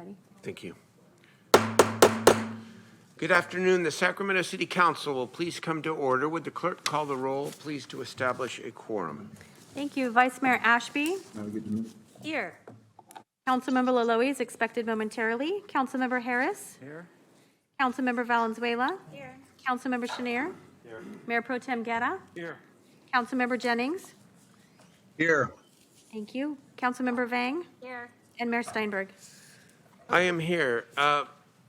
ready. Thank you. Good afternoon. The Sacramento City Council will please come to order. Would the clerk call the roll, please, to establish a quorum? Thank you. Vice Mayor Ashby. Here. Councilmember Laloy is expected momentarily. Councilmember Harris. Here. Councilmember Valenzuela. Here. Councilmember Chenier. Here. Mayor Pro Tem Guerra. Here. Councilmember Jennings. Here. Thank you. Councilmember Vang. Here. And Mayor Steinberg. I am here.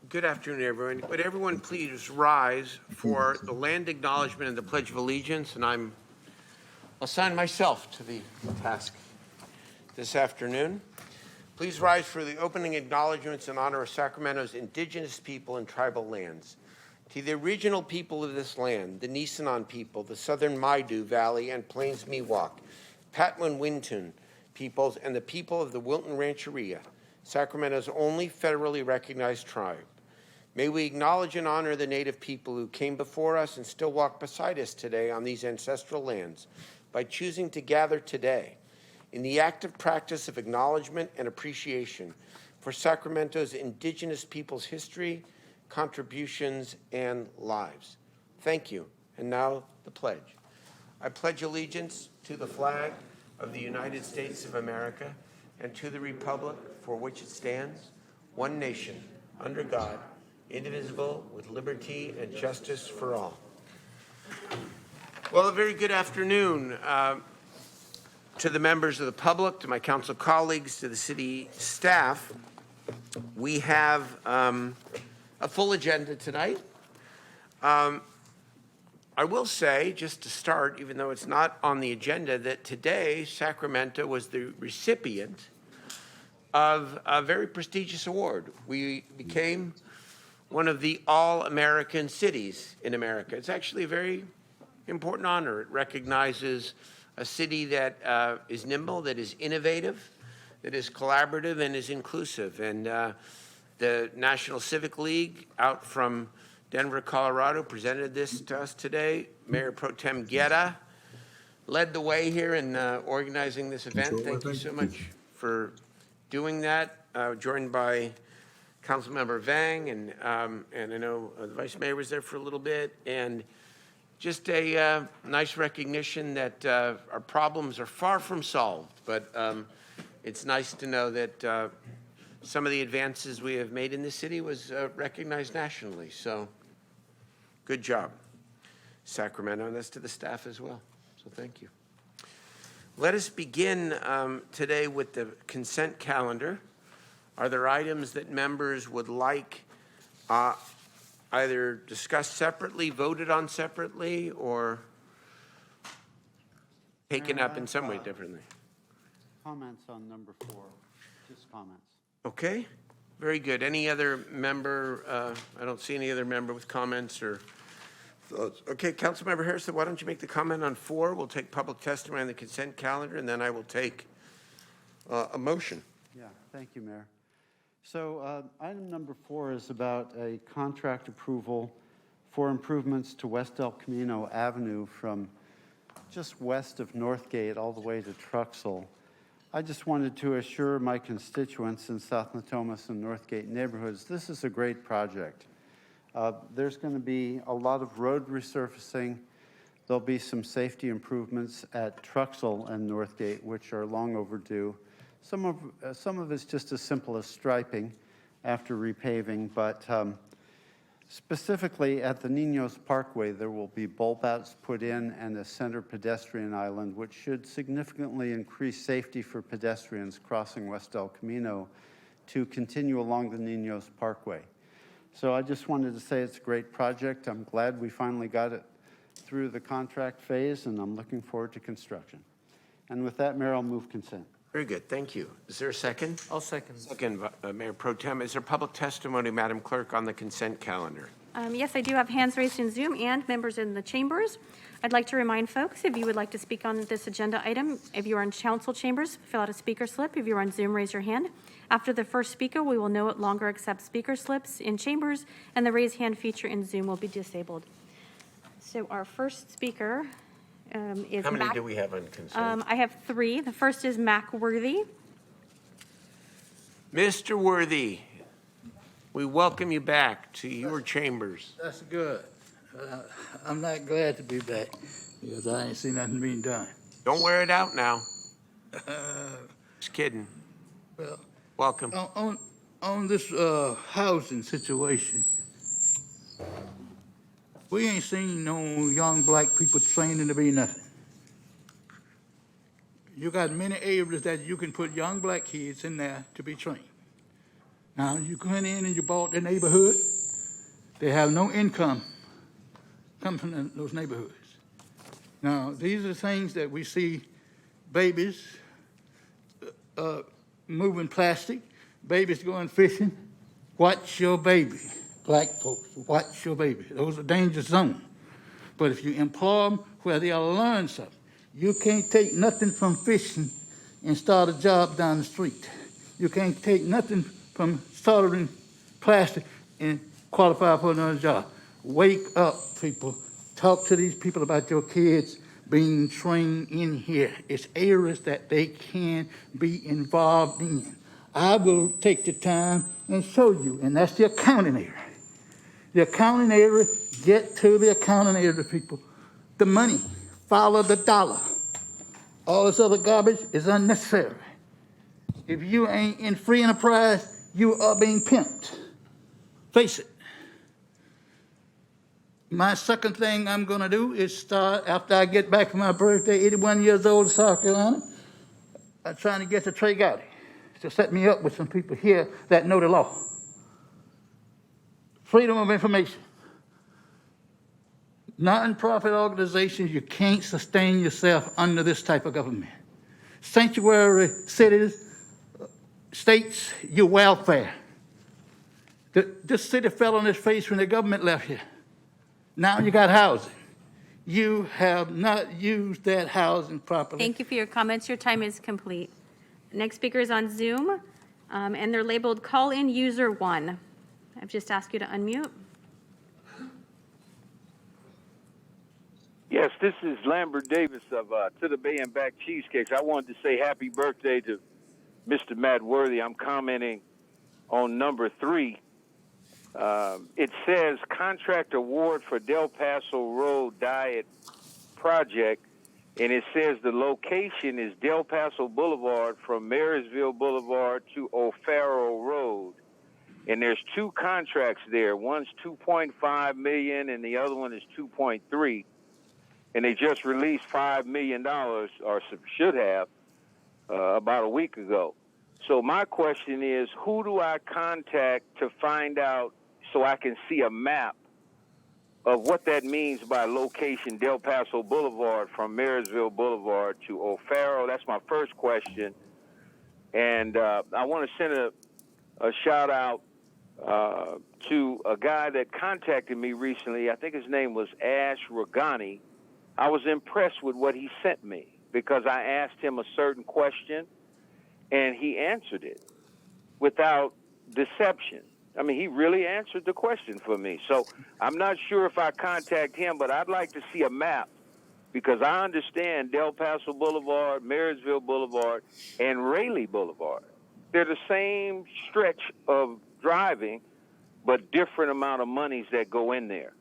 Good afternoon, everyone. Would everyone please rise for the land acknowledgement and the Pledge of Allegiance? And I'll assign myself to the task this afternoon. Please rise for the opening acknowledgments in honor of Sacramento's indigenous people and tribal lands. To the original people of this land, the Nisenan people, the Southern Maidu Valley and Plains Miwok, Patwin Wintun peoples, and the people of the Wilton Rancheria, Sacramento's only federally recognized tribe. May we acknowledge and honor the Native people who came before us and still walk beside us today on these ancestral lands by choosing to gather today in the active practice of acknowledgement and appreciation for Sacramento's indigenous people's history, contributions, and lives. Thank you. And now the pledge. I pledge allegiance to the flag of the United States of America and to the republic for which it stands, one nation, under God, indivisible, with liberty and justice for all. Well, a very good afternoon to the members of the public, to my council colleagues, to the city staff. We have a full agenda tonight. I will say, just to start, even though it's not on the agenda, that today Sacramento was the recipient of a very prestigious award. We became one of the all-American cities in America. It's actually a very important honor. It recognizes a city that is nimble, that is innovative, that is collaborative, and is inclusive. And the National Civic League out from Denver, Colorado, presented this to us today. Mayor Pro Tem Guerra led the way here in organizing this event. Thank you so much for doing that. Joined by Councilmember Vang, and I know the Vice Mayor was there for a little bit, and just a nice recognition that our problems are far from solved, but it's nice to know that some of the advances we have made in this city was recognized nationally. So good job, Sacramento, and that's to the staff as well. So thank you. Let us begin today with the consent calendar. Are there items that members would like either discussed separately, voted on separately, or taken up in some way differently? Comments on number 4, just comments. Okay, very good. Any other member? I don't see any other member with comments or thoughts. Okay, Councilmember Harrison, why don't you make the comment on 4? We'll take public testimony on the consent calendar, and then I will take a motion. Yeah, thank you, Mayor. So item number 4 is about a contract approval for improvements to West El Camino Avenue from just west of Northgate all the way to Truxell. I just wanted to assure my constituents in South Natomas and Northgate neighborhoods, this is a great project. There's going to be a lot of road resurfacing. There'll be some safety improvements at Truxell and Northgate, which are long overdue. Some of it's just as simple as striping after repaving, but specifically at the Niños Parkway, there will be bulb outs put in and a center pedestrian island, which should significantly increase safety for pedestrians crossing West El Camino to continue along the Niños Parkway. So I just wanted to say it's a great project. I'm glad we finally got it through the contract phase, and I'm looking forward to construction. And with that, Mayor, I'll move consent. Very good, thank you. Is there a second? I'll second. Second, Mayor Pro Tem. Is there public testimony, Madam Clerk, on the consent calendar? Yes, I do have hands raised in Zoom and members in the chambers. I'd like to remind folks, if you would like to speak on this agenda item, if you are in council chambers, fill out a speaker slip. If you're on Zoom, raise your hand. After the first speaker, we will no longer accept speaker slips in chambers, and the raise hand feature in Zoom will be disabled. So our first speaker is How many do we have on consent? I have 3. The first is Mac Worthy. Mr. Worthy, We welcome you back to your chambers. That's good. I'm not glad to be back because I ain't seen nothing being done. Don't wear it out now. Just kidding. Well, Welcome. on this housing situation, we ain't seen no young black people training to be nothing. You got many areas that you can put young black kids in there to be trained. Now, you went in and you bought the neighborhood. They have no income come from those neighborhoods. Now, these are things that we see babies moving plastic, babies going fishing. Watch your baby. Black folks, watch your baby. Those are danger zones. But if you employ them where they'll learn something, you can't take nothing from fishing and start a job down the street. You can't take nothing from soldering plastic and qualify for another job. Wake up, people. Talk to these people about your kids being trained in here. It's areas that they can be involved in. I will take the time and show you, and that's the accounting area. The accounting area, get to the accounting area, people. The money, follow the dollar. All this other garbage is unnecessary. If you ain't in free enterprise, you are being pimped. Face it. My second thing I'm gonna do is start, after I get back from my birthday, 81 years old in South Carolina, I'm trying to get to Trey Gowdy to set me up with some people here that know the law. Freedom of information. Non-profit organizations, you can't sustain yourself under this type of government. Sanctuary cities, states, your welfare. This city fell on its face when the government left here. Now you got housing. You have not used that housing properly. Thank you for your comments. Your time is complete. Next speaker is on Zoom, and they're labeled call-in user 1. I've just asked you to unmute. Yes, this is Lambert Davis of To the Bay and Back Cheesecakes. I wanted to say happy birthday to Mr. Matt Worthy. I'm commenting on number 3. It says contract award for Del Paso Road Diet Project, and it says the location is Del Paso Boulevard from Marysville Boulevard to O'Farrell Road. And there's 2 contracts there. One's $2.5 million and the other one is $2.3. And they just released $5 million, or should have, about a week ago. So my question is, who do I contact to find out so I can see a map of what that means by location Del Paso Boulevard from Marysville Boulevard to O'Farrell? That's my first question. And I want to send a shout out to a guy that contacted me recently. I think his name was Ash Ragani. I was impressed with what he sent me because I asked him a certain question and he answered it without deception. I mean, he really answered the question for me. So I'm not sure if I contact him, but I'd like to see a map because I understand Del Paso Boulevard, Marysville Boulevard, and Raleigh Boulevard. They're the same stretch of driving, but different amount of monies that go in there.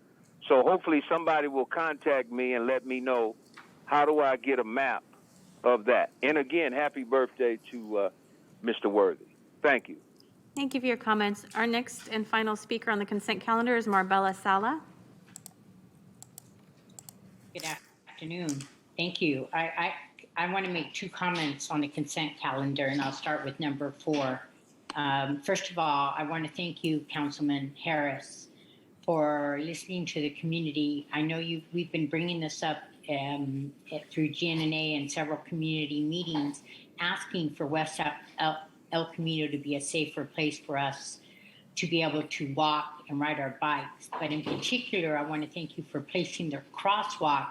So hopefully somebody will contact me and let me know how do I get a map of that. And again, happy birthday to Mr. Worthy. Thank you. Thank you for your comments. Our next and final speaker on the consent calendar is Marbella Sala. Good afternoon. Thank you. I want to make 2 comments on the consent calendar, and I'll start with number 4. First of all, I want to thank you, Councilman Harris, for listening to the community. I know we've been bringing this up through GNNA and several community meetings, asking for West El Camino to be a safer place for us to be able to walk and ride our bikes. But in particular, I want to thank you for placing the crosswalk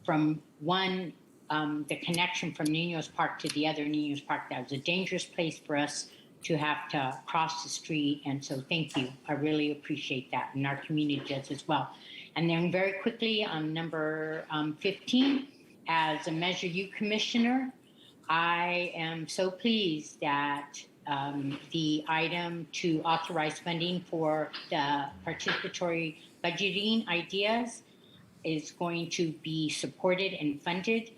from the connection from Niños Park to the other Niños Park. That was a dangerous place for us to have to cross the street. And so thank you. I really appreciate that. And our community does as well. And then very quickly on number 15, as a Measure U commissioner, I am so pleased that the item to authorize funding for the participatory budgeting ideas is going to be supported and funded.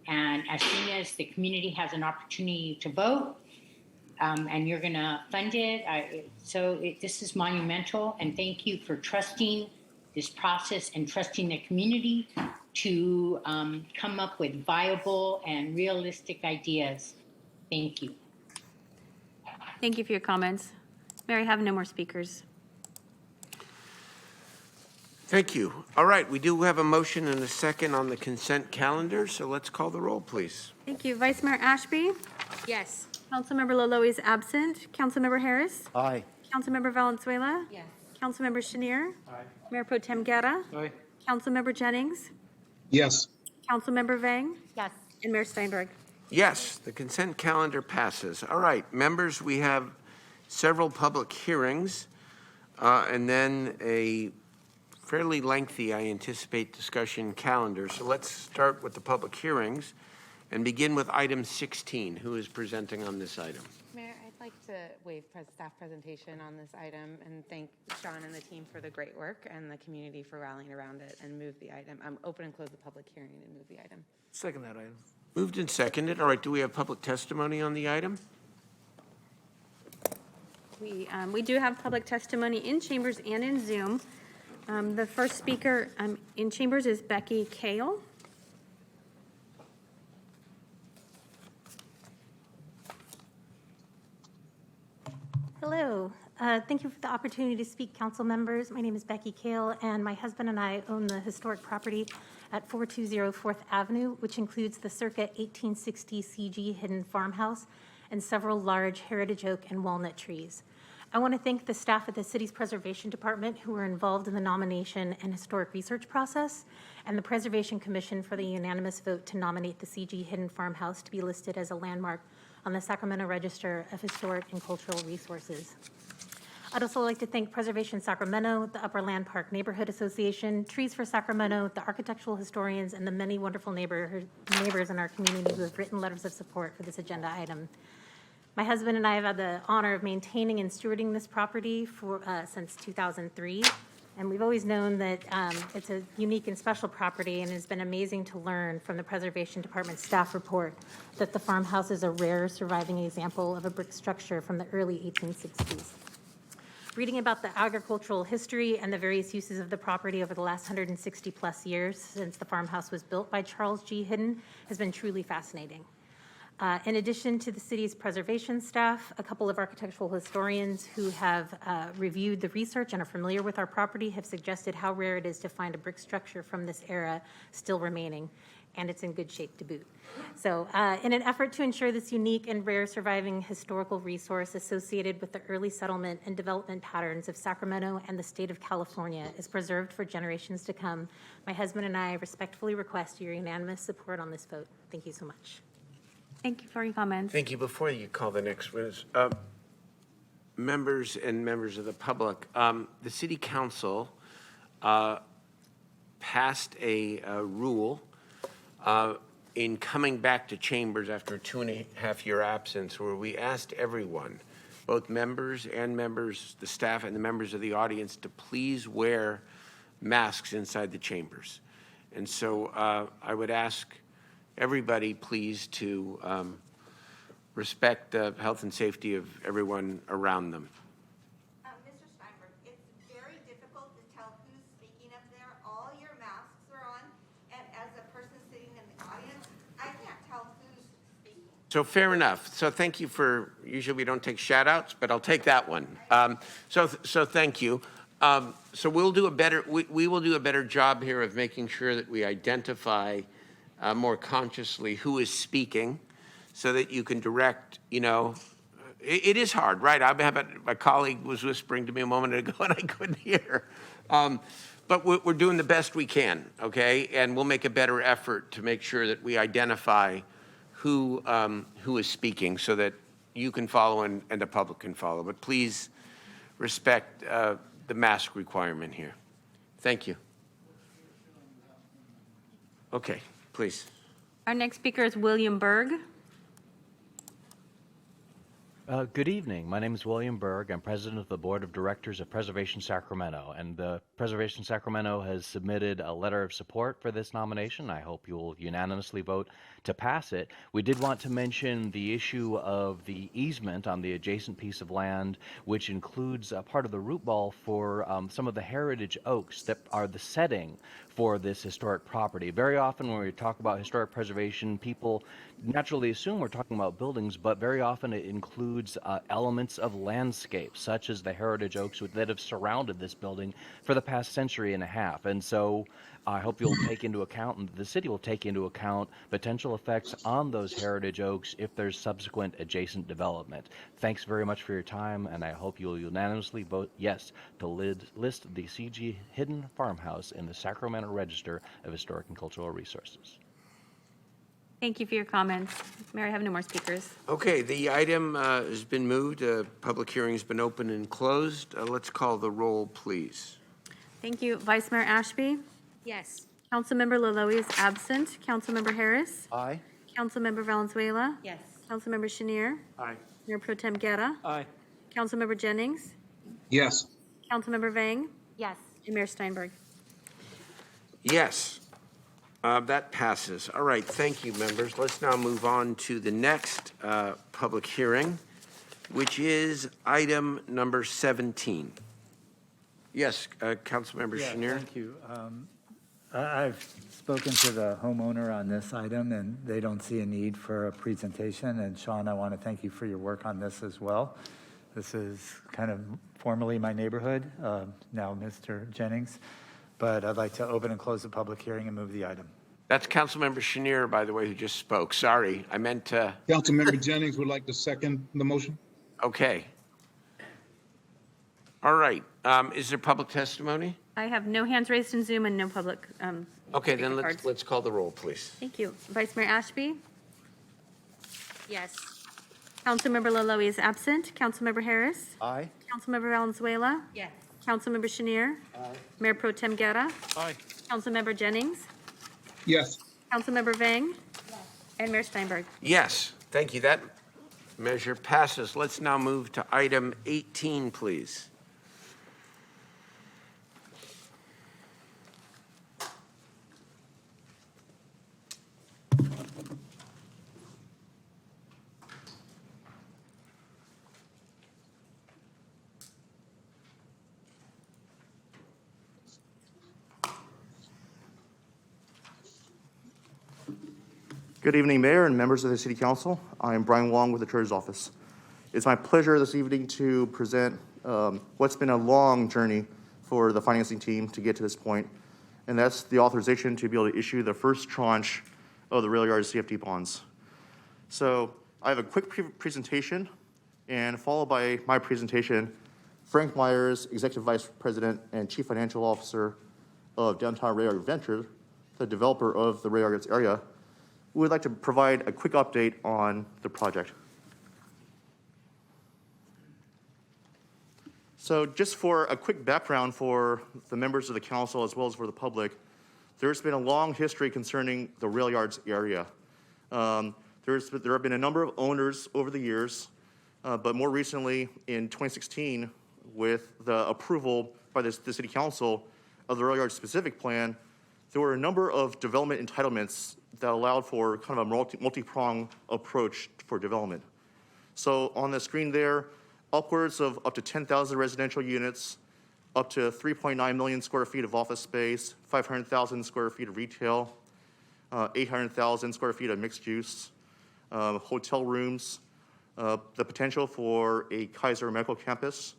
And as soon as the community has an opportunity to vote, and you're going to fund it, this is monumental. And thank you for trusting this process and trusting the community to come up with viable and realistic ideas. Thank you. Thank you for your comments. Mayor, I have no more speakers. Thank you. All right, we do have a motion and a second on the consent calendar, so let's call the roll, please. Thank you. Vice Mayor Ashby? Yes. Councilmember Lalo is absent. Councilmember Harris? Aye. Councilmember Valenzuela? Yes. Councilmember Chenier? Mayor Pro Tem Guerra? Aye. Councilmember Jennings? Yes. Councilmember Vang? Yes. And Mayor Steinberg. Yes, the consent calendar passes. All right, members, we have several public hearings and then a fairly lengthy, I anticipate, discussion calendar. So let's start with the public hearings and begin with item 16. Who is presenting on this item? Mayor, I'd like to waive staff presentation on this item and thank Sean and the team for the great work and the community for rallying around it and move the item. Open and close the public hearing and move the item. Second that item. Moved and seconded. All right, do we have public testimony on the item? We do have public testimony in chambers and in Zoom. The first speaker in chambers is Becky Kale. Hello. Thank you for the opportunity to speak, council members. My name is Becky Kale, and my husband and I own the historic property at 420 4th Avenue, which includes the circa 1860 CG hidden farmhouse and several large heritage oak and walnut trees. I want to thank the staff at the city's preservation department who were involved in the nomination and historic research process, and the Preservation Commission for the unanimous vote to nominate the CG hidden farmhouse to be listed as a landmark on the Sacramento Register of Historic and Cultural Resources. I'd also like to thank Preservation Sacramento, the Upper Land Park Neighborhood Association, Trees for Sacramento, the architectural historians, and the many wonderful neighbors in our community who have written letters of support for this agenda item. My husband and I have had the honor of maintaining and stewarding this property since 2003, and we've always known that it's a unique and special property, and it's been amazing to learn from the Preservation Department staff report that the farmhouse is a rare surviving example of a brick structure from the early 1860s. Reading about the agricultural history and the various uses of the property over the last 160 plus years since the farmhouse was built by Charles G. Hidden has been truly fascinating. In addition to the city's preservation staff, a couple of architectural historians who have reviewed the research and are familiar with our property have suggested how rare it is to find a brick structure from this era still remaining, and it's in good shape to boot. So in an effort to ensure this unique and rare surviving historical resource associated with the early settlement and development patterns of Sacramento and the state of California is preserved for generations to come, my husband and I respectfully request your unanimous support on this vote. Thank you so much. Thank you for your comments. Thank you. Before you call the next witness, members and members of the public, the city council passed a rule in coming back to chambers after a 2.5-year absence, where we asked everyone, both members, the staff and the members of the audience, to please wear masks inside the chambers. And so I would ask everybody please to respect the health and safety of everyone around them. Mr. Steinberg, it's very difficult to tell who's speaking up there. All your masks are on, and as a person sitting in the audience, I can't tell who's speaking. So fair enough. So thank you for, usually we don't take shout outs, but I'll take that one. So thank you. So we'll do a better, we will do a better job here of making sure that we identify more consciously who is speaking, so that you can direct, it is hard, right? My colleague was whispering to me a moment ago and I couldn't hear. But we're doing the best we can, okay? And we'll make a better effort to make sure that we identify who is speaking so that you can follow and the public can follow. But please respect the mask requirement here. Thank you. Okay. Please. Our next speaker is William Berg. Good evening. My name is William Berg. I'm president of the board of directors of Preservation Sacramento, and the Preservation Sacramento has submitted a letter of support for this nomination. I hope you'll unanimously vote to pass it. We did want to mention the issue of the easement on the adjacent piece of land, which includes a part of the root ball for some of the heritage oaks that are the setting for this historic property. Very often when we talk about historic preservation, people naturally assume we're talking about buildings, but very often it includes elements of landscape, such as the heritage oaks that have surrounded this building for the past century and a half. And so I hope you'll take into account, and the city will take into account, potential effects on those heritage oaks if there's subsequent adjacent development. Thanks very much for your time, and I hope you'll unanimously vote yes to list the CG Hidden Farmhouse in the Sacramento Register of Historic and Cultural Resources. Thank you for your comments. Mayor, I have no more speakers. Okay, the item has been moved. Public hearing's been open and closed. Let's call the roll, please. Thank you. Vice Mayor Ashby? Yes. Councilmember Laloy is absent. Councilmember Harris? Aye. Councilmember Valenzuela? Yes. Councilmember Chenier? Aye. Mayor Pro Tem Guerra? Aye. Councilmember Jennings? Yes. Councilmember Vang? Yes. And Mayor Steinberg. Yes. That passes. All right, thank you, members. Let's now move on to the next public hearing, which is item number 17. Yes, Councilmember Yeah, Chenier. thank you. I've spoken to the homeowner on this item, and they don't see a need for a presentation. And Sean, I want to thank you for your work on this as well. This is kind of formerly my neighborhood, now Mr. Jennings. But I'd like to open and close the public hearing and move the item. That's Councilmember Chenier, by the way, who just spoke. Sorry, I meant to. Councilmember Jennings would like to second the motion. Okay. All right. Is there public testimony? I have no hands raised in Zoom and no public. Okay, then speaker let's cards. call the roll, please. Thank you. Vice Mayor Ashby? Yes. Councilmember Laloy is absent. Councilmember Harris? Aye. Councilmember Valenzuela? Yes. Councilmember Chenier? Mayor Pro Tem Guerra? Aye. Councilmember Jennings? Yes. Councilmember Vang? And Mayor Steinberg. Yes, thank you. That measure passes. Let's now move to item 18, please. Good evening, Mayor and members of the City Council. I am Brian Wong with the Treasurer's Office. It's my pleasure this evening to present what's been a long journey for the financing team to get to this point, and that's the authorization to be able to issue the first tranche of the rail yard CFD bonds. So I have a quick presentation, and followed by my presentation, Frank Myers, Executive Vice President and Chief Financial Officer of Downtown Rail Yard Venture, the developer of the rail yards area, we would like to provide a quick update on the project. So just for a quick background for the members of the council as well as for the public, there's been a long history concerning the rail yards area. There have been a number of owners over the years, but more recently in 2016, with the approval by the city council of the rail yard specific plan, there were a number of development entitlements that allowed for kind of a multi-pronged approach for development. So on the screen there, upwards of up to 10,000 residential units, up to 3.9 million square feet of office space, 500,000 square feet of retail, 800,000 square feet of mixed use, hotel rooms, the potential for a Kaiser medical campus,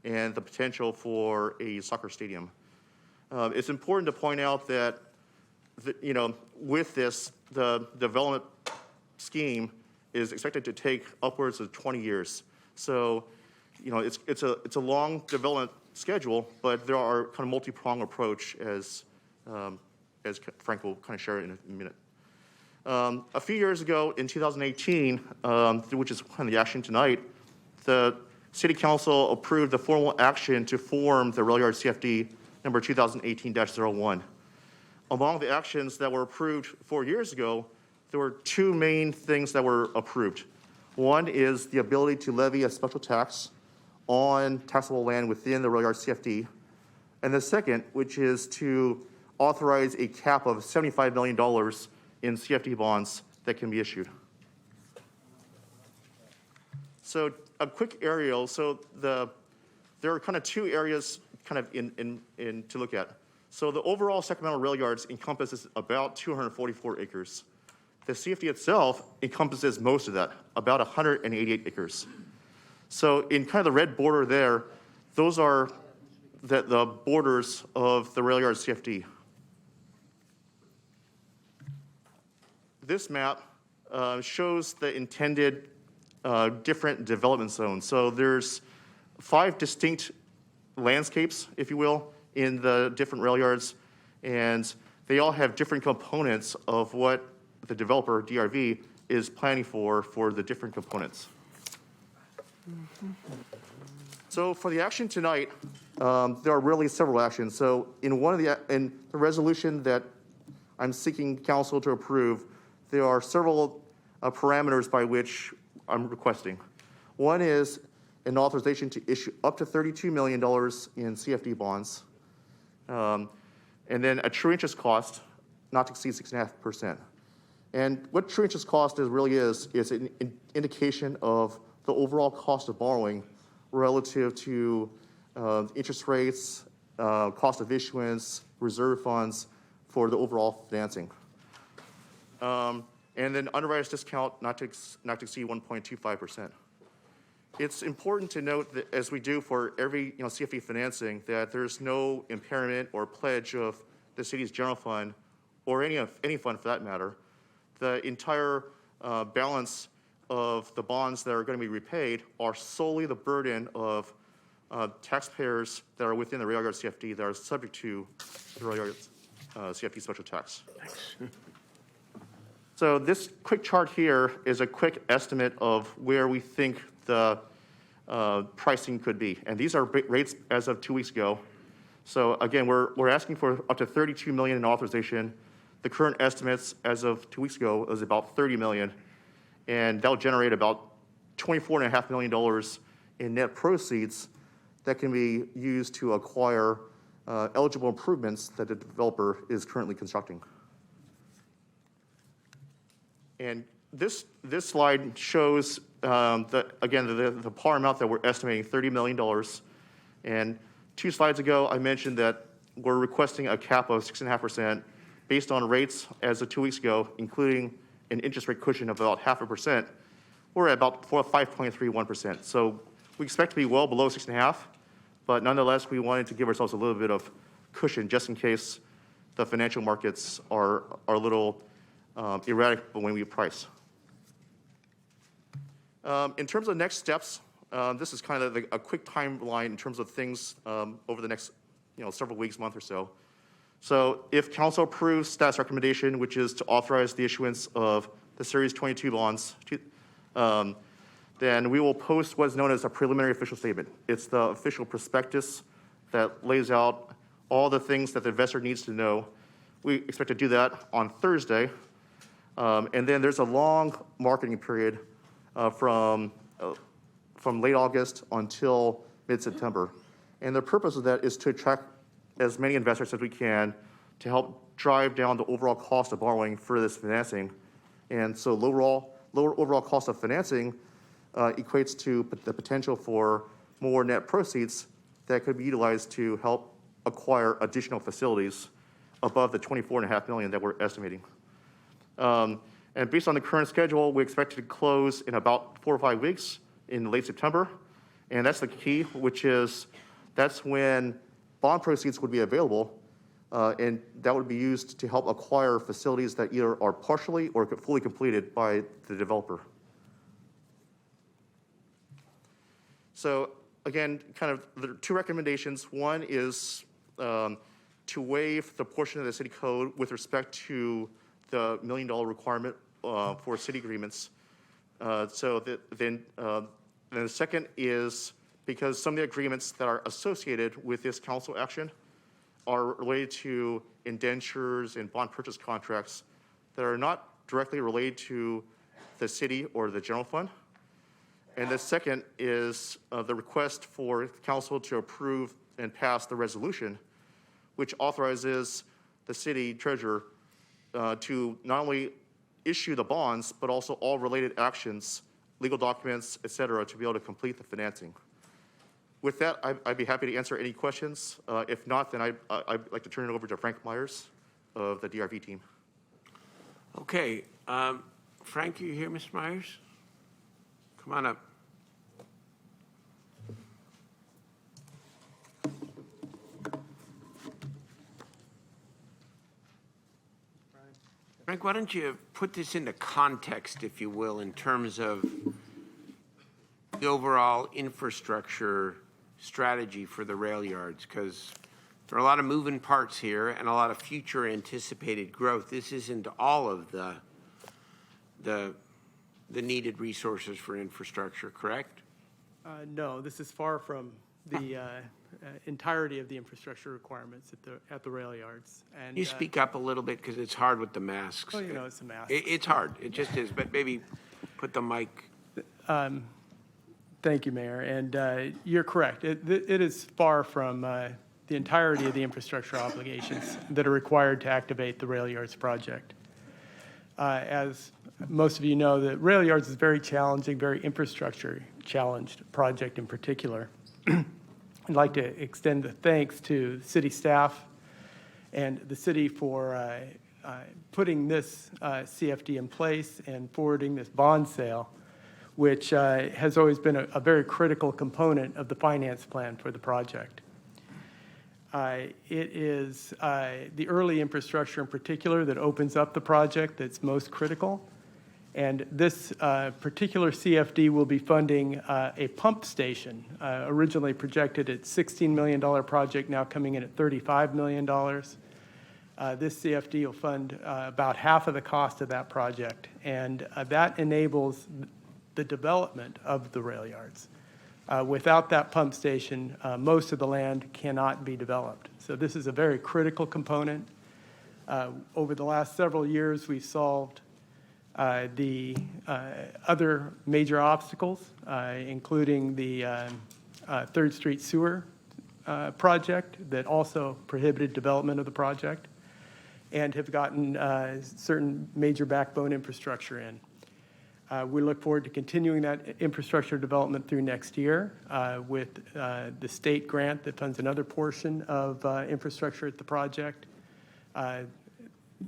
and the potential for a soccer stadium. It's important to point out that, with this, the development scheme is expected to take upwards of 20 years. So, it's a long development schedule, but there are kind of multi-pronged approach as Frank will kind of share in a minute. A few years ago, in 2018, which is kind of the action tonight, the City Council approved the formal action to form the Rail Yard CFD number 2018-01. Among the actions that were approved 4 years ago, there were two main things that were approved. One is the ability to levy a special tax on taxable land within the rail yard CFD. And the second, which is to authorize a cap of $75 million in CFD bonds that can be issued. So a quick aerial. So there are kind of two areas kind of in to look at. So the overall Sacramento rail yards encompasses about 244 acres. The CFD itself encompasses most of that, about 188 acres. So in kind of the red border there, those are the borders of the rail yard CFD. This map shows the intended different development zones. So there's 5 distinct landscapes, if you will, in the different rail yards, and they all have different components of what the developer, DRV, is planning for the different components. So for the action tonight, there are really several actions. So in the resolution that I'm seeking council to approve, there are several parameters by which I'm requesting. One is an authorization to issue up to $32 million in CFD bonds, and then a true interest cost not to exceed 6.5%. And what true interest cost is an indication of the overall cost of borrowing relative to interest rates, cost of issuance, reserve funds for the overall financing. And then underwriter's discount not to exceed 1.25%. It's important to note that, as we do for every CFD financing, that there's no impairment or pledge of the city's general fund or any fund for that matter. The entire balance of the bonds that are going to be repaid are solely the burden of taxpayers that are within the rail yard CFD that are subject to the rail yard CFD special tax. So this quick chart here is a quick estimate of where we think the pricing could be. And these are rates as of 2 weeks ago. So again, we're asking for up to $32 million in authorization. The current estimates as of 2 weeks ago is about $30 million. And that'll generate about $24.5 million in net proceeds that can be used to acquire eligible improvements that the developer is currently constructing. And this slide shows, the par amount that we're estimating, $30 million. And 2 slides ago, I mentioned that we're requesting a cap of 6.5% based on rates as of 2 weeks ago, including an interest rate cushion of about 0.5%. We're at about 5.31%. So we expect to be well below 6.5%, but nonetheless, we wanted to give ourselves a little bit of cushion just in case the financial markets are a little erratic when we price. In terms of next steps, this is kind of a quick timeline in terms of things over the next several weeks, month or so. So if council approves staff's recommendation, which is to authorize the issuance of the Series 22 bonds, then we will post what's known as a preliminary official statement. It's the official prospectus that lays out all the things that the investor needs to know. We expect to do that on Thursday. And then there's a long marketing period from late August until mid-September. And the purpose of that is to attract as many investors as we can to help drive down the overall cost of borrowing for this financing. And so lower overall cost of financing equates to the potential for more net proceeds that could be utilized to help acquire additional facilities above the $24.5 million that we're estimating. And based on the current schedule, we expect to close in about 4 or 5 weeks in late September. And that's the key, which is that's when bond proceeds would be available, and that would be used to help acquire facilities that either are partially or fully completed by the developer. So again, kind of there are 2 recommendations. One is to waive the portion of the city code with respect to the $1 million requirement for city agreements. Then the second is because some of the agreements that are associated with this council action are related to indentures and bond purchase contracts that are not directly related to the city or the general fund. And the second is the request for council to approve and pass the resolution, which authorizes the city treasurer to not only issue the bonds, but also all related actions, legal documents, et cetera, to be able to complete the financing. With that, I'd be happy to answer any questions. If not, then I'd like to turn it over to Frank Myers of the DRV team. Okay, Frank, are you here, Mr. Myers? Come on up. Frank, why don't you put this into context, if you will, in terms of the overall infrastructure strategy for the rail yards, because there are a lot of moving parts here and a lot of future anticipated growth. This isn't all of the needed resources for infrastructure, correct? No, this is far from the entirety of the infrastructure requirements at the rail yards. And Can you speak up a little bit, because it's hard with the masks. Oh, you know, it's a mask. It's hard. It just is. But maybe put the mic. Thank you, Mayor. And you're correct. It is far from the entirety of the infrastructure obligations that are required to activate the rail yards project. As most of you know, the rail yards is very challenging, very infrastructure challenged project in particular. I'd like to extend the thanks to city staff and the city for putting this CFD in place and forwarding this bond sale, which has always been a very critical component of the finance plan for the project. It is the early infrastructure in particular that opens up the project that's most critical. And this particular CFD will be funding a pump station, originally projected at $16 million project, now coming in at $35 million. This CFD will fund about half of the cost of that project, and that enables the development of the rail yards. Without that pump station, most of the land cannot be developed. So this is a very critical component. Over the last several years, we've solved the other major obstacles, including the 3rd Street sewer project that also prohibited development of the project, and have gotten certain major backbone infrastructure in. We look forward to continuing that infrastructure development through next year with the state grant that funds another portion of infrastructure at the project.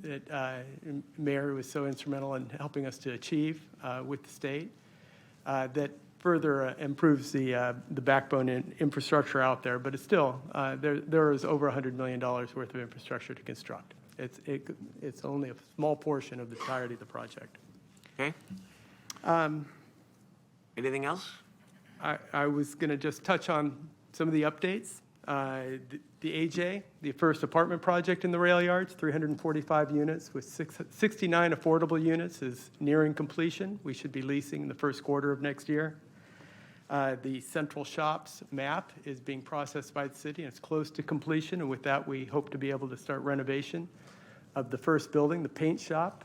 That Mayor was so instrumental in helping us to achieve with the state, that further improves the backbone infrastructure out there. But it's still, there is over $100 million worth of infrastructure to construct. It's only a small portion of the entirety of the project. Okay. Anything else? I was going to just touch on some of the updates. The AJ, the first apartment project in the rail yards, 345 units with 69 affordable units, is nearing completion. We should be leasing in the first quarter of next year. The Central Shops map is being processed by the city, and it's close to completion. And with that, we hope to be able to start renovation of the first building, the paint shop,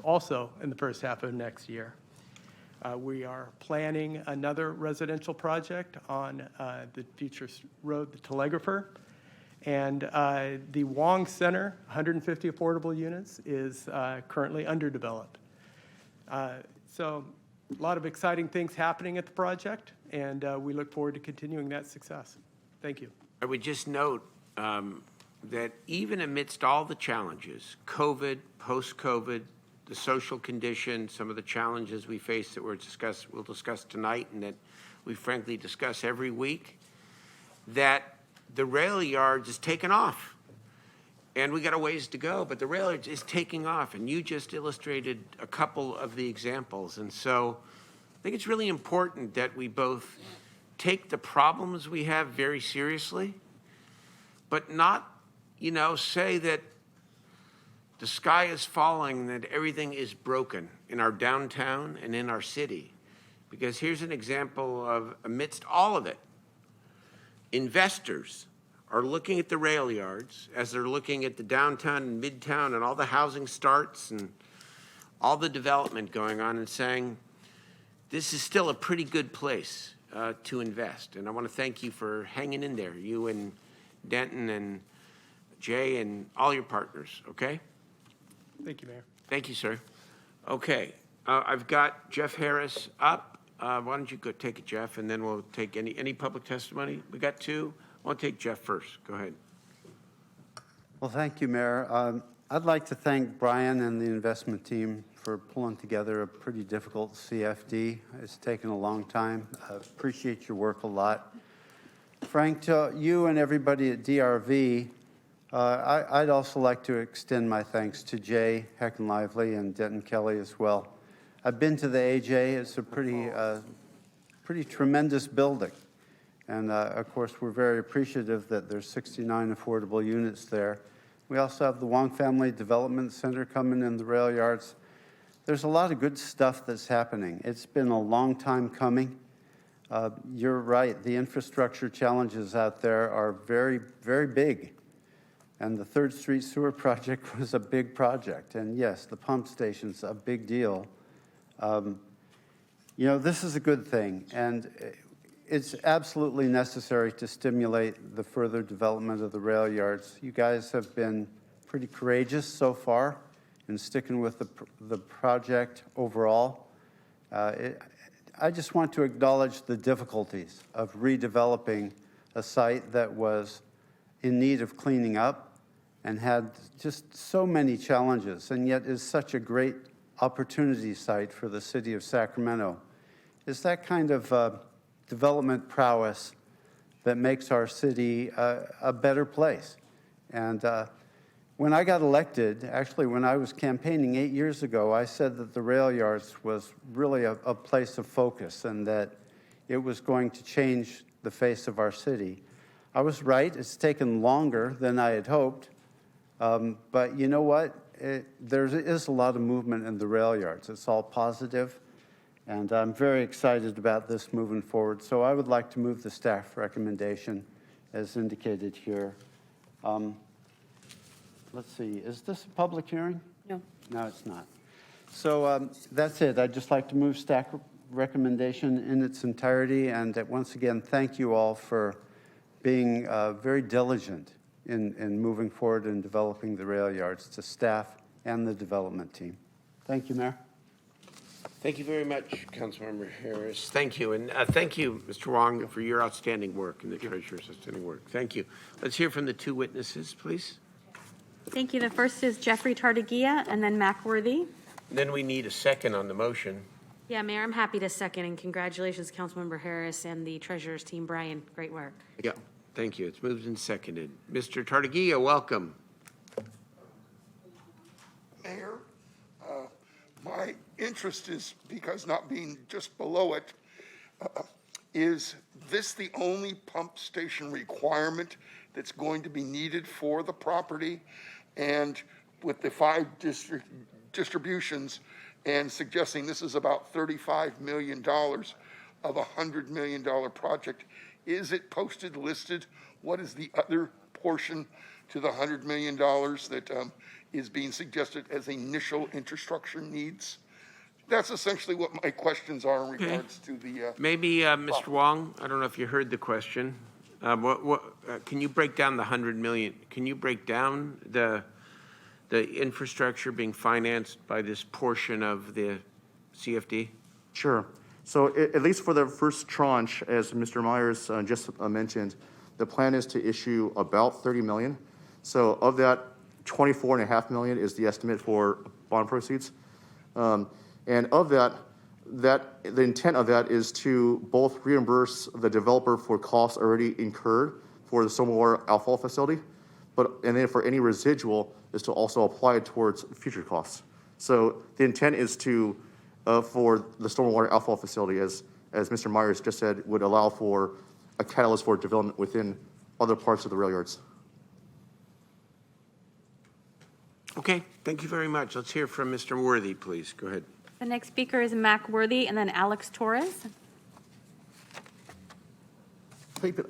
also in the first half of next year. We are planning another residential project on the future road, the Telegrapher. And the Wong Center, 150 affordable units, is currently underdeveloped. So a lot of exciting things happening at the project, and we look forward to continuing that success. Thank you. I would just note that even amidst all the challenges, COVID, post-COVID, the social condition, some of the challenges we face that we'll discuss tonight and that we frankly discuss every week, that the rail yards is taking off. And we got a ways to go, but the rail yards is taking off. And you just illustrated a couple of the examples. And so I think it's really important that we both take the problems we have very seriously, but not, say that the sky is falling, that everything is broken in our downtown and in our city. Because here's an example of, amidst all of it, investors are looking at the rail yards as they're looking at the downtown and midtown and all the housing starts and all the development going on and saying, this is still a pretty good place to invest. And I want to thank you for hanging in there, you and Denton and Jay and all your partners, okay? Thank you, Mayor. Thank you, sir. Okay, I've got Jeff Harris up. Why don't you go take it, Jeff, and then we'll take any public testimony. We got two. I'll take Jeff first. Go ahead. Well, thank you, Mayor. I'd like to thank Brian and the investment team for pulling together a pretty difficult CFD. It's taken a long time. I appreciate your work a lot. Frank, to you and everybody at DRV, I'd also like to extend my thanks to Jay Heckenlively and Denton Kelly as well. I've been to the AJ. It's a pretty tremendous building. And of course, we're very appreciative that there's 69 affordable units there. We also have the Wong Family Development Center coming in the rail yards. There's a lot of good stuff that's happening. It's been a long time coming. You're right, the infrastructure challenges out there are very, very big. And the 3rd Street Sewer Project was a big project. And yes, the pump station's a big deal. You know, this is a good thing. And it's absolutely necessary to stimulate the further development of the rail yards. You guys have been pretty courageous so far in sticking with the project overall. I just want to acknowledge the difficulties of redeveloping a site that was in need of cleaning up and had just so many challenges, and yet is such a great opportunity site for the city of Sacramento. It's that kind of development prowess that makes our city a better place. And when I got elected, actually when I was campaigning 8 years ago, I said that the rail yards was really a place of focus and that it was going to change the face of our city. I was right. It's taken longer than I had hoped. But you know what? There is a lot of movement in the rail yards. It's all positive. And I'm very excited about this moving forward. So I would like to move the staff recommendation as indicated here. Let's see, is this a public hearing? No. No, it's not. So that's it. I'd just like to move staff recommendation in its entirety. And once again, thank you all for being very diligent in moving forward and developing the rail yards, to staff and the development team. Thank you, Mayor. Thank you very much, Councilmember Harris. Thank you. And thank you, Mr. Wong, for your outstanding work and the treasurer's outstanding work. Thank you. Let's hear from the two witnesses, please. Thank you. The first is Jeffrey Tartagia and then Mac Worthy. Then we need a second on the motion. Yeah, Mayor, I'm happy to second, and congratulations, Councilmember Harris and the treasurer's team. Brian, great work. Yeah, thank you. It's moved and seconded. Mr. Tartagia, welcome. Mayor, my interest is, because not being just below it, is this the only pump station requirement that's going to be needed for the property? And with the 5 distributions and suggesting this is about $35 million of a $100 million project, is it posted, listed? What is the other portion to the $100 million that is being suggested as initial infrastructure needs? That's essentially what my questions are in regards to the... Maybe, Mr. Wong, I don't know if you heard the question. Can you break down the $100 million? Can you break down the infrastructure being financed by this portion of the CFD? Sure. So at least for the first tranche, as Mr. Myers just mentioned, the plan is to issue about $30 million. So of that, $24.5 million is the estimate for bond proceeds. And of that, the intent of that is to both reimburse the developer for costs already incurred for the stormwater outfall facility, and then for any residual is to also apply it towards future costs. So the intent is to, for the stormwater outfall facility, as Mr. Myers just said, would allow for a catalyst for development within other parts of the rail yards. Okay, thank you very much. Let's hear from Mr. Worthy, please. Go ahead. The next speaker is Mac Worthy and then Alex Torres.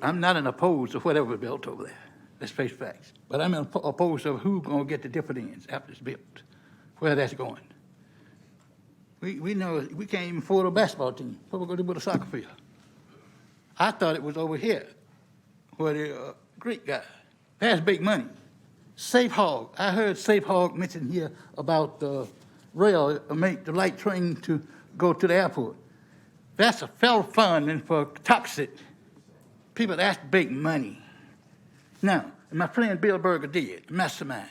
I'm not opposed to whatever built over there. Let's face facts. But I'm opposed to who's going to get the dividends after it's built, where that's going. We know we can't even afford a basketball team. What we going to do with a soccer field? I thought it was over here where the Greek guy. That's big money. Safe Hog. I heard Safe Hog mentioned here about the rail, make the light train to go to the airport. That's a federal funding for toxic people. That's big money. Now, my friend Bill Berger did, mastermind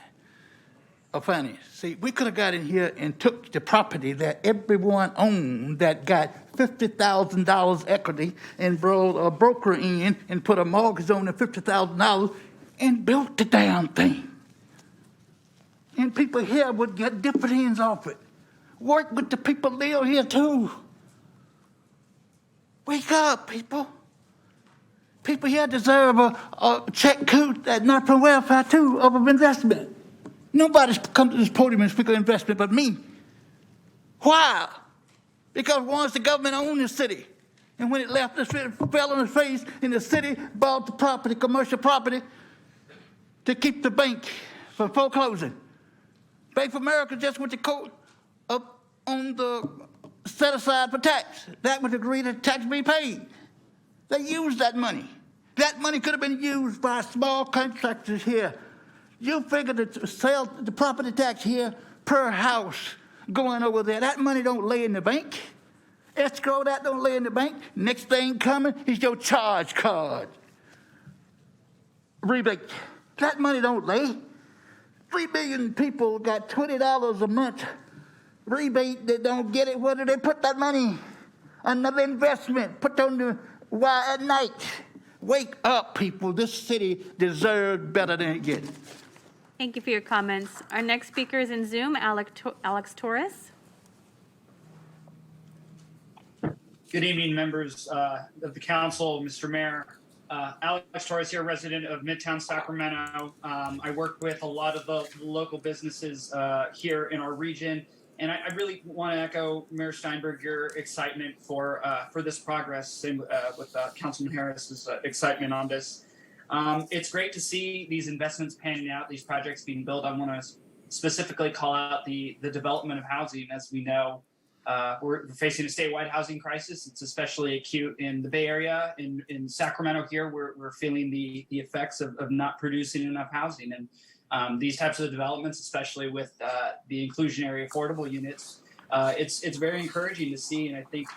of finance. See, we could have got in here and took the property that everyone owned that got $50,000 equity and brought a broker in and put a mortgage on the $50,000 and built the damn thing. And people here would get dividends off it. Work with the people live here too. Wake up, people. People here deserve a check too, that not from welfare too, of investment. Nobody's come to this podium and speak of investment but me. Why? Because once the government owned the city, and when it left, the city fell on its face, and the city bought the property, commercial property, to keep the bank from foreclosing. Bank of America just went to court up on the set aside for tax. That was agreed that tax be paid. They used that money. That money could have been used by small contractors here. You figure to sell the property tax here per house going over there. That money don't lay in the bank. Escrow, that don't lay in the bank. Next thing coming is your charge card. Rebate. That money don't lay. 3 million people got $20 a month rebate. They don't get it. Where do they put that money? Another investment put on the wire at night. Wake up, people. This city deserves better than it gets. Thank you for your comments. Our next speaker is in Zoom, Alex Torres. Good evening, members of the council, Mr. Mayor. Alex Torres here, resident of Midtown Sacramento. I work with a lot of the local businesses here in our region, and I really want to echo Mayor Steinberg, your excitement for this progress, same with Councilman Harris's excitement on this. It's great to see these investments panning out, these projects being built. I want to specifically call out the development of housing. As we know, we're facing a statewide housing crisis. It's especially acute in the Bay Area. In Sacramento here, we're feeling the effects of not producing enough housing. And these types of developments, especially with the inclusionary affordable units, it's very encouraging to see. And I think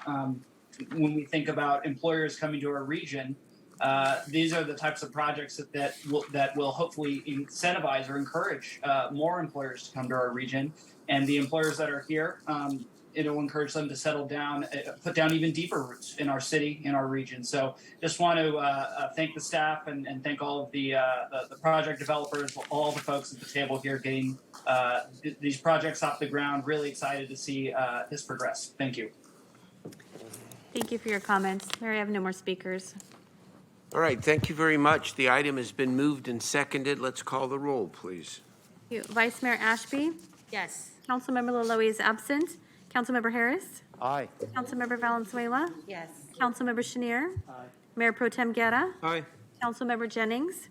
when we think about employers coming to our region, these are the types of projects that will hopefully incentivize or encourage more employers to come to our region. And the employers that are here, it'll encourage them to settle down, put down even deeper roots in our city, in our region. So just want to thank the staff and thank all of the project developers, all the folks at the table here getting these projects off the ground. Really excited to see this progress. Thank you. Thank you for your comments. Mary, I have no more speakers. All right, thank you very much. The item has been moved and seconded. Let's call the roll, please. Thank you. Vice Mayor Ashby? Yes. Councilmember Laloy is absent. Councilmember Harris? Aye. Councilmember Valenzuela? Yes. Councilmember Chenier? Mayor Pro Tem Guerra? Aye. Councilmember Jennings?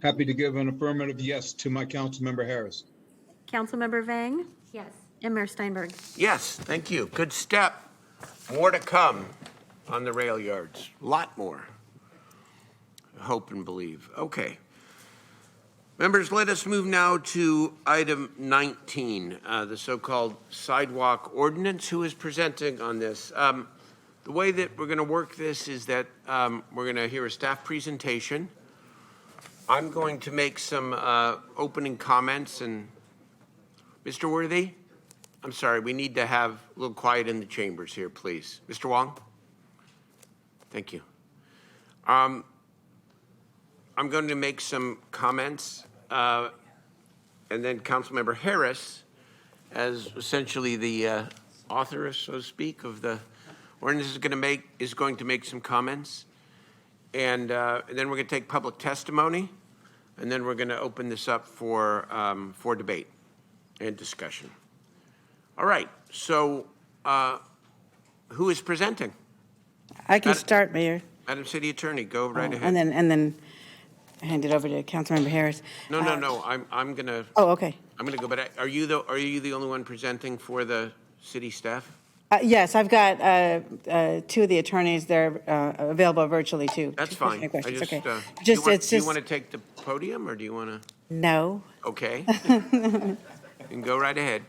Happy to give an affirmative yes to my Councilmember Harris. Councilmember Vang? Yes. And Mayor Steinberg. Yes, thank you. Good step. More to come on the rail yards. A lot more. Hope and believe. Okay. Members, let us move now to item 19, the so-called sidewalk ordinance. Who is presenting on this? The way that we're going to work this is that we're going to hear a staff presentation. I'm going to make some opening comments. And Mr. Worthy, I'm sorry, we need to have a little quiet in the chambers here, please. Mr. Wong? Thank you. I'm going to make some comments, and then Councilmember Harris, as essentially the author, so to speak, of the ordinance, is going to make some comments, and then we're going to take public testimony, and then we're going to open this up for debate and discussion. All right. So, who is presenting? I can start, Mayor. Madam City Attorney, go right ahead. And then hand it over to Councilmember Harris. No. I'm gonna. Oh, okay. I'm gonna go. But are you the only one presenting for the city staff? Yes, I've got two of the attorneys. They're available virtually too. That's to answer fine. any questions. Okay. do Just, you it's just, want to take the podium, or do you want to? no. Okay. You can go right ahead.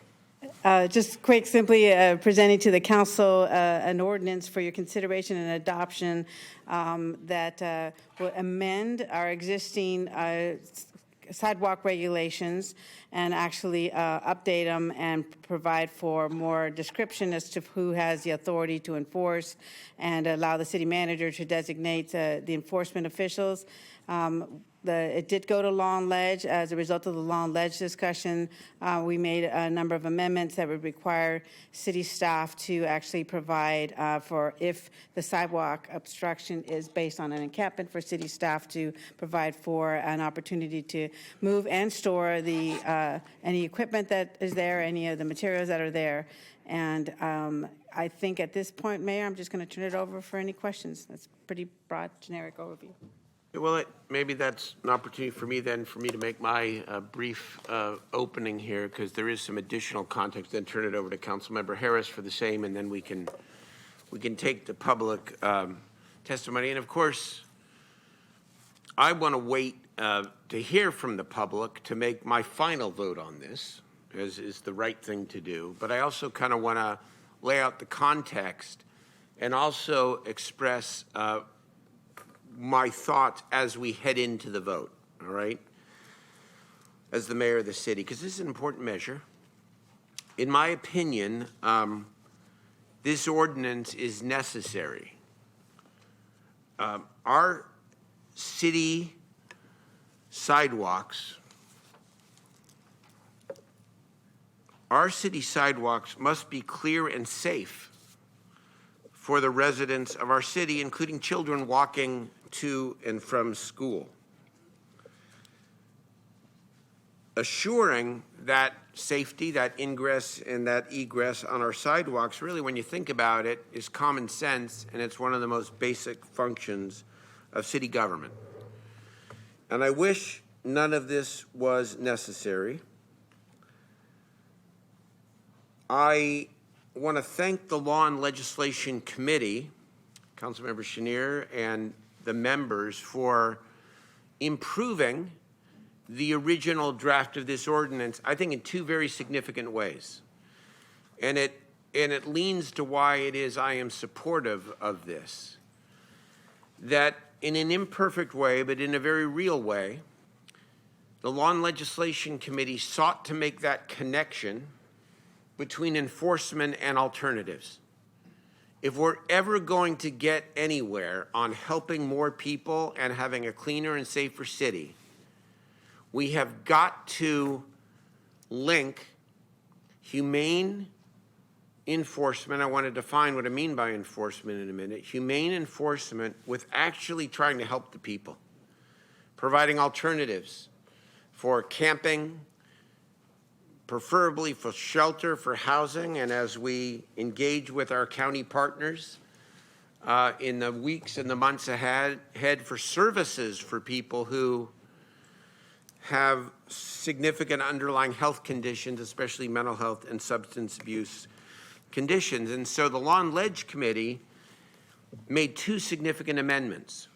Just quick, simply presenting to the council an ordinance for your consideration and adoption that will amend our existing sidewalk regulations and actually update them and provide for more description as to who has the authority to enforce and allow the city manager to designate the enforcement officials. It did go to Law and Ledge. As a result of the Law and Ledge discussion, we made a number of amendments that would require city staff to actually provide for if the sidewalk obstruction is based on an encampment, for city staff to provide for an opportunity to move and store the any equipment that is there, any of the materials that are there. And I think at this point, Mayor, I'm just going to turn it over for any questions. That's a pretty broad, generic overview. Well, maybe that's an opportunity for me then, for me to make my brief opening here, because there is some additional context, then turn it over to Councilmember Harris for the same, and then we can take the public testimony. And of course, I want to wait to hear from the public to make my final vote on this, as is the right thing to do. But I also kind of want to lay out the context and also express my thoughts as we head into the vote, all right, as the mayor of the city, because this is an important measure. In my opinion, this ordinance is necessary. Our city sidewalks must be clear and safe for the residents of our city, including children walking to and from school. Assuring that safety, that ingress and that egress on our sidewalks, really, when you think about it, is common sense, and it's one of the most basic functions of city government. And I wish none of this was necessary. I want to thank the Law and Legislation Committee, Councilmember Chenier, and the members for improving the original draft of this ordinance, I think in two very significant ways. And it leans to why it is I am supportive of this. That in an imperfect way, but in a very real way, the Law and Legislation Committee sought to make that connection between enforcement and alternatives. If we're ever going to get anywhere on helping more people and having a cleaner and safer city, we have got to link humane enforcement. I want to define what I mean by enforcement in a minute. Humane enforcement with actually trying to help the people, providing alternatives for camping, preferably for shelter, for housing, and as we engage with our county partners in the weeks and the months ahead for services for people who have significant underlying health conditions, especially mental health and substance abuse conditions. And so the Law and Ledge Committee made two significant amendments.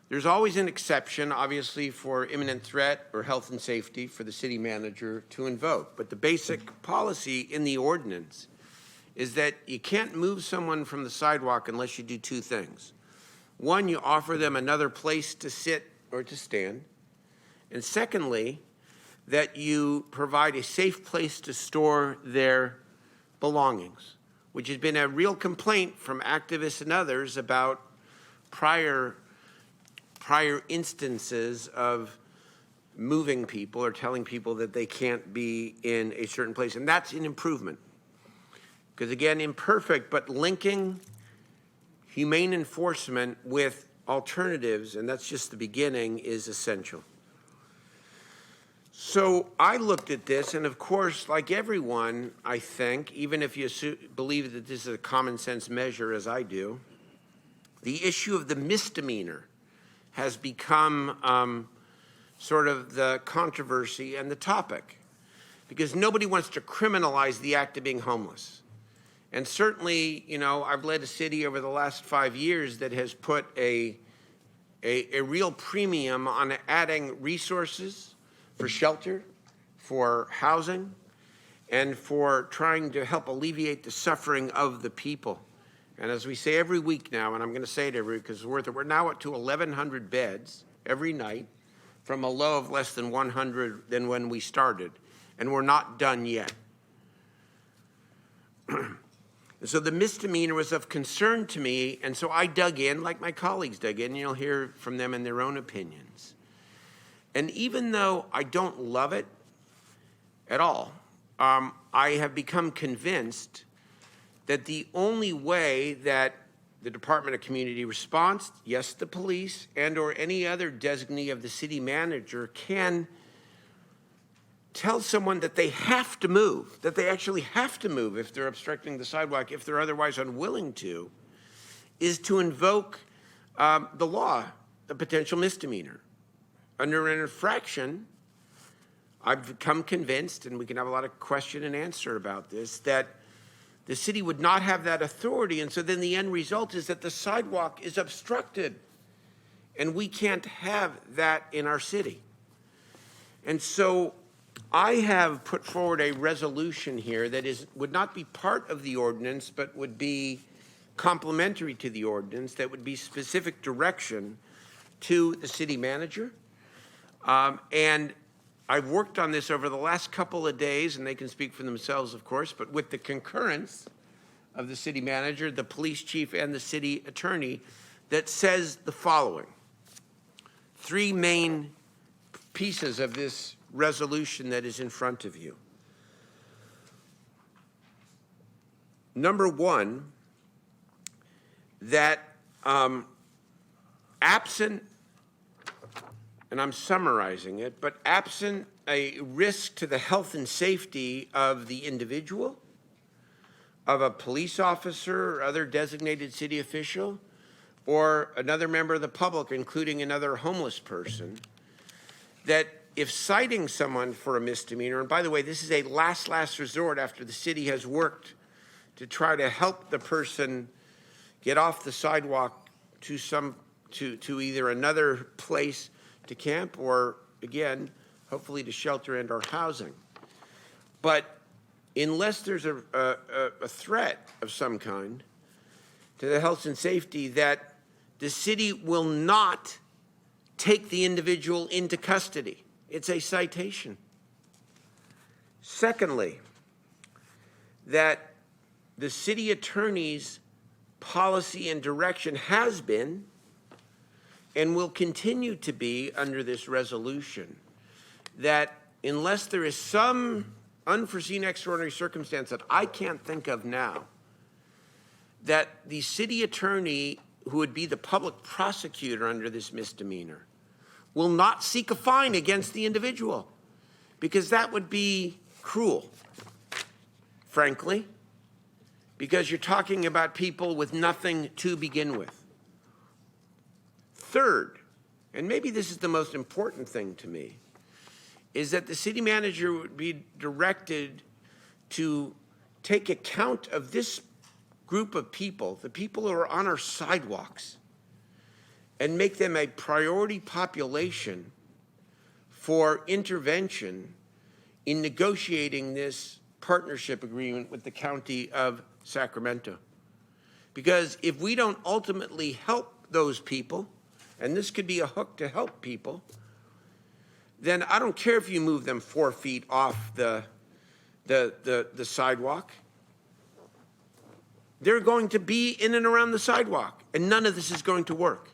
There's always an exception, obviously, for imminent threat or health and safety for the city manager to invoke. But the basic policy in the ordinance is that you can't move someone from the sidewalk unless you do two things. One, you offer them another place to sit or to stand. And secondly, that you provide a safe place to store their belongings, which has been a real complaint from activists and others about prior instances of moving people or telling people that they can't be in a certain place. And that's an improvement. Because again, imperfect, but linking humane enforcement with alternatives, and that's just the beginning, is essential. So I looked at this, and of course, like everyone, I think, even if you believe that this is a common sense measure, as I do, the issue of the misdemeanor has become sort of the controversy and the topic, because nobody wants to criminalize the act of being homeless. And certainly, you know, I've led a city over the last 5 years that has put a real premium on adding resources for shelter, for housing, and for trying to help alleviate the suffering of the people. And as we say every week now, and I'm going to say it every week because it's worth it, we're now up to 1,100 beds every night from a low of less than 100 than when we started. And we're not done yet. So the misdemeanor was of concern to me, and so I dug in, like my colleagues dug in, and you'll hear from them in their own opinions. And even though I don't love it at all, I have become convinced that the only way that the Department of Community Response, yes, the police, and or any other designee of the city manager can tell someone that they have to move, that they actually have to move if they're obstructing the sidewalk, if they're otherwise unwilling to, is to invoke the law, the potential misdemeanor. Under an infraction, I've become convinced, and we can have a lot of question and answer about this, that the city would not have that authority, and so then the end result is that the sidewalk is obstructed, and we can't have that in our city. And so I have put forward a resolution here that would not be part of the ordinance, but would be complementary to the ordinance, that would be specific direction to the city manager. And I've worked on this over the last couple of days, and they can speak for themselves, of course, but with the concurrence of the city manager, the police chief, and the city attorney, that says the following. 3 main pieces of this resolution that is in front of you. Number 1, that absent, and I'm summarizing it, but absent a risk to the health and safety of the individual, of a police officer or other designated city official, or another member of the public, including another homeless person, that if citing someone for a misdemeanor, and by the way, this is a last resort after the city has worked to try to help the person get off the sidewalk to either another place to camp or, again, hopefully to shelter and or housing. But unless there's a threat of some kind to the health and safety, that the city will not take the individual into custody. It's a citation. Secondly, that the city attorney's policy and direction has been and will continue to be under this resolution, that unless there is some unforeseen extraordinary circumstance that I can't think of now, that the city attorney, who would be the public prosecutor under this misdemeanor, will not seek a fine against the individual, because that would be cruel, frankly, because you're talking about people with nothing to begin with. Third, and maybe this is the most important thing to me, is that the city manager would be directed to take account of this group of people, the people who are on our sidewalks, and make them a priority population for intervention in negotiating this partnership agreement with the county of Sacramento. Because if we don't ultimately help those people, and this could be a hook to help people, then I don't care if you move them 4 feet off the sidewalk. They're going to be in and around the sidewalk, and none of this is going to work.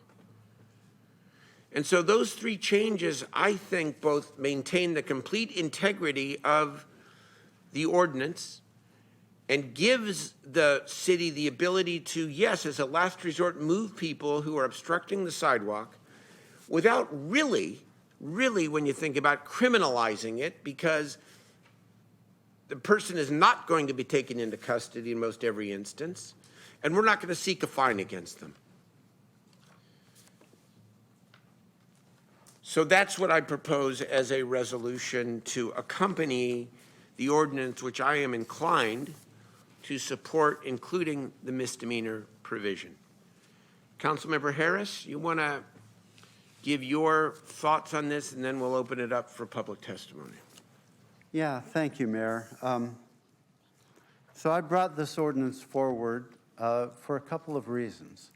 And so those 3 changes, I think, both maintain the complete integrity of the ordinance and gives the city the ability to, yes, as a last resort, move people who are obstructing the sidewalk without really, when you think about criminalizing it, because the person is not going to be taken into custody in most every instance, and we're not going to seek a fine against them. So that's what I propose as a resolution to accompany the ordinance, which I am inclined to support including the misdemeanor provision. Councilmember Harris, you want to give your thoughts on this, and then we'll open it up for public testimony. Yeah, thank you, Mayor. So I brought this ordinance forward for a couple of reasons.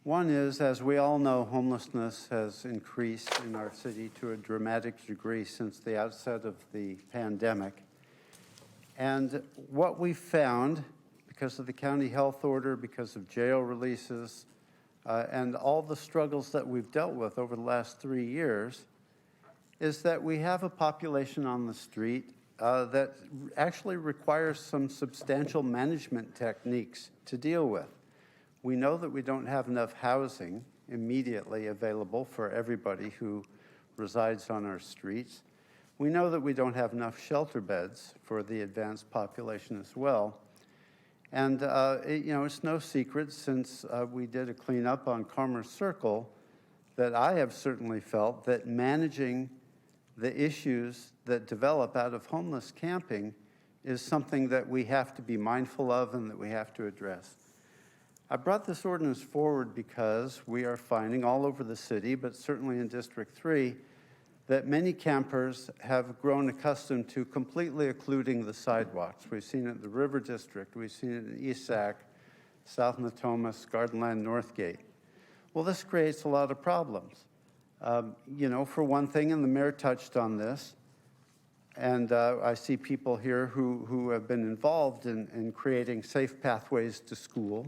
One is, as we all know, homelessness has increased in our city to a dramatic degree since the outset of the pandemic. And what we found, because of the county health order, because of jail releases, and all the struggles that we've dealt with over the last 3 years, is that we have a population on the street that actually requires some substantial management techniques to deal with. We know that we don't have enough housing immediately available for everybody who resides on our streets. We know that we don't have enough shelter beds for the advanced population as well. And it's no secret, since we did a cleanup on Commerce Circle, that I have certainly felt that managing the issues that develop out of homeless camping is something that we have to be mindful of and that we have to address. I brought this ordinance forward because we are finding all over the city, but certainly in District 3, that many campers have grown accustomed to completely occluding the sidewalks. We've seen it in the River District, we've seen it in East Sac, South Natomas, Gardenland, Northgate. Well, this creates a lot of problems. For one thing, and the mayor touched on this, and I see people here who have been involved in creating safe pathways to school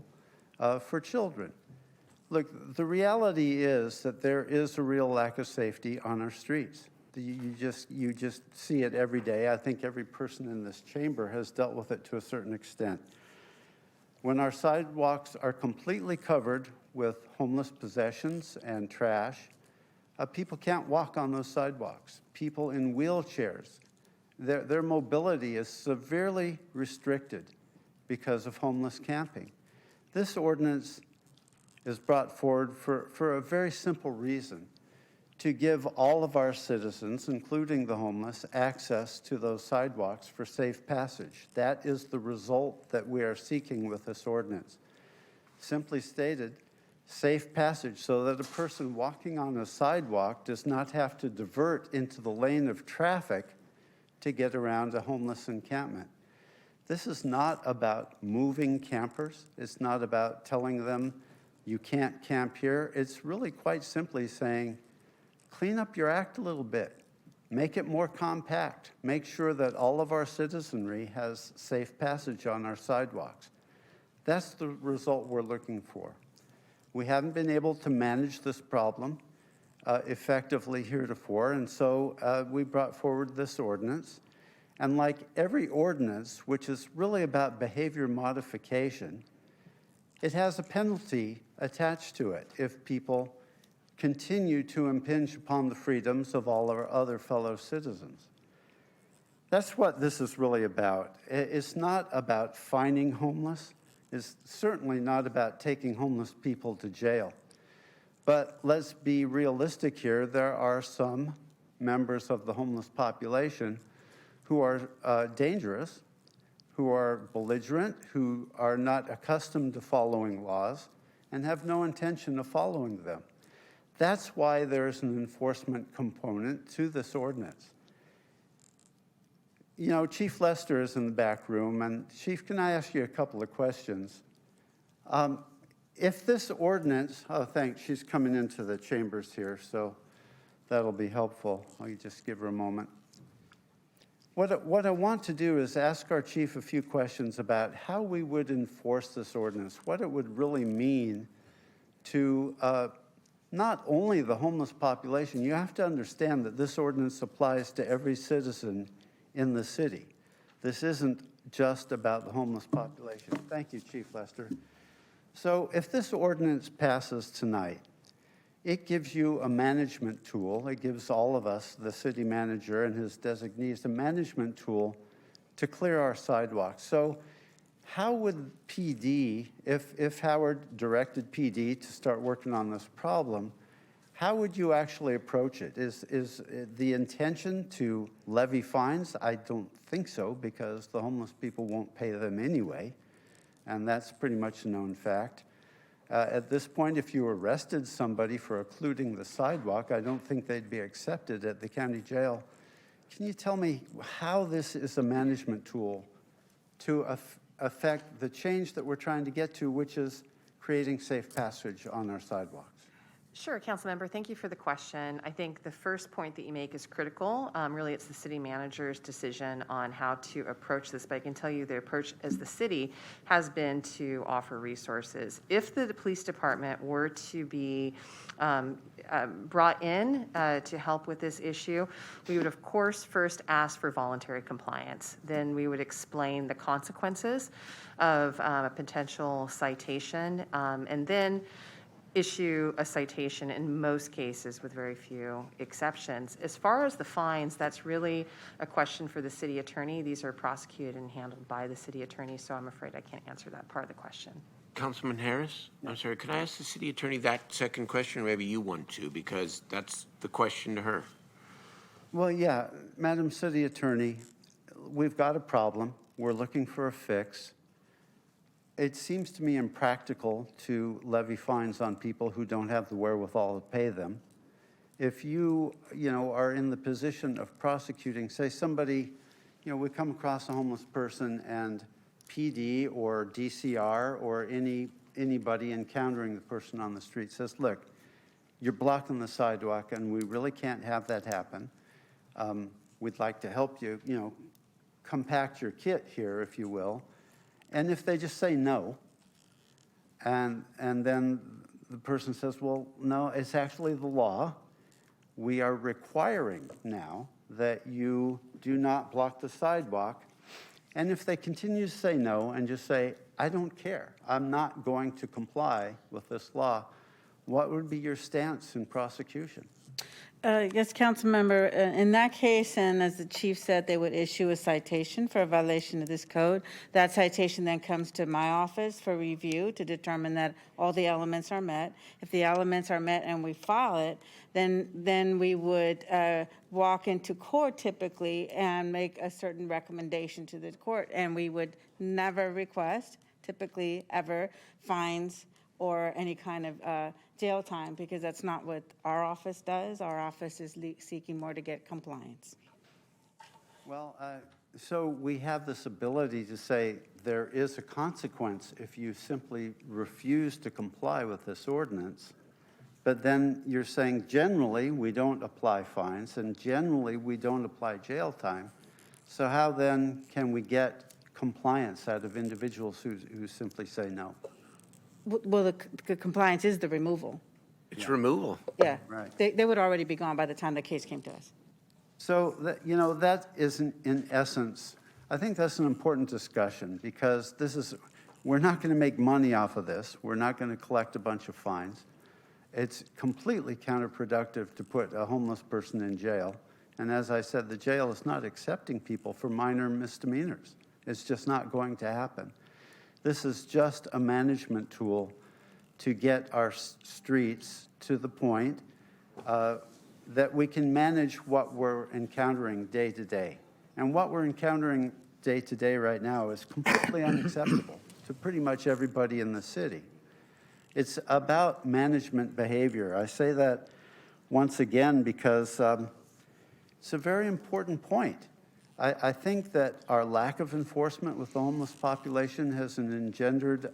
for children. Look, the reality is that there is a real lack of safety on our streets. You just see it every day. I think every person in this chamber has dealt with it to a certain extent. When our sidewalks are completely covered with homeless possessions and trash, people can't walk on those sidewalks. People in wheelchairs, their mobility is severely restricted because of homeless camping. This ordinance is brought forward for a very simple reason: to give all of our citizens, including the homeless, access to those sidewalks for safe passage. That is the result that we are seeking with this ordinance. Simply stated, safe passage, so that a person walking on a sidewalk does not have to divert into the lane of traffic to get around a homeless encampment. This is not about moving campers. It's not about telling them you can't camp here. It's really quite simply saying, clean up your act a little bit. Make it more compact. Make sure that all of our citizenry has safe passage on our sidewalks. That's the result we're looking for. We haven't been able to manage this problem effectively heretofore, and so we brought forward this ordinance. And like every ordinance, which is really about behavior modification, it has a penalty attached to it if people continue to impinge upon the freedoms of all our other fellow citizens. That's what this is really about. It's not about fining homeless. It's certainly not about taking homeless people to jail. But let's be realistic here. There are some members of the homeless population who are dangerous, who are belligerent, who are not accustomed to following laws, and have no intention of following them. That's why there's an enforcement component to this ordinance. Chief Lester is in the back room, and Chief, can I ask you a couple of questions? If this ordinance, thanks, she's coming into the chambers here, so that'll be helpful. I'll just give her a moment. What I want to do is ask our chief a few questions about how we would enforce this ordinance, what it would really mean to not only the homeless population. You have to understand that this ordinance applies to every citizen in the city. This isn't just about the homeless population. Thank you, Chief Lester. So if this ordinance passes tonight, it gives you a management tool. It gives all of us, the city manager and his designees, a management tool to clear our sidewalks. So how would PD, if Howard directed PD to start working on this problem, how would you actually approach it? Is the intention to levy fines? I don't think so, because the homeless people won't pay them anyway, and that's pretty much a known fact. At this point, if you arrested somebody for occluding the sidewalk, I don't think they'd be accepted at the county jail. Can you tell me how this is a management tool to affect the change that we're trying to get to, which is creating safe passage on our sidewalks? Sure, Councilmember, thank you for the question. I think the first point that you make is critical. Really, it's the city manager's decision on how to approach this, but I can tell you the approach as the city has been to offer resources. If the police department were to be brought in to help with this issue, we would of course first ask for voluntary compliance. Then we would explain the consequences of a potential citation, and then issue a citation in most cases, with very few exceptions. As far as the fines, that's really a question for the city attorney. These are prosecuted and handled by the city attorney, so I'm afraid I can't answer that part of the question. Councilman Harris? I'm sorry, could I ask the city attorney that second question, or maybe you want to, because that's the question to her. Well, yeah, Madam City Attorney, we've got a problem. We're looking for a fix. It seems to me impractical to levy fines on people who don't have the wherewithal to pay them. If you are in the position of prosecuting, say somebody, we come across a homeless person and PD or DCR or anybody encountering the person on the street says, look, you're blocking the sidewalk and we really can't have that happen. We'd like to help you, compact your kit here, if you will. And if they just say no, and then the person says, well, no, it's actually the law. We are requiring now that you do not block the sidewalk. And if they continue to say no and just say, I don't care, I'm not going to comply with this law, what would be your stance in prosecution? Yes, Councilmember, in that case, and as the chief said, they would issue a citation for a violation of this code. That citation then comes to my office for review to determine that all the elements are met. If the elements are met and we file it, then we would walk into court typically and make a certain recommendation to the court, and we would never request, typically ever, fines or any kind of jail time, because that's not what our office does. Our office is seeking more to get compliance. Well, so we have this ability to say there is a consequence if you simply refuse to comply with this ordinance, but then you're saying generally we don't apply fines and generally we don't apply jail time. So how then can we get compliance out of individuals who simply say no? Well, the compliance is the removal. It's removal. Yeah, Right. They would already be gone by the time the case came to us. So, that is in essence, I think that's an important discussion, because we're not going to make money off of this. We're not going to collect a bunch of fines. It's completely counterproductive to put a homeless person in jail. And as I said, the jail is not accepting people for minor misdemeanors. It's just not going to happen. This is just a management tool to get our streets to the point that we can manage what we're encountering day to day. And what we're encountering day to day right now is completely unacceptable to pretty much everybody in the city. It's about management behavior. I say that once again because it's a very important point. I think that our lack of enforcement with the homeless population has engendered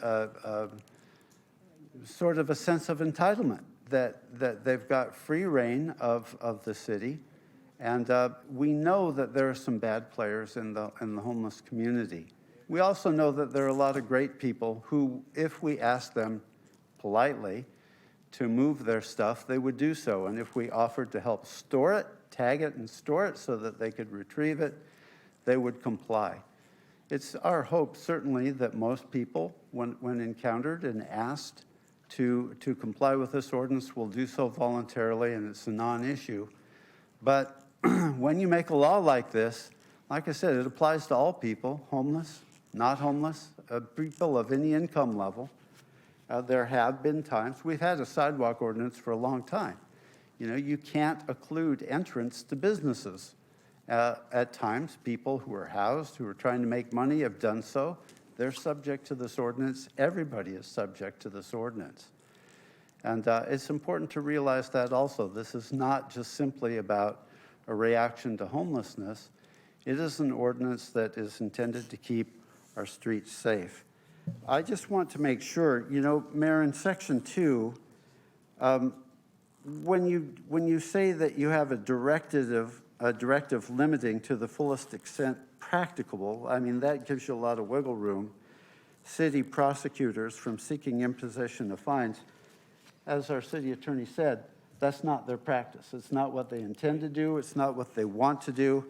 sort of a sense of entitlement that they've got free reign of the city. And we know that there are some bad players in the homeless community. We also know that there are a lot of great people who, if we ask them politely to move their stuff, they would do so. And if we offered to help store it, tag it and store it so that they could retrieve it, they would comply. It's our hope, certainly, that most people, when encountered and asked to comply with this ordinance, will do so voluntarily, and it's a non-issue. But when you make a law like this, like I said, it applies to all people, homeless, not homeless, people of any income level. There have been times, we've had a sidewalk ordinance for a long time, You know, you can't occlude entrance to businesses. At times, people who are housed, who are trying to make money have done so. They're subject to this ordinance. Everybody is subject to this ordinance. And it's important to realize that also. This is not just simply about a reaction to homelessness. It is an ordinance that is intended to keep our streets safe. I just want to make sure, you know, Mayor, in Section 2, when you say that you have a directive limiting to the fullest extent practicable, I mean, that gives you a lot of wiggle room. City prosecutors from seeking imposition of fines, as our city attorney said, that's not their practice. It's not what they intend to do. It's not what they want to do.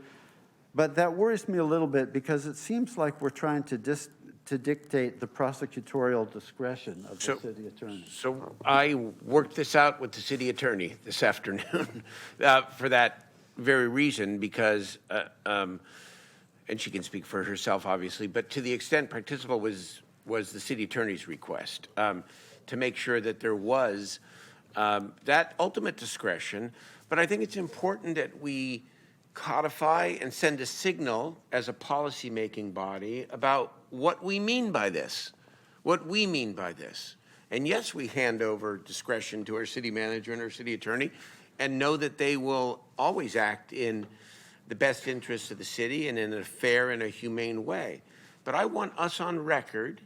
But that worries me a little bit because it seems like we're trying to dictate the prosecutorial discretion of the city attorney. So I worked this out with the city attorney this afternoon for that very reason, because, and she can speak for herself, obviously, but to the extent practicable was the city attorney's request, to make sure that there was that ultimate discretion. But I think it's important that we codify and send a signal as a policy-making body about what we mean by this, And yes, we hand over discretion to our city manager and our city attorney and know that they will always act in the best interests of the city and in a fair and a humane way. But I want us on record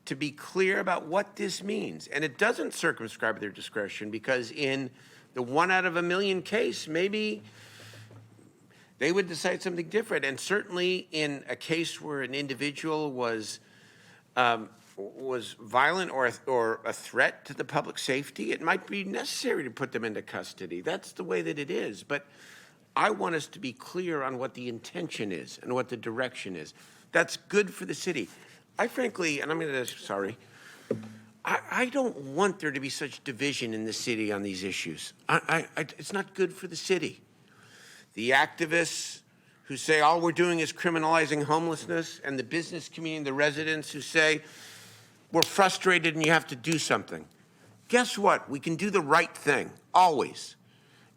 to be clear about what this means. And it doesn't circumscribe their discretion, because in the 1 out of a million case, maybe they would decide something different. And certainly in a case where an individual was violent or a threat to the public safety, it might be necessary to put them into custody. That's the way that it is. But I want us to be clear on what the intention is and what the direction is. That's good for the city. I frankly, and I'm going to, sorry, I don't want there to be such division in the city on these issues. It's not good for the city. The activists who say all we're doing is criminalizing homelessness, and the business community, the residents who say we're frustrated and you have to do something. Guess what? We can do the right thing, always.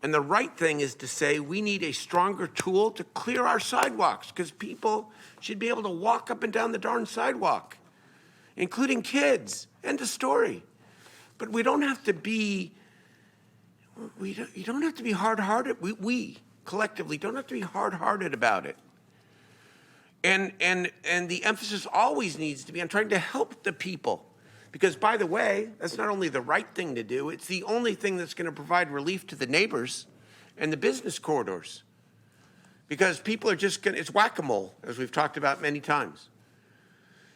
And the right thing is to say we need a stronger tool to clear our sidewalks, because people should be able to walk up and down the darn sidewalk, including kids. End of story. But we don't have to be, you don't have to be hard-hearted. We collectively don't have to be hard-hearted about it. And the emphasis always needs to be on trying to help the people. Because, by the way, that's not only the right thing to do, it's the only thing that's going to provide relief to the neighbors and the business corridors. Because people are just going to, it's whack-a-mole, as we've talked about many times.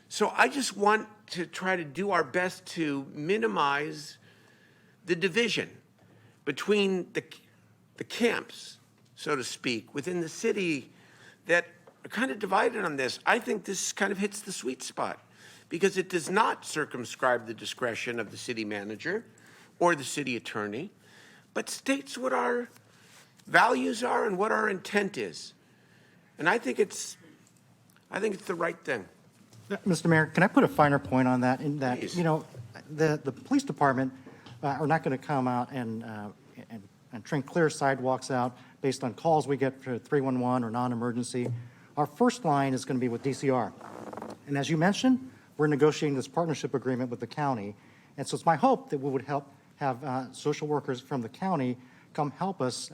So I just want to try to do our best to minimize the division between the camps, so to speak, within the city that are kind of divided on this. I think this kind of hits the sweet spot, because it does not circumscribe the discretion of the city manager or the city attorney, but states what our values are and what our intent is. And I think it's the right thing. Mr. Mayor, can I put a finer point on that? In that, Please. you know, the police department are not going to come out and try and clear sidewalks out based on calls we get for 311 or non-emergency. Our first line is going to be with DCR. And as you mentioned, we're negotiating this partnership agreement with the county. And so it's my hope that we would have social workers from the county come help us,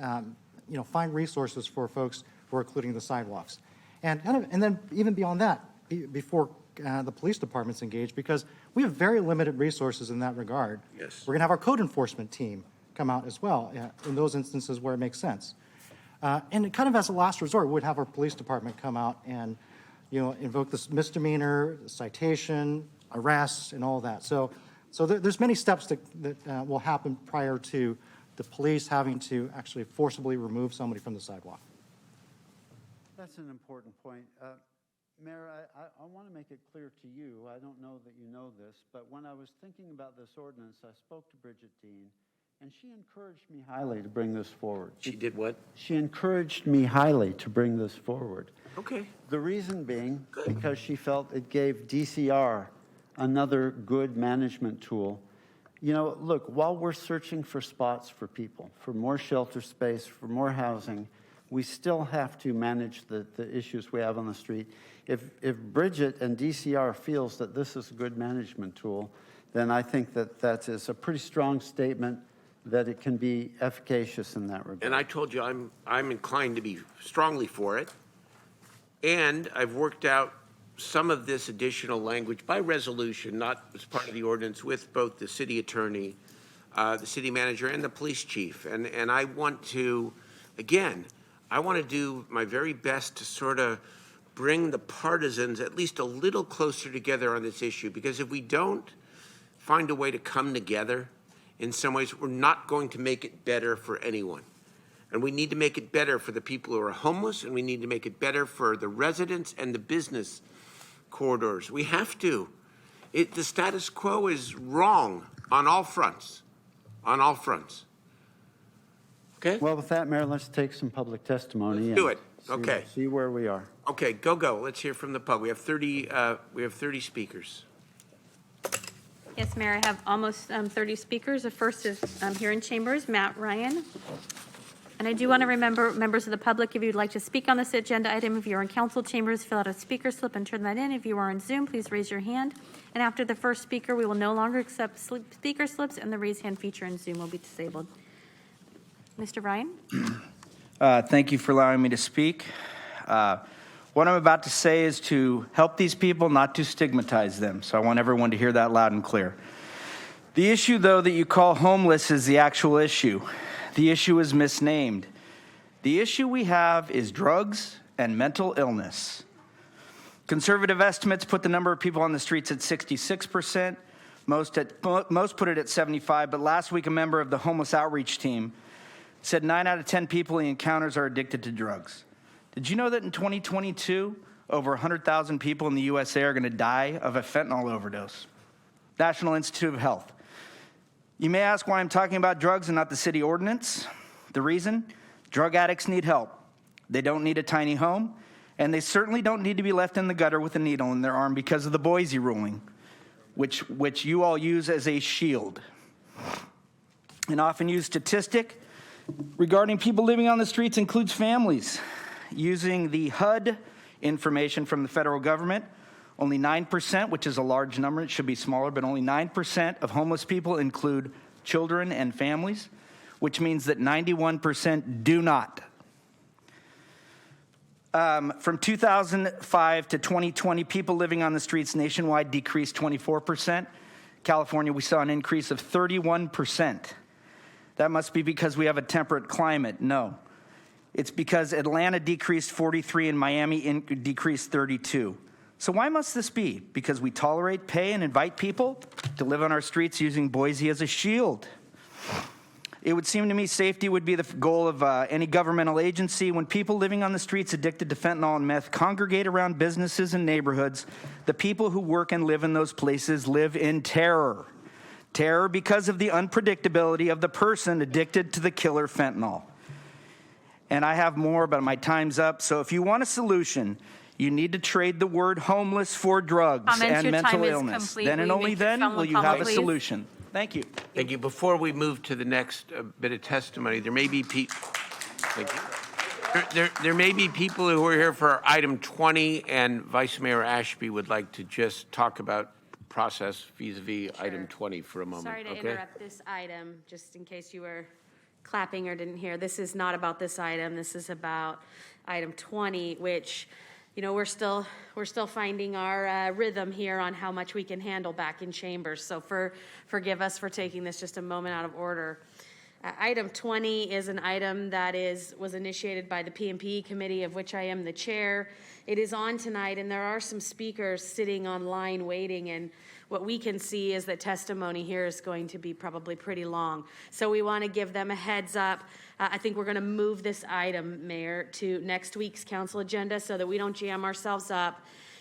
you know, find resources for folks who are including the sidewalks. And then even beyond that, before the police department's engaged, because we have very limited resources in that regard. Yes. We're going to have our code enforcement team come out as well in those instances where it makes sense. And kind of as a last resort, we'd have our police department come out and, you know, invoke this misdemeanor, citation, arrests, and all that. So there's many steps that will happen prior to the police having to actually forcibly remove somebody from the sidewalk. That's an important point. Mayor, I want to make it clear to you, I don't know that you know this, but when I was thinking about this ordinance, I spoke to Bridget Dean, and she encouraged me highly to bring this forward. She did what? She encouraged me highly to bring this forward. Okay. The reason being, because she felt it gave DCR another good management tool You know, look, while we're searching for spots for people, for more shelter space, for more housing, we still have to manage the issues we have on the street. If Bridget and DCR feels that this is a good management tool, then I think that is a pretty strong statement that it can be efficacious in that regard. And I told you I'm inclined to be strongly for it. And I've worked out some of this additional language by resolution, not as part of the ordinance, with both the city attorney, the city manager, and the police chief. And I want to, again, I want to do my very best to sort of bring the partisans at least a little closer together on this issue, because if we don't find a way to come together in some ways, we're not going to make it better for anyone. And we need to make it better for the people who are homeless, and we need to make it better for the residents and the business corridors. We have to. The status quo is wrong on all fronts, on all fronts. Okay? Well, with that, Mayor, let's take some public testimony. Let's do it. Okay. See where we are. Okay, go. Let's hear from the public. We have 30 speakers. Yes, Mayor, I have almost 30 speakers. The first is here in chambers, Matt Ryan. And I do want to remember members of the public, if you'd like to speak on this agenda item, if you're in council chambers, fill out a speaker slip and turn that in. If you are on Zoom, please raise your hand. And after the first speaker, we will no longer accept speaker slips, and the raise hand feature in Zoom will be disabled. Mr. Ryan? Thank you for allowing me to speak. What I'm about to say is to help these people, not to stigmatize them. So I want everyone to hear that loud and clear. The issue, though, that you call homeless is the actual issue. The issue is misnamed. The issue we have is drugs and mental illness. Conservative estimates put the number of people on the streets at 66%. Most put it at 75%, but last week a member of the homeless outreach team said 9 out of 10 people he encounters are addicted to drugs. Did you know that in 2022, over 100,000 people in the USA are going to die of a fentanyl overdose? National Institute of Health. You may ask why I'm talking about drugs and not the city ordinance. The reason? Drug addicts need help. They don't need a tiny home, and they certainly don't need to be left in the gutter with a needle in their arm because of the Boise ruling, which you all use as a shield. An often used statistic regarding people living on the streets includes families. Using the HUD information from the federal government, only 9%, which is a large number, it should be smaller, but only 9% of homeless people include children and families, which means that 91% do not. From 2005 to 2020, people living on the streets nationwide decreased 24%. California, we saw an increase of 31%. That must be because we have a temperate climate. No. It's because Atlanta decreased 43 and Miami decreased 32. So why must this be? Because we tolerate, pay, and invite people to live on our streets using Boise as a shield. It would seem to me safety would be the goal of any governmental agency. When people living on the streets addicted to fentanyl and meth congregate around businesses and neighborhoods, the people who work and live in those places live in terror. Terror because of the unpredictability of the person addicted to the killer fentanyl. And I have more, but my time's up. So if you want a solution, you need to trade the word homeless for drugs Comments, and mental illness. Complete. Then and Will you only make then someone will you come have up, a please? solution. Thank you. Thank you. Before we move to the next bit of testimony, there may be people. Thank you. There may be people who are here for item 20, and Vice Mayor Ashby would like to just talk about process vis-a-vis item 20 for a moment. Sorry to okay? interrupt this item, just in case you were clapping or didn't hear. This is not about this item. This is about item 20, which, you know, we're still finding our rhythm here on how much we can handle back in chambers. So forgive us for taking this just a moment out of order. Item 20 is an item that was initiated by the P&P committee, of which I am the chair. It is on tonight, and there are some speakers sitting online waiting, and what we can see is that testimony here is going to be probably pretty long. So we want to give them a heads up. I think we're going to move this item, Mayor, to next week's council agenda so that we don't jam ourselves up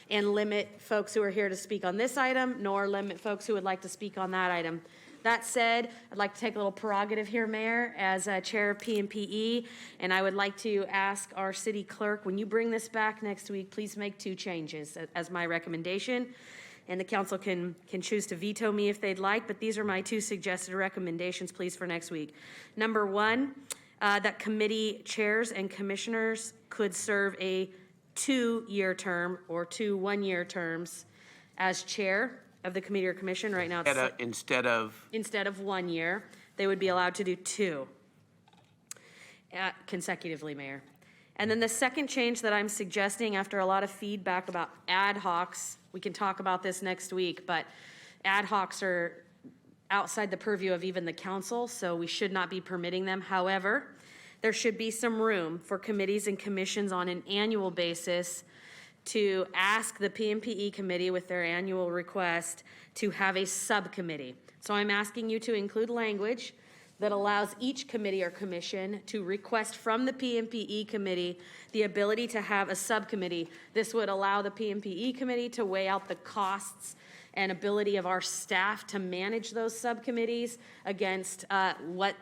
and limit folks who are here to speak on this item, nor limit folks who would like to speak on that item. That said, I'd like to take a little prerogative here, Mayor, as chair of P&PE, and I would like to ask our city clerk, when you bring this back next week, please make 2 changes as my recommendation. and the council can choose to veto me if they'd like, but these are my two suggested recommendations, please, for next week. Number one, that committee chairs and commissioners could serve a 2-year term or 2 one-year terms as chair of the committee or commission. Right now, it's Instead of 1 year, they would be allowed to do 2 consecutively, Mayor. And then the second change that I'm suggesting, after a lot of feedback about ad hocs, we can talk about this next week, but ad hocs are outside the purview of even the council, so we should not be permitting them. However, there should be some room for committees and commissions on an annual basis to ask the PMPE committee with their annual request to have a subcommittee. So I'm asking you to include language that allows each committee or commission to request from the PMPE committee the ability to have a subcommittee. This would allow the PMPE committee to weigh out the costs and ability of our staff to manage those subcommittees against what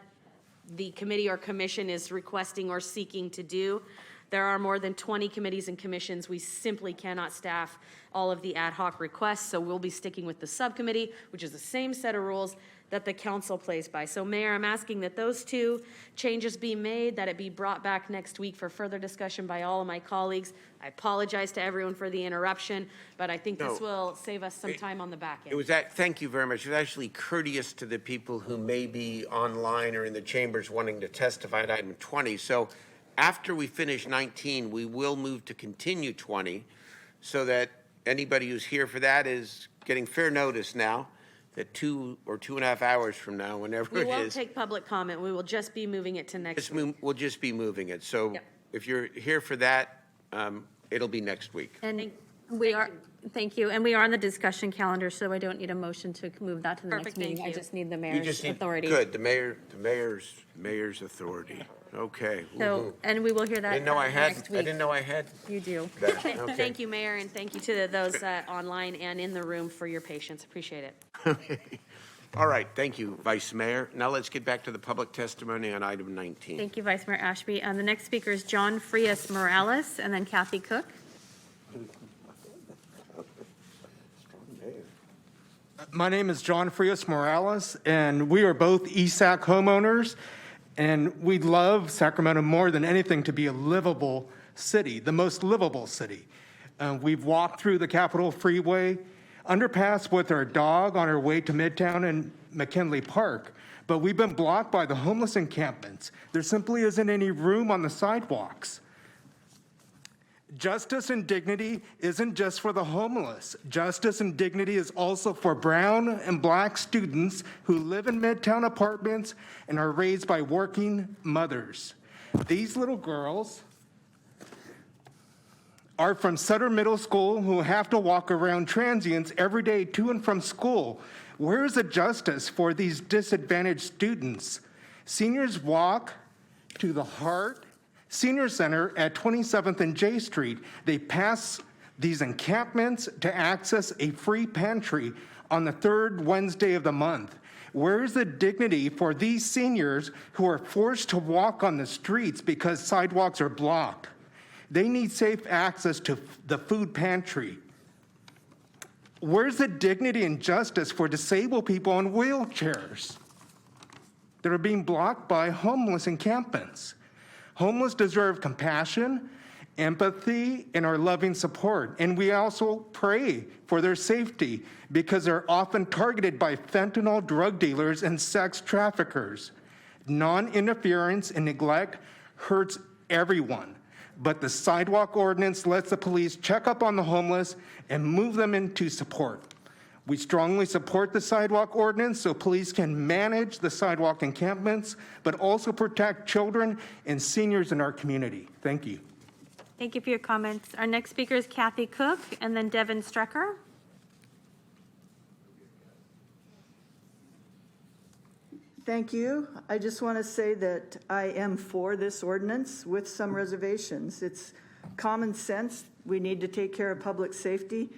the committee or commission is requesting or seeking to do. There are more than 20 committees and commissions. We simply cannot staff all of the ad hoc requests, so we'll be sticking with the subcommittee, which is the same set of rules that the council plays by. So Mayor, I'm asking that those two changes be made, that it be brought back next week for further discussion by all of my colleagues. I apologize to everyone for the interruption, but I think this will save us some time on the back end. Thank you very much. It was actually courteous to the people who may be online or in the chambers wanting to testify at item 20. So after we finish 19, we will move to continue 20 so that anybody who's here for that is getting fair notice now that 2 or 2.5 hours from now, whenever We it won't is, take public comment. We will just be moving it to next week. we'll just be moving it. So Yep. if you're here for that, it'll be next week. And we are, thank you, and we are on the discussion calendar, so I don't need a motion to move that to the next Perfect, meeting. thank I you. just need the You mayor's just need- authority. Good, the mayor's authority. Okay. So, woohoo. and we will hear that I didn't know I had, next I week. didn't know I had You do. that. Okay. Thank you, Mayor, and thank you to those online and in the room for your patience. Appreciate it. Okay. All right, thank you, Vice Mayor. Now let's get back to the public testimony on item 19. Thank you, Vice Mayor Ashby. The next speaker is John Frias Morales, and then Kathy Cook. My name is John Frias Morales, and we are both ESAC homeowners, and we love Sacramento more than anything to be a livable city, the most livable city. We've walked through the Capitol Freeway underpass with our dog on our way to Midtown and McKinley Park, but we've been blocked by the homeless encampments. There simply isn't any room on the sidewalks. Justice and dignity isn't just for the homeless. Justice and dignity is also for brown and black students who live in Midtown apartments and are raised by working mothers. These little girls are from Sutter Middle School who have to walk around transients every day to and from school. Where is the justice for these disadvantaged students? Seniors walk to the Hart Senior Center at 27th and J Street. They pass these encampments to access a free pantry on the third Wednesday of the month. Where is the dignity for these seniors who are forced to walk on the streets because sidewalks are blocked? They need safe access to the food pantry. Where's the dignity and justice for disabled people in wheelchairs that are being blocked by homeless encampments? Homeless deserve compassion, empathy, and our loving support. And we also pray for their safety because they're often targeted by fentanyl drug dealers and sex traffickers. Non-interference and neglect hurts everyone, but the sidewalk ordinance lets the police check up on the homeless and move them into support. We strongly support the sidewalk ordinance so police can manage the sidewalk encampments, but also protect children and seniors in our community. Thank you. Thank you for your comments. Our next speaker is Kathy Cook, and then Devin Strecker. Thank you. I just want to say that I am for this ordinance with some reservations. It's common sense. We need to take care of public safety.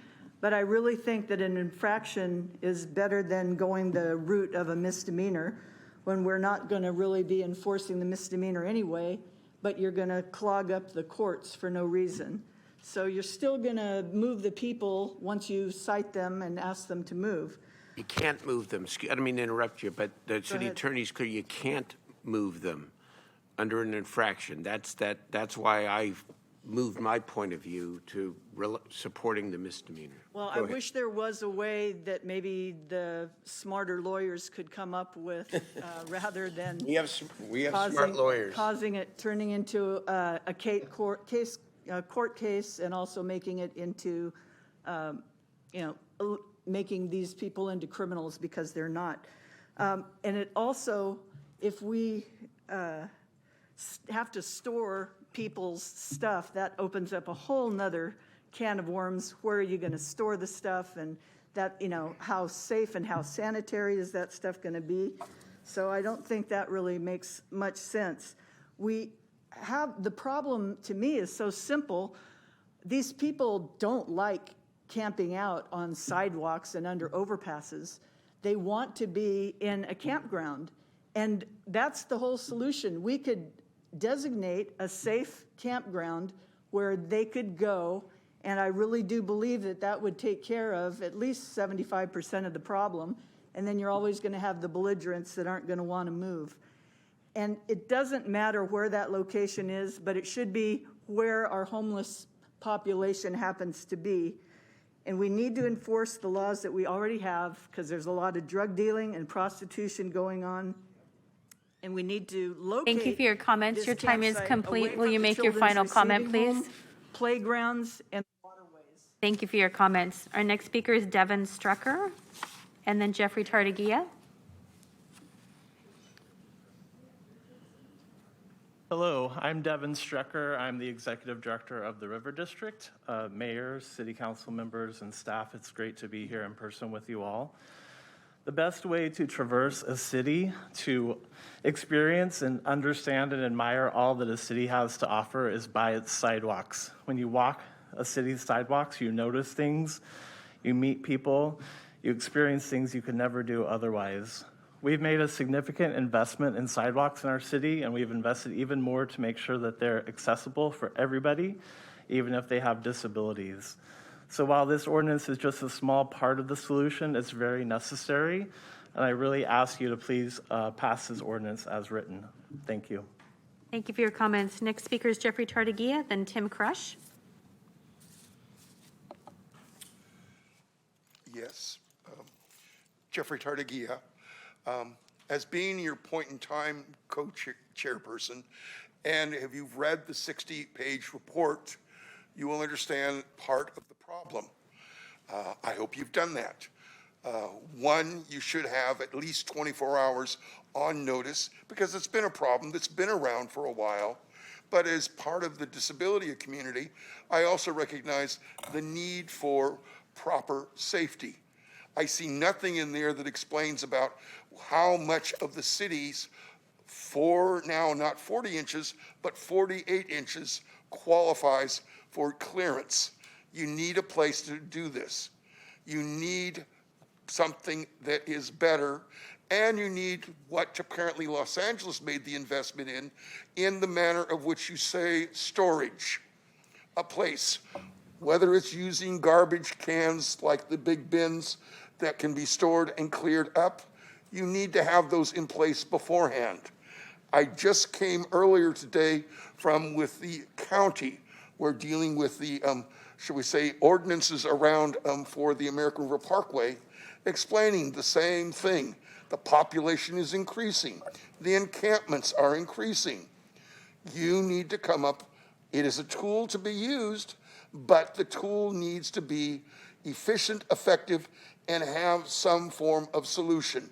But I really think that an infraction is better than going the route of a misdemeanor when we're not going to really be enforcing the misdemeanor anyway, but you're going to clog up the courts for no reason. So you're still going to move the people once you cite them and ask them to move. You can't move them. I don't mean to interrupt you, but the city ahead. attorney's clear, you can't move them under an infraction. That's why I moved my point of view to supporting the misdemeanor. Well, Go I ahead. wish there was a way that maybe the smarter lawyers could come up with, rather than We have smart causing- lawyers. Causing it, turning into a court case, and also making it into, making these people into criminals because they're not. And it also, if we have to store people's stuff, that opens up a whole nother can of worms. Where are you going to store the stuff? And that, how safe and how sanitary is that stuff going to be? So I don't think that really makes much sense. The problem to me is so simple. These people don't like camping out on sidewalks and under overpasses. They want to be in a campground. And that's the whole solution. We could designate a safe campground where they could go, and I really do believe that that would take care of at least 75% of the problem, and then you're always going to have the belligerents that aren't going to want to move. And it doesn't matter where that location is, but it should be where our homeless population happens to be. And we need to enforce the laws that we already have, because there's a lot of drug dealing and prostitution going on. And we need to locate. Thank you for your comments. this Your time is campsite complete. away Will from you the make your children's final comment, receiving please? home, playgrounds, and Thank you for your comments. Our next speaker is Devin Strucker, and then Jeffrey Tartagia. Hello, I'm Devin Strecker. I'm the Executive Director of the River District. Mayors, City Council members, and staff, it's great to be here in person with you all. The best way to traverse a city, to experience and understand and admire all that a city has to offer, is by its sidewalks. When you walk a city's sidewalks, you notice things, you meet people, you experience things you could never do otherwise. We've made a significant investment in sidewalks in our city, and we've invested even more to make sure that they're accessible for everybody, even if they have disabilities. So while this ordinance is just a small part of the solution, it's very necessary, and I really ask you to please pass this ordinance as written. Thank you. Thank you for your comments. Next speaker is Jeffrey Tartagia, then Tim Crush. Yes. Jeffrey Tartagia. As being your point-in-time co-chairperson, and if you've read the 60-page report, you will understand part of the problem. I hope you've done that. One, you should have at least 24 hours on notice, because it's been a problem that's been around for a while. But as part of the disability community, I also recognize the need for proper safety. I see nothing in there that explains about how much of the city's now not 40 inches, but 48 inches qualifies for clearance. You need a place to do this. You need something that is better, and you need what apparently Los Angeles made the investment in the manner of which you say storage. A place, whether it's using garbage cans like the big bins that can be stored and cleared up, you need to have those in place beforehand. I just came earlier today with the county. We're dealing with the, should we say, ordinances around for the American River Parkway, explaining the same thing. The population is increasing. The encampments are increasing. You need to come up. It is a tool to be used, but the tool needs to be efficient, effective, and have some form of solution.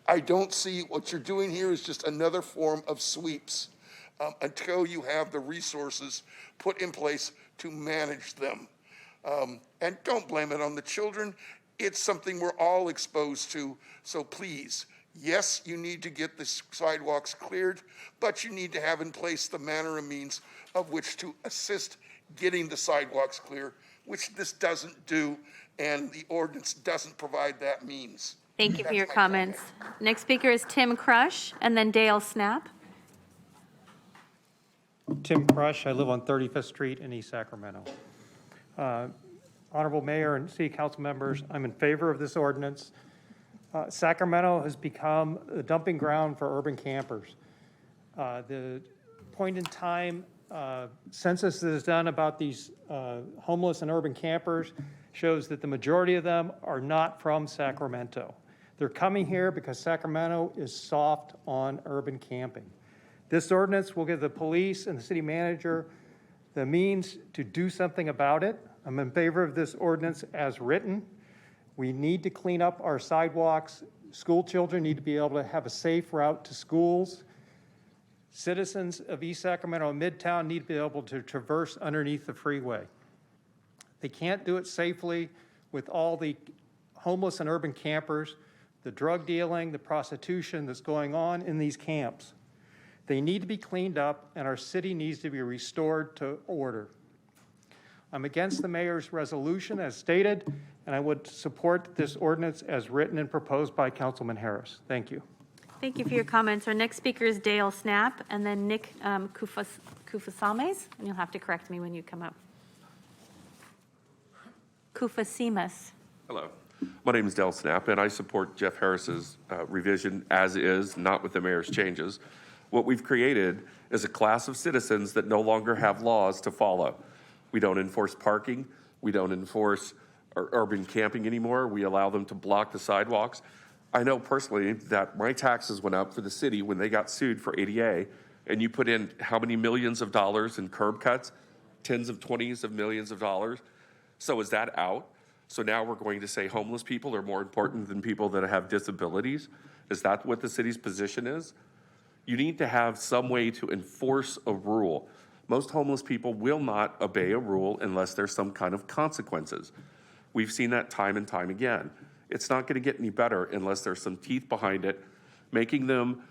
I don't see what you're doing here is just another form of sweeps until you have the resources put in place to manage them. And don't blame it on the children. It's something we're all exposed to. So please, yes, you need to get the sidewalks cleared, but you need to have in place the manner and means of which to assist getting the sidewalks clear, which this doesn't do, and the ordinance doesn't provide that means. Thank you for your comments. Next speaker is Tim Crush, and then Dale Snap. Tim Crush, I live on 35th Street in East Sacramento. Honorable Mayor and City Council members, I'm in favor of this ordinance. Sacramento has become a dumping ground for urban campers. The point in time census that is done about these homeless and urban campers shows that the majority of them are not from Sacramento. They're coming here because Sacramento is soft on urban camping. This ordinance will give the police and the city manager the means to do something about it. I'm in favor of this ordinance as written. We need to clean up our sidewalks. School children need to be able to have a safe route to schools. Citizens of East Sacramento and Midtown need to be able to traverse underneath the freeway. They can't do it safely with all the homeless and urban campers, the drug dealing, the prostitution that's going on in these camps. They need to be cleaned up, and our city needs to be restored to order. I'm against the mayor's resolution as stated, and I would support this ordinance as written and proposed by Councilman Harris. Thank you. Thank you for your comments. Our next speaker is Dale Snap, and then Nick Kufasames, and you'll have to correct me when you come up. Kufasimas. Hello. My name is Dale Snap, and I support Jeff Harris's revision as is, not with the mayor's changes. What we've created is a class of citizens that no longer have laws to follow. We don't enforce parking. We don't enforce urban camping anymore. We allow them to block the sidewalks. I know personally that my taxes went up for the city when they got sued for ADA, and you put in how many millions of dollars in curb cuts, tens of 20s of millions of dollars. So is that out? So now we're going to say homeless people are more important than people that have disabilities? Is that what the city's position is? You need to have some way to enforce a rule. Most homeless people will not obey a rule unless there's some kind of consequences. We've seen that time and time again. It's not going to get any better unless there's some teeth behind it, making them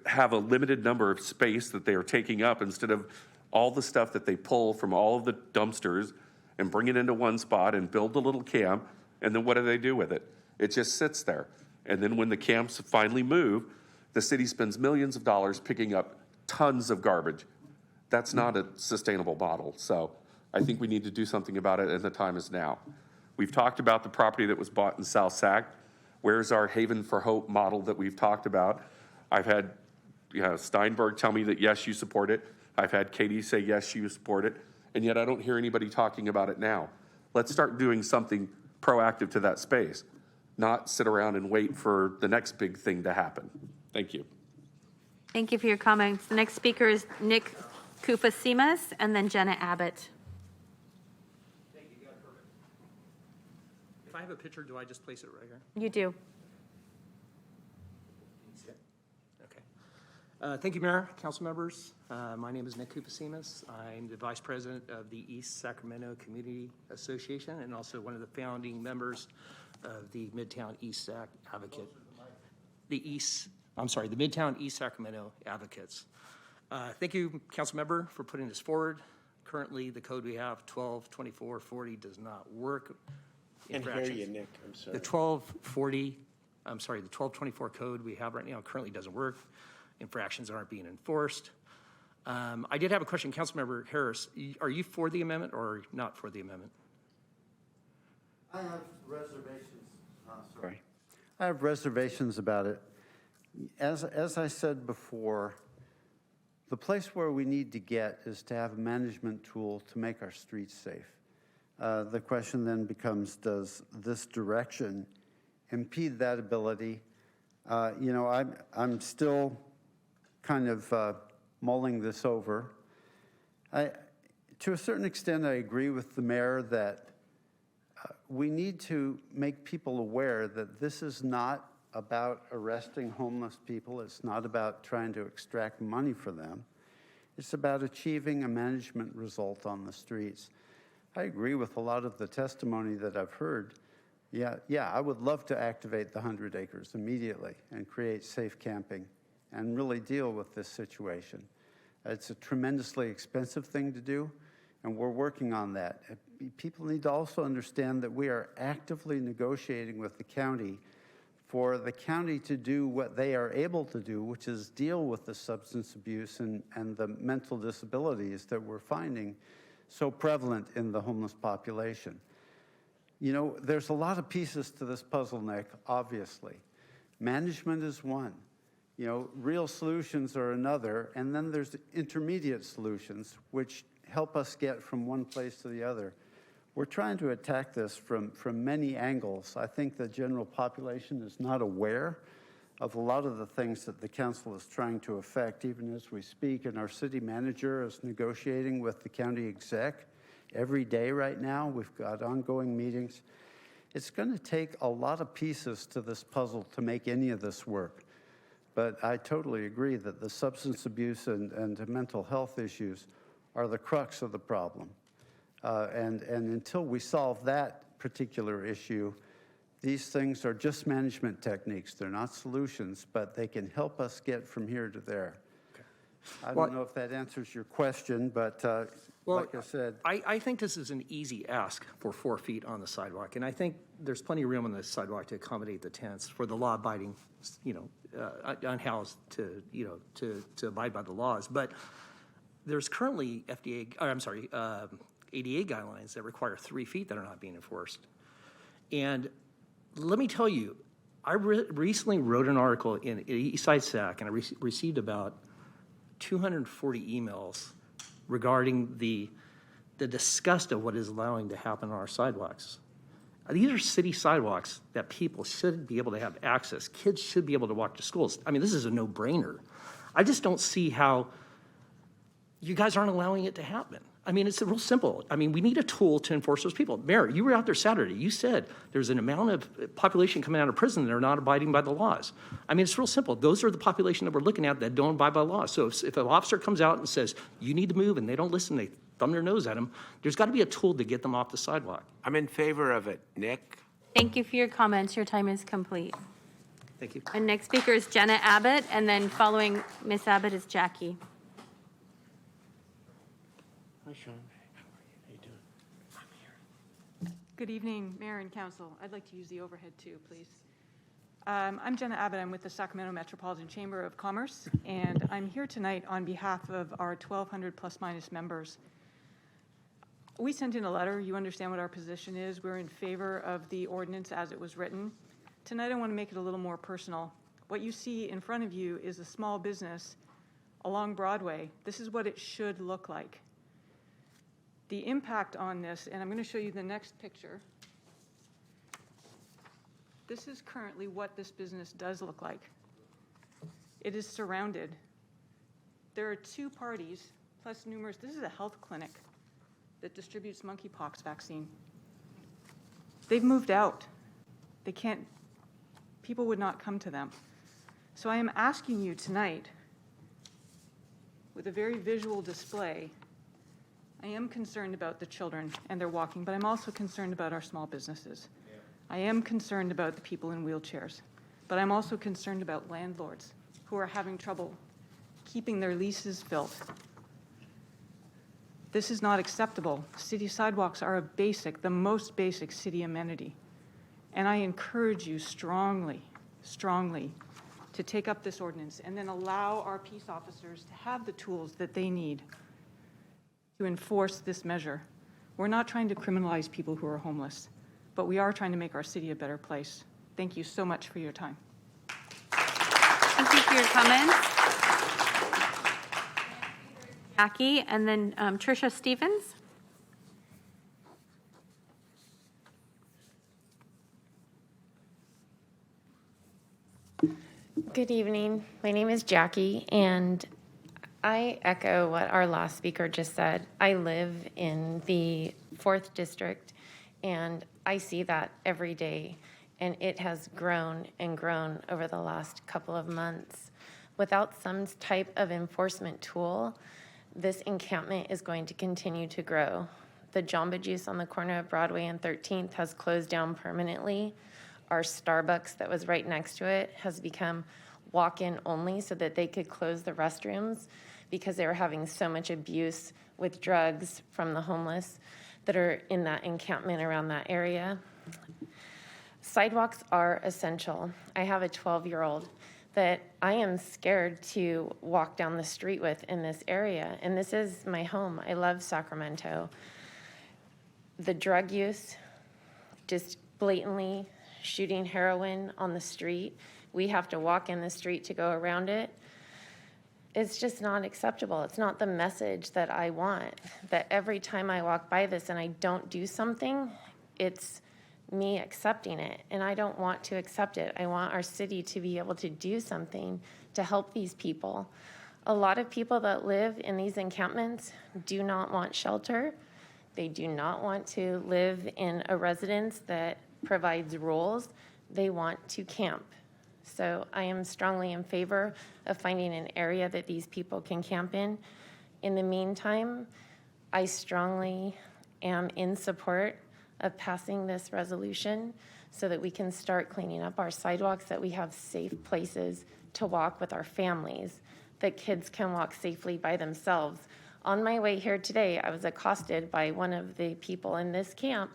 have a limited number of space that they are taking up instead of all the stuff that they pull from all of the dumpsters and bring it into one spot and build a little camp, and then what do they do with it? It just sits there. And then when the camps finally move, the city spends millions of dollars picking up tons of garbage. That's not a sustainable model. So I think we need to do something about it, and the time is now. We've talked about the property that was bought in South Sac. Where's our Haven for Hope model that we've talked about? I've had Steinberg tell me that, yes, you support it. I've had Katie say, yes, you support it. And yet I don't hear anybody talking about it now. Let's start doing something proactive to that space, not sit around and wait for the next big thing to happen. Thank you. Thank you for your comments. The next speaker is Nick Kufasimas, and then Jenna Abbott. If I have a picture, do I just place it right here? You do. Okay. Thank you, Mayor, council members. My name is Nick Kufasimas. I'm the Vice President of the East Sacramento Community Association and also one of the founding members of the Midtown East Sac Advocate. The Midtown East Sacramento Advocates. Thank you, council member, for putting this forward. Currently, the code we have, 122440, does not work. Can't hear you, Nick. I'm sorry. The 1224 code we have right now currently doesn't work. Infractions aren't being enforced. I did have a question, Councilmember Harris. Are you for the amendment or not for the amendment? I have reservations. Sorry. I have reservations about it. As I said before, the place where we need to get is to have a management tool to make our streets safe. The question then becomes, does this direction impede that ability? I'm still kind of mulling this over. To a certain extent, I agree with the mayor that we need to make people aware that this is not about arresting homeless people. It's not about trying to extract money for them. It's about achieving a management result on the streets. I agree with a lot of the testimony that I've heard. Yeah, I would love to activate the 100 acres immediately and create safe camping and really deal with this situation. It's a tremendously expensive thing to do, and we're working on that. People need to also understand that we are actively negotiating with the county for the county to do what they are able to do, which is deal with the substance abuse and the mental disabilities that we're finding so prevalent in the homeless population. You know, there's a lot of pieces to this puzzle, Nick, obviously. Management is one. You know, real solutions are another, and then there's intermediate solutions, which help us get from one place to the other. We're trying to attack this from many angles. I think the general population is not aware of a lot of the things that the council is trying to affect, even as we speak, and our city manager is negotiating with the county exec every day right now. We've got ongoing meetings. It's going to take a lot of pieces to this puzzle to make any of this work. But I totally agree that the substance abuse and mental health issues are the crux of the problem. And until we solve that particular issue, these things are just management techniques. They're not solutions, but they can help us get from here to there. Okay. I don't know if that answers your question, but like I said. I think this is an easy ask for 4 feet on the sidewalk, and I think there's plenty of room on the sidewalk to accommodate the tents for the law-abiding, unhoused to abide by the laws. But there's currently ADA guidelines that require 3 feet that are not being enforced. And let me tell you, I recently wrote an article in Eastside Sac, and I received about 240 emails regarding the disgust of what is allowing to happen on our sidewalks. These are city sidewalks that people should be able to have access. Kids should be able to walk to schools. I mean, this is a no-brainer. I just don't see how you guys aren't allowing it to happen. I mean, it's real simple. I mean, we need a tool to enforce those people. Mayor, you were out there Saturday. You said there's an amount of population coming out of prison that are not abiding by the laws. I mean, it's real simple. Those are the population that we're looking at that don't abide by laws. So if an officer comes out and says, you need to move, and they don't listen, they thumb their nose at them, there's got to be a tool to get them off the sidewalk. I'm in favor of it. Nick? Thank you for your comments. Your time is complete. Thank you. And next speaker is Jenna Abbott, and then following Miss Abbott is Jackie. Hi, Sean. Good evening, Mayor and Council. I'd like to use the overhead too, please. I'm Jenna Abbott. I'm with the Sacramento Metropolitan Chamber of Commerce, and I'm here tonight on behalf of our 1,200 plus minus members. We sent in a letter. You understand what our position is. We're in favor of the ordinance as it was written. Tonight, I want to make it a little more personal. What you see in front of you is a small business along Broadway. This is what it should look like. The impact on this, and I'm going to show you the next picture. This is currently what this business does look like. It is surrounded. There are 2 parties, plus numerous. This is a health clinic that distributes monkeypox vaccine. They've moved out. They can't, people would not come to them. So I am asking you tonight, with a very visual display, I am concerned about the children and their walking, but I'm also concerned about our small businesses. I am concerned about the people in wheelchairs, but I'm also concerned about landlords who are having trouble keeping their leases filled. This is not acceptable. City sidewalks are the most basic city amenity. And I encourage you strongly, strongly to take up this ordinance and then allow our peace officers to have the tools that they need to enforce this measure. We're not trying to criminalize people who are homeless, but we are trying to make our city a better place. Thank you so much for your time. Thank you for your comments. Jackie, and then Tricia Stevens. Good evening. My name is Jackie, and I echo what our last speaker just said. I live in the 4th District, and I see that every day, and it has grown and grown over the last couple of months. Without some type of enforcement tool, this encampment is going to continue to grow. The Jamba Juice on the corner of Broadway and 13th has closed down permanently. Our Starbucks that was right next to it has become walk-in only so that they could close the restrooms because they were having so much abuse with drugs from the homeless that are in that encampment around that area. Sidewalks are essential. I have a 12-year-old that I am scared to walk down the street with in this area. And this is my home. I love Sacramento. The drug use, just blatantly shooting heroin on the street. We have to walk in the street to go around it. It's just not acceptable. It's not the message that I want, that every time I walk by this and I don't do something, it's me accepting it. And I don't want to accept it. I want our city to be able to do something to help these people. A lot of people that live in these encampments do not want shelter. They do not want to live in a residence that provides rules. They want to camp. So I am strongly in favor of finding an area that these people can camp in. In the meantime, I strongly am in support of passing this resolution so that we can start cleaning up our sidewalks, that we have safe places to walk with our families, that kids can walk safely by themselves. On my way here today, I was accosted by one of the people in this camp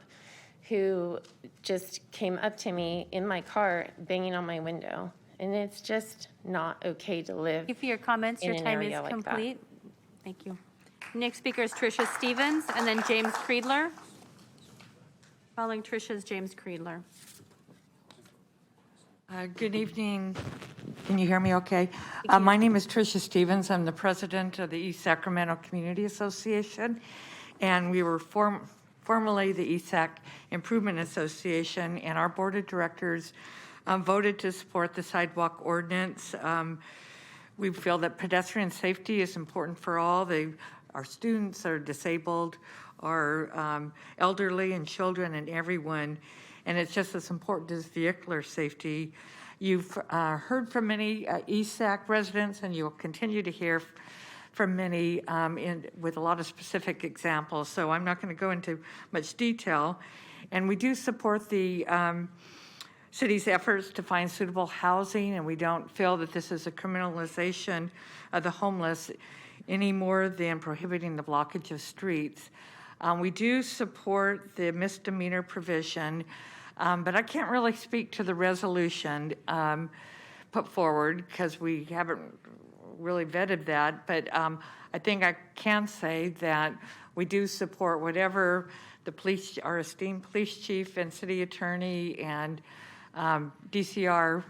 who just came up to me in my car, banging on my window. And it's just not okay to live. Thank you for your comments. Your in an time is area like that. complete. Thank you. Next speaker is Tricia Stevens, and then James Creedler. Following Tricia is James Creedler. Good evening. Can you hear me okay? My name is Tricia Stevens. I'm the president of the East Sacramento Community Association, and we were formerly the ESAC Improvement Association, and our board of directors voted to support the sidewalk ordinance. We feel that pedestrian safety is important for all. Our students are disabled, our elderly and children and everyone, and it's just as important as vehicular safety. You've heard from many ESAC residents, and you'll continue to hear from many with a lot of specific examples, so I'm not going to go into much detail. And we do support the city's efforts to find suitable housing, and we don't feel that this is a criminalization of the homeless any more than prohibiting the blockage of streets. We do support the misdemeanor provision, but I can't really speak to the resolution put forward because we haven't really vetted that, but I think I can say that we do support whatever the police, our esteemed police chief and city attorney and DCR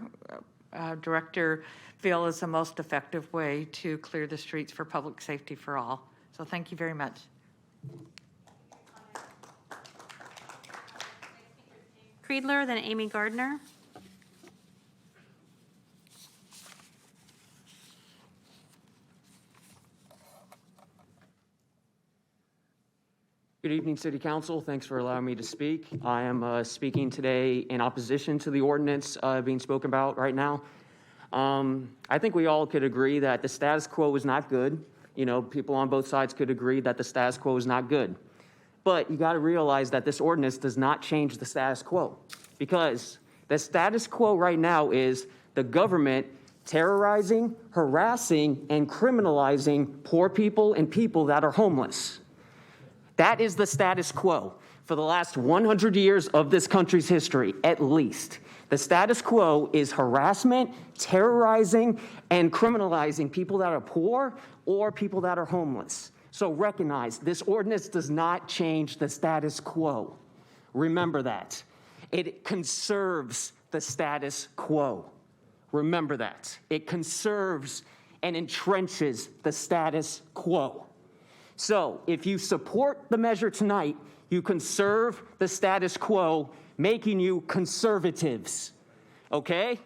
director feel is the most effective way to clear the streets for public safety for all. So thank you very much. Creedler, then Amy Gardner. Good evening, City Council. Thanks for allowing me to speak. I am speaking today in opposition to the ordinance being spoken about right now. I think we all could agree that the status quo is not good. You know, people on both sides could agree that the status quo is not good. But you got to realize that this ordinance does not change the status quo, because the status quo right now is the government terrorizing, harassing, and criminalizing poor people and people that are homeless. That is the status quo for the last 100 years of this country's history, at least. The status quo is harassment, terrorizing, and criminalizing people that are poor or people that are homeless. So recognize, this ordinance does not change the status quo. Remember that. It conserves the status quo. Remember that. It conserves and entrenches the status quo. So if you support the measure tonight, you conserve the status quo, making you conservatives, okay?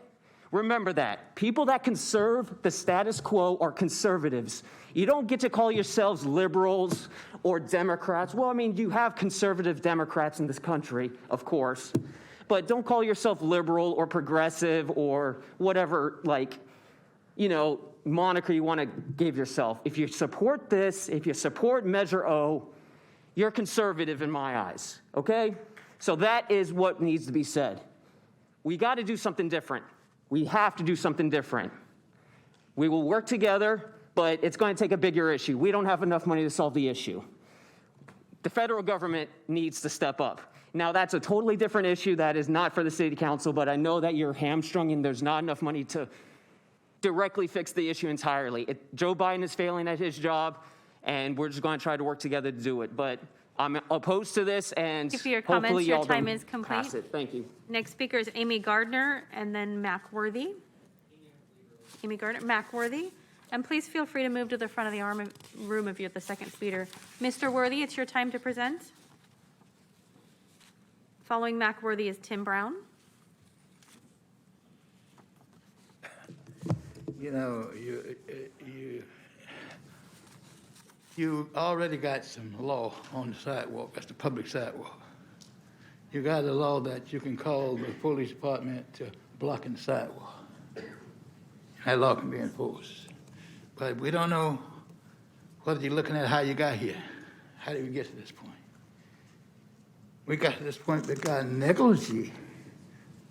Remember that. People that conserve the status quo are conservatives. You don't get to call yourselves liberals or Democrats. Well, I mean, you have conservative Democrats in this country, of course, but don't call yourself liberal or progressive or whatever, like, you know, moniker you want to give yourself. If you support this, if you support Measure O, you're conservative in my eyes, okay? So that is what needs to be said. We got to do something different. We have to do something different. We will work together, but it's going to take a bigger issue. We don't have enough money to solve the issue. The federal government needs to step up. Now, that's a totally different issue that is not for the city council, but I know that you're hamstrung and there's not enough money to directly fix the issue entirely. Joe Biden is failing at his job, and we're just going to try to work together to do it. But I'm opposed to this, and Thank you for your hopefully comments. Your y'all time don't is complete. pass it. Thank you. Next speaker is Amy Gardner, and then Mackworthy. Amy Gardner, Mackworthy. And please feel free to move to the front of the room if you're the second speaker. Mr. Worthy, it's your time to present. Following Mackworthy is Tim Brown. You know, you already got some law on the sidewalk. That's the public sidewalk. You got a law that you can call the police department to blocking the sidewalk. That law can be enforced. But we don't know whether you're looking at how you got here. How did we get to this point? We got to this point because negligence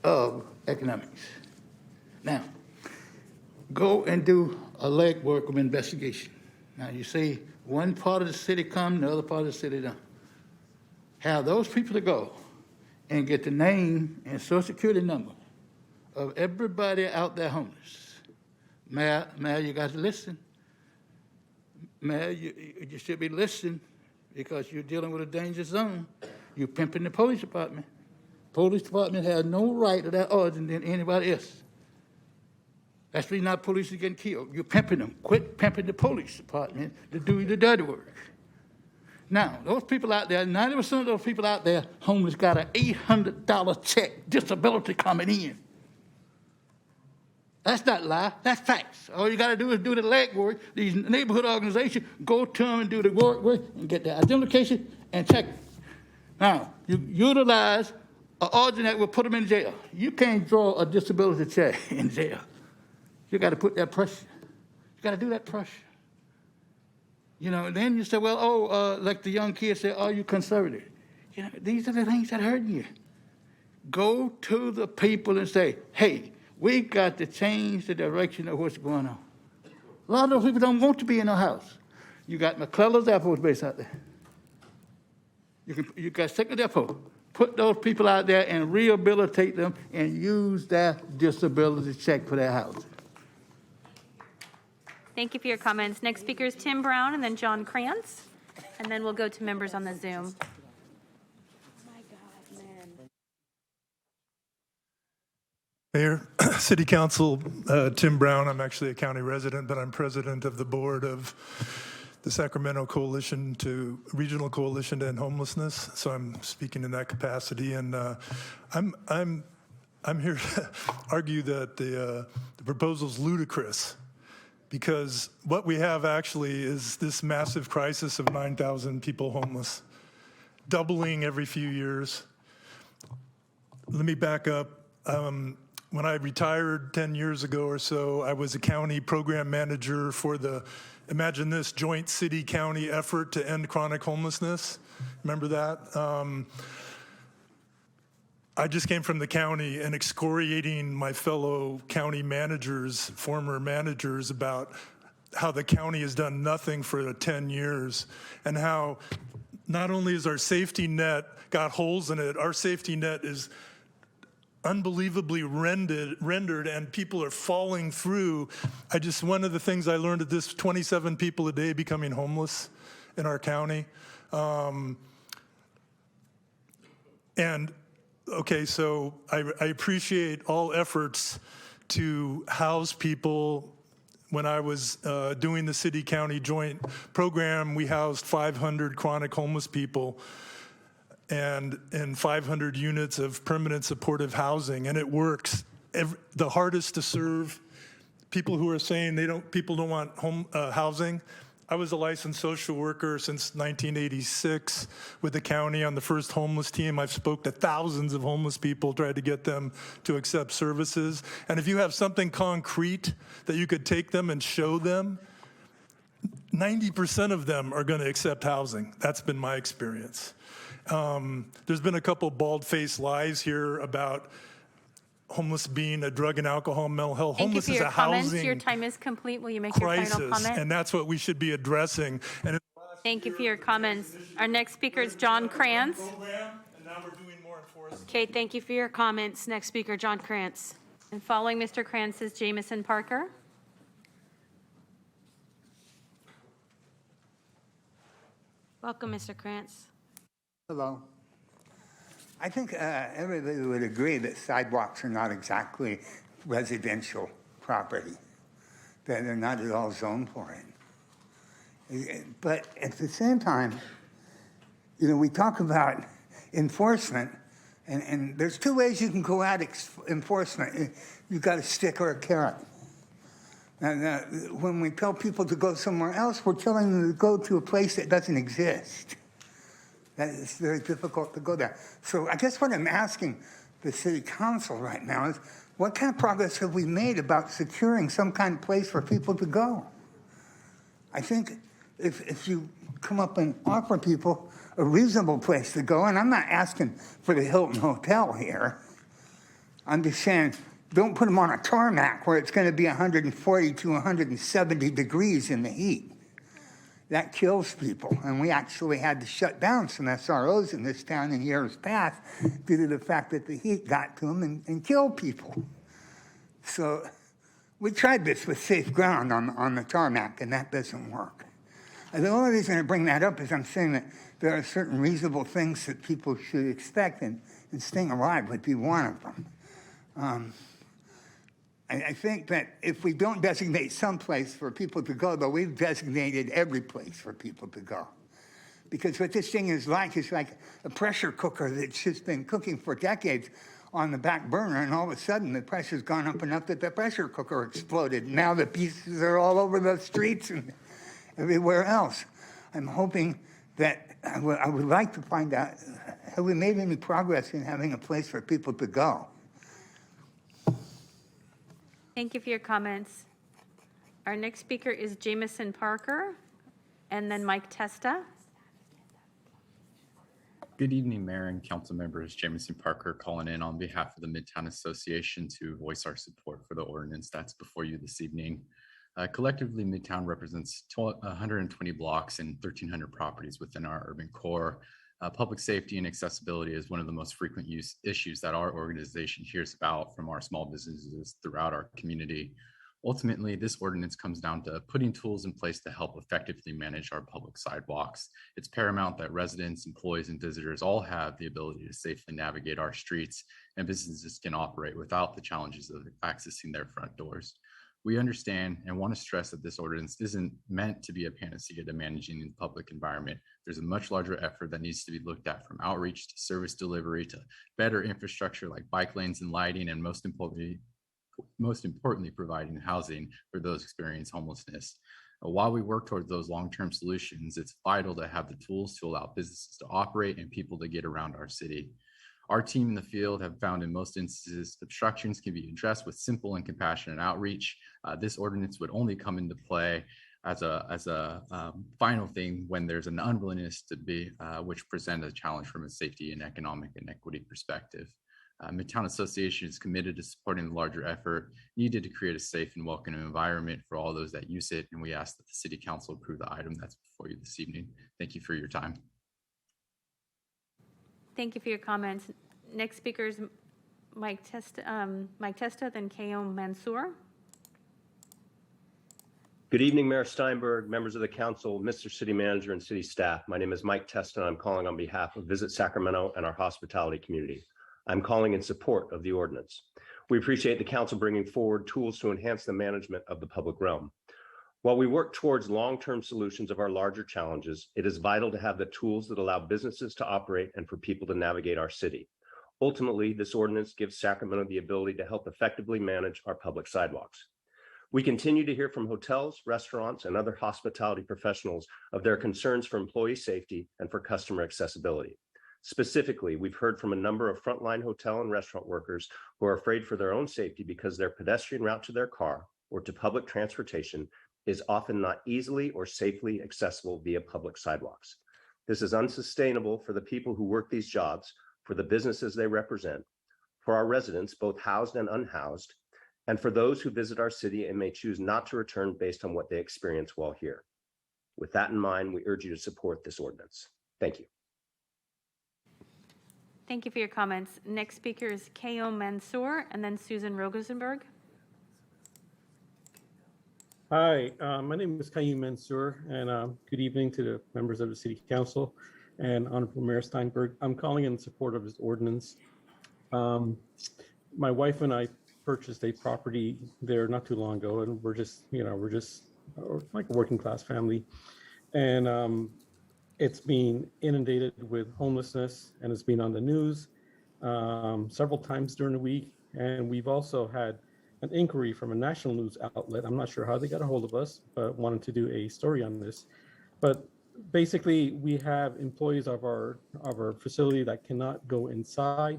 of economics. Now, go and do a legwork of investigation. Now, you see one part of the city come, the other part of the city don't. Have those people to go and get the name and social security number of everybody out there homeless. Mayor, you got to listen. Mayor, you should be listening because you're dealing with a danger zone. You're pimping the police department. Police department has no right to that order than anybody else. That's the reason our police are getting killed. You're pimping them. Quit pimping the police department to do the dirty work. Now, those people out there, 90% of those people out there homeless got an $800 check, disability coming in. That's not lie, that's facts. All you gotta do is do the legwork. These neighborhood organizations, go to them and do the work and get the identification and check. Now, you utilize an order that will put them in jail. You can't draw a disability check in jail. You got to put that pressure. You got to do that pressure. You know, then you say, well, like the young kids say, are you conservative? You know, these are the things that hurt you. Go to the people and say, hey, we got to change the direction of what's going on. A lot of those people don't want to be in a house. You got McClellan's Air Force Base out there. You got Second Depot. Put those people out there and rehabilitate them and use their disability check for their housing. Thank you for your comments. Next speaker is Tim Brown and then John Krantz, and then we'll go to members on the Zoom. Mayor, City Council, Tim Brown. I'm actually a county resident, but I'm president of the board of the Sacramento Regional Coalition to End Homelessness. So I'm speaking in that capacity, and I'm here to argue that the proposal's ludicrous, because what we have actually is this massive crisis of 9,000 people homeless, doubling every few years. Let me back up. When I retired 10 years ago or so, I was a county program manager for the, imagine this, joint city-county effort to end chronic homelessness. Remember that? I just came from the county and excoriating my fellow county managers, former managers, about how the county has done nothing for 10 years and how not only is our safety net got holes in it, our safety net is unbelievably rendered and people are falling through. One of the things I learned at this, 27 people a day becoming homeless in our county. Okay, so I appreciate all efforts to house people. When I was doing the city-county joint program, we housed 500 chronic homeless people and 500 units of permanent supportive housing, and it works. The hardest to serve people who are saying people don't want housing. I was a licensed social worker since 1986 with the county on the first homeless team. I've spoke to thousands of homeless people, tried to get them to accept services. And if you have something concrete that you could take them and show them, 90% of them are going to accept housing. That's been my experience. There's been a couple bald-faced lies here about homeless being a drug and alcohol mental health. Thank Homeless you for is your a comments. housing Your time is complete. Will you make your final crisis, comment? and that's what we should be addressing. And Thank you for your comments. Our next speaker is John Krantz. Okay, thank you for your comments. Next speaker, John Krantz. And following Mr. Krantz is Jamison Parker. Welcome, Mr. Krantz. Hello. I think everybody would agree that sidewalks are not exactly residential property, that they're not at all zoned for it. But at the same time, we talk about enforcement, and there's two ways you can go at enforcement. You've got a stick or a carrot. And when we tell people to go somewhere else, we're telling them to go to a place that doesn't exist. That it's very difficult to go there. So I guess what I'm asking the city council right now is, what kind of progress have we made about securing some kind of place for people to go? I think if you come up and offer people a reasonable place to go, and I'm not asking for the Hilton Hotel here, I'm just saying, don't put them on a tarmac where it's going to be 140 to 170 degrees in the heat. That kills people, and we actually had to shut down some SROs in this town in years past due to the fact that the heat got to them and killed people. So we tried this with safe ground on the tarmac, and that doesn't work. And the only reason I bring that up is I'm saying that there are certain reasonable things that people should expect, and staying alive would be one of them. I think that if we don't designate some place for people to go, though, we've designated every place for people to go. Because what this thing is like a pressure cooker that's just been cooking for decades on the back burner, and all of a sudden the pressure's gone up enough that the pressure cooker exploded. Now the pieces are all over the streets and everywhere else. I'm hoping that I would like to find out, have we made any progress in having a place for people to go? Thank you for your comments. Our next speaker is Jamison Parker, and then Mike Testa. Good evening, Mayor and Council members. Jamison Parker calling in on behalf of the Midtown Association to voice our support for the ordinance that's before you this evening. Collectively, Midtown represents 120 blocks and 1,300 properties within our urban core. Public safety and accessibility is one of the most frequent issues that our organization hears about from our small businesses throughout our community. Ultimately, this ordinance comes down to putting tools in place to help effectively manage our public sidewalks. It's paramount that residents, employees, and visitors all have the ability to safely navigate our streets, and businesses can operate without the challenges of accessing their front doors. We understand and want to stress that this ordinance isn't meant to be a panacea to managing the public environment. There's a much larger effort that needs to be looked at, from outreach to service delivery to better infrastructure like bike lanes and lighting, and most importantly, providing housing for those experiencing homelessness. While we work towards those long-term solutions, it's vital to have the tools to allow businesses to operate and people to get around our city. Our team in the field have found in most instances obstructions can be addressed with simple and compassionate outreach. This ordinance would only come into play as a final thing when there's an unwillingness to be, which present a challenge from a safety and economic and equity perspective. Midtown Association is committed to supporting the larger effort needed to create a safe and welcoming environment for all those that use it, and we ask that the City Council approve the item that's before you this evening. Thank you for your time. Thank you for your comments. Next speaker is Mike Testa, then Kayo Mansour. Good evening, Mayor Steinberg, members of the council, Mr. City Manager, and city staff. My name is Mike Testa, and I'm calling on behalf of Visit Sacramento and our hospitality community. I'm calling in support of the ordinance. We appreciate the council bringing forward tools to enhance the management of the public realm. While we work towards long-term solutions of our larger challenges, it is vital to have the tools that allow businesses to operate and for people to navigate our city. Ultimately, this ordinance gives Sacramento the ability to help effectively manage our public sidewalks. We continue to hear from hotels, restaurants, and other hospitality professionals of their concerns for employee safety and for customer accessibility. Specifically, we've heard from a number of frontline hotel and restaurant workers who are afraid for their own safety because their pedestrian route to their car or to public transportation is often not easily or safely accessible via public sidewalks. This is unsustainable for the people who work these jobs, for the businesses they represent, for our residents, both housed and unhoused, and for those who visit our city and may choose not to return based on what they experience while here. With that in mind, we urge you to support this ordinance. Thank you. Thank you for your comments. Next speaker is Kayo Mansour, and then Susan Rogosenberg. Hi, my name is Kayyum Mansour, and good evening to the members of the City Council and Honorable Mayor Steinberg. I'm calling in support of this ordinance. Um, my wife and I purchased a property there not too long ago, and we're just like a working class family, and it's been inundated with homelessness, and it's been on the news several times during the week, and we've also had an inquiry from a national news outlet. I'm not sure how they got a hold of us, but wanted to do a story on this. But basically, we have employees of our facility that cannot go inside.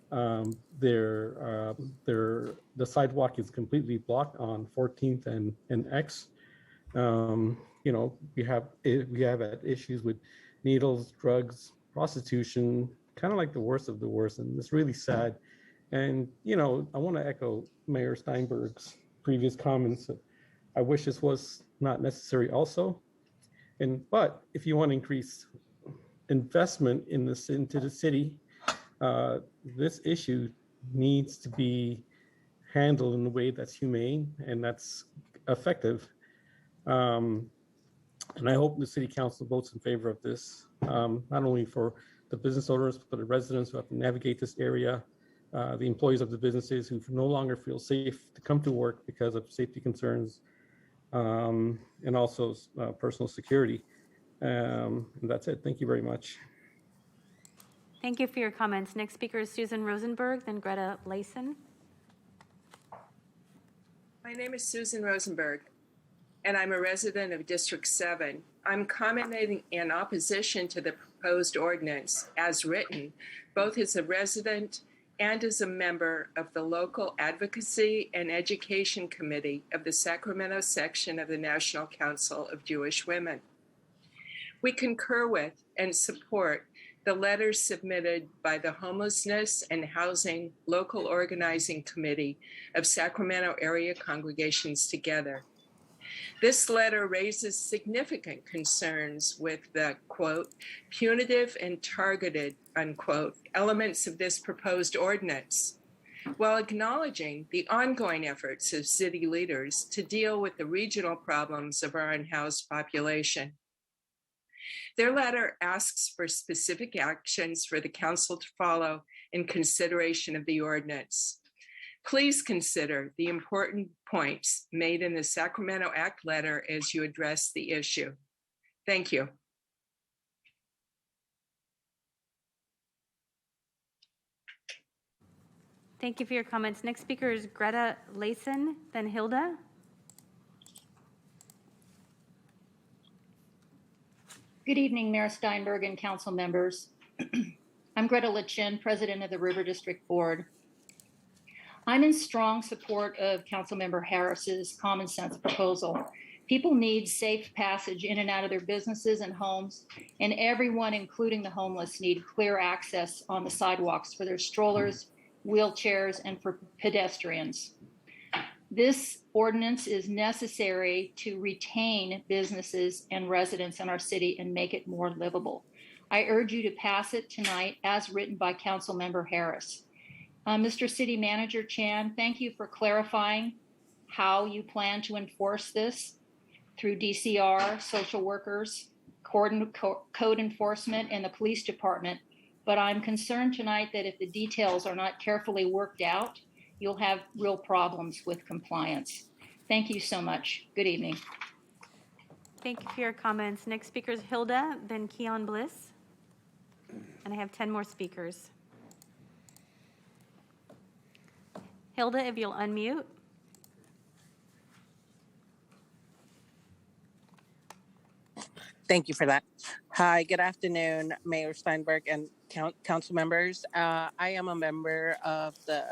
The sidewalk is completely blocked on 14th and X. We have issues with needles, drugs, prostitution, kind of like the worst of the worst, and it's really sad. And I want to echo Mayor Steinberg's previous comments. I wish this was not necessary also. But if you want to increase investment into the city, this issue needs to be handled in a way that's humane and that's effective. And I hope the city council votes in favor of this, not only for the business owners, but the residents who have to navigate this area, the employees of the businesses who no longer feel safe to come to work because of safety concerns, and also personal security. And that's it. Thank you very much. Thank you for your comments. Next speaker is Susan Rosenberg, then Greta Layson. My name is Susan Rosenberg, and I'm a resident of District 7. I'm commenting in opposition to the proposed ordinance as written, both as a resident and as a member of the Local Advocacy and Education Committee of the Sacramento section of the National Council of Jewish Women. We concur with and support the letters submitted by the Homelessness and Housing Local Organizing Committee of Sacramento Area Congregations Together. This letter raises significant concerns with the, quote, punitive and targeted, unquote, elements of this proposed ordinance, while acknowledging the ongoing efforts of city leaders to deal with the regional problems of our unhoused population. Their letter asks for specific actions for the council to follow in consideration of the ordinance. Please consider the important points made in the Sacramento Act letter as you address the issue. Thank you. Thank you for your comments. Next speaker is Greta Layson, then Hilda. Good evening, Mayor Steinberg and council members. I'm Greta Layson, President of the River District Board. I'm in strong support of Councilmember Harris's common sense proposal. People need safe passage in and out of their businesses and homes, and everyone, including the homeless, need clear access on the sidewalks for their strollers, wheelchairs, and for pedestrians. This ordinance is necessary to retain businesses and residents in our city and make it more livable. I urge you to pass it tonight as written by Councilmember Harris. Mr. City Manager Chan, thank you for clarifying how you plan to enforce this through DCR, social workers, code enforcement, and the police department. But I'm concerned tonight that if the details are not carefully worked out, you'll have real problems with compliance. Thank you so much. Good evening. Thank you for your comments. Next speaker is Hilda, then Keon Bliss. And I have 10 more speakers. Hilda, if you'll unmute. Thank you for that. Hi, good afternoon, Mayor Steinberg and council members. I am a member of the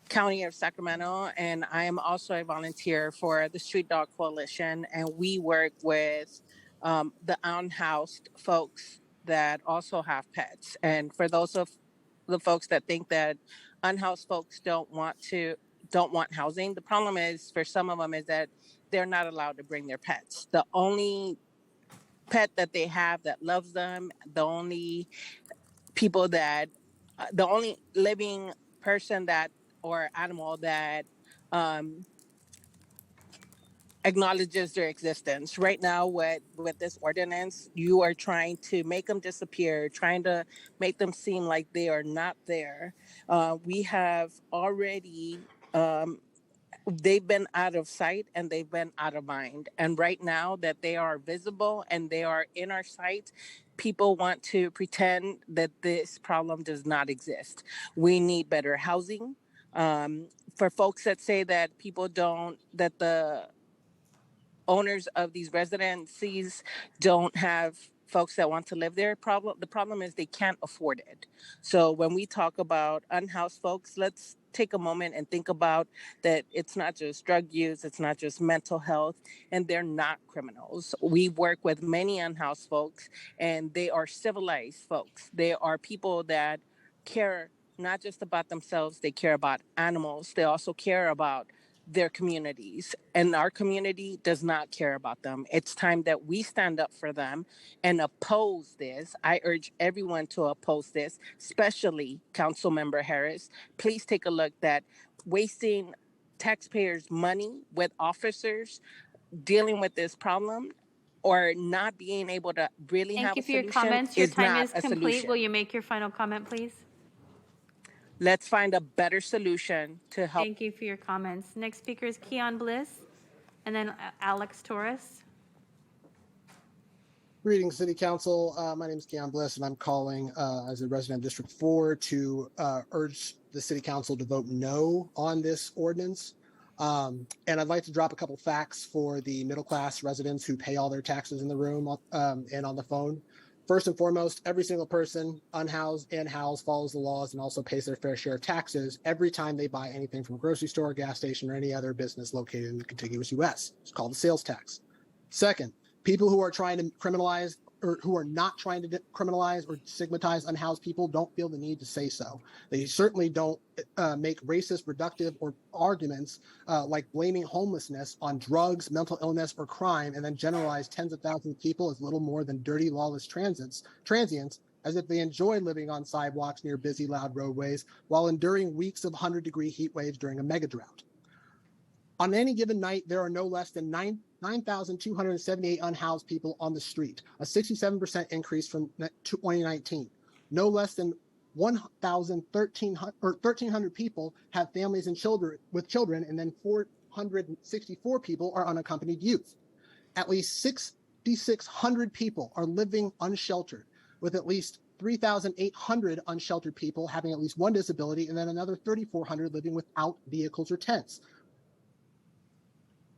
County of Sacramento, and I am also a volunteer for the Street Dog Coalition, and we work with the unhoused folks that also have pets. And for those of the folks that think that unhoused folks don't want housing, the problem is for some of them is that they're not allowed to bring their pets. The only pet that they have that loves them, the only living person that or animal that acknowledges their existence. Right now, with this ordinance, you are trying to make them disappear, trying to make them seem like they are not there. We have already, they've been out of sight and they've been out of mind. And right now that they are visible and they are in our sight, people want to pretend that this problem does not exist. We need better housing. For folks that say that that the owners of these residencies don't have folks that want to live there, the problem is they can't afford it. So when we talk about unhoused folks, let's take a moment and think about that it's not just drug use, it's not just mental health, and they're not criminals. We work with many unhoused folks, and they are civilized folks. They are people that care not just about themselves, they care about animals. They also care about their communities, and our community does not care about them. It's time that we stand up for them and oppose this. I urge everyone to oppose this, especially Councilmember Harris. Please take a look that wasting taxpayers' money with officers dealing with this problem or not being able to really Thank have you a for your solution comments. Your is time not is a complete. solution. Will you make your final comment, please? Let's find a better solution to help. Thank you for your comments. Next speaker is Keon Bliss, and then Alex Torres. Greetings, City Council. My name is Keon Bliss, and I'm calling as a resident of District 4 to urge the City Council to vote no on this ordinance. And I'd like to drop a couple facts for the middle-class residents who pay all their taxes in the room and on the phone. First and foremost, every single person, unhoused and housed, follows the laws and also pays their fair share of taxes every time they buy anything from a grocery store, gas station, or any other business located in the contiguous U.S. It's called the sales tax. Second, people who are trying to criminalize or who are not trying to criminalize or stigmatize unhoused people don't feel the need to say so. They certainly don't make racist, reductive, or arguments like blaming homelessness on drugs, mental illness, or crime, and then generalize tens of thousands of people as little more than dirty, lawless transients, as if they enjoy living on sidewalks near busy, loud roadways while enduring weeks of 100-degree heat waves during a mega drought. On any given night, there are no less than 9,278 unhoused people on the street, a 67% increase from 2019. No less than 1,300 people have families and children, and then 464 people are unaccompanied youth. At least 6,600 people are living unsheltered, with at least 3,800 unsheltered people having at least one disability, and then another 3,400 living without vehicles or tents.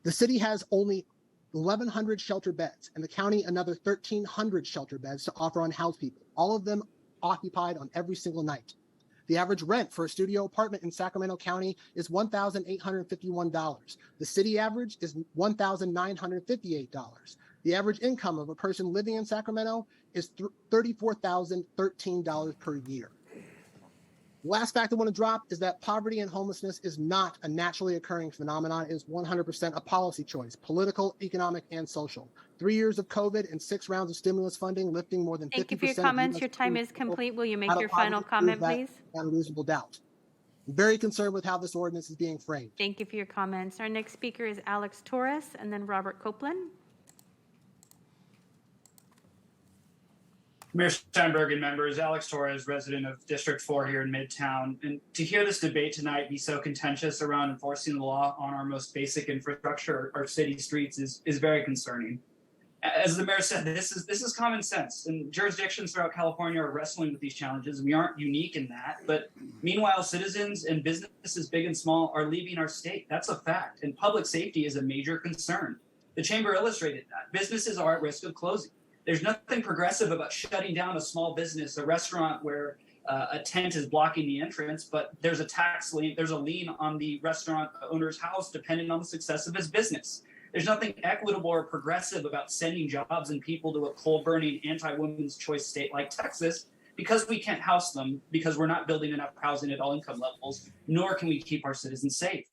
The city has only 1,100 shelter beds, and the county another 1,300 shelter beds to offer unhoused people, all of them occupied on every single night. The average rent for a studio apartment in Sacramento County is $1,851. The city average is $1,958. The average income of a person living in Sacramento is $34,013 per year. The last fact I want to drop is that poverty and homelessness is not a naturally occurring phenomenon. It is 100% a policy choice, political, economic, and social. 3 years of COVID and 6 rounds of stimulus funding, lifting more than 50%. Thank you for your comments. Your time is complete. Will you make your final comment, please? Without a reasonable doubt. I'm very concerned with how this ordinance is being framed. Thank you for your comments. Our next speaker is Alex Torres, and then Robert Copeland. Mayor Steinberg and members, Alex Torres, resident of District 4 here in Midtown. And to hear this debate tonight be so contentious around enforcing the law on our most basic infrastructure, our city streets, is very concerning. As the mayor said, this is common sense, and jurisdictions throughout California are wrestling with these challenges. We aren't unique in that, but meanwhile, citizens and businesses big and small are leaving our state. That's a fact, and public safety is a major concern. The chamber illustrated that. Businesses are at risk of closing. There's nothing progressive about shutting down a small business, a restaurant where a tent is blocking the entrance, but there's a tax lien, there's a lien on the restaurant owner's house depending on the success of his business. There's nothing equitable or progressive about sending jobs and people to a coal-burning, anti-women's choice state like Texas because we can't house them, because we're not building enough housing at all income levels, nor can we keep our citizens safe.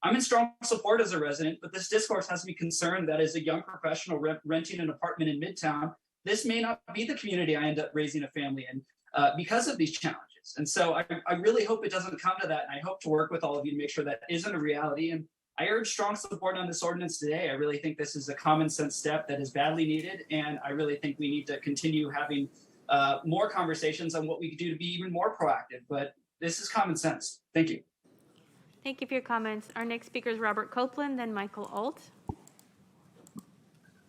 I'm in strong support as a resident, but this discourse has me concerned that as a young professional renting an apartment in Midtown, this may not be the community I end up raising a family in because of these challenges. And so I really hope it doesn't come to that. And I hope to work with all of you to make sure that isn't a reality. And I urge strong support on this ordinance today. I really think this is a common sense step that is badly needed, and I really think we need to continue having more conversations on what we could do to be even more proactive. But this is common sense. Thank you. Thank you for your comments. Our next speaker is Robert Copeland, then Michael Alt.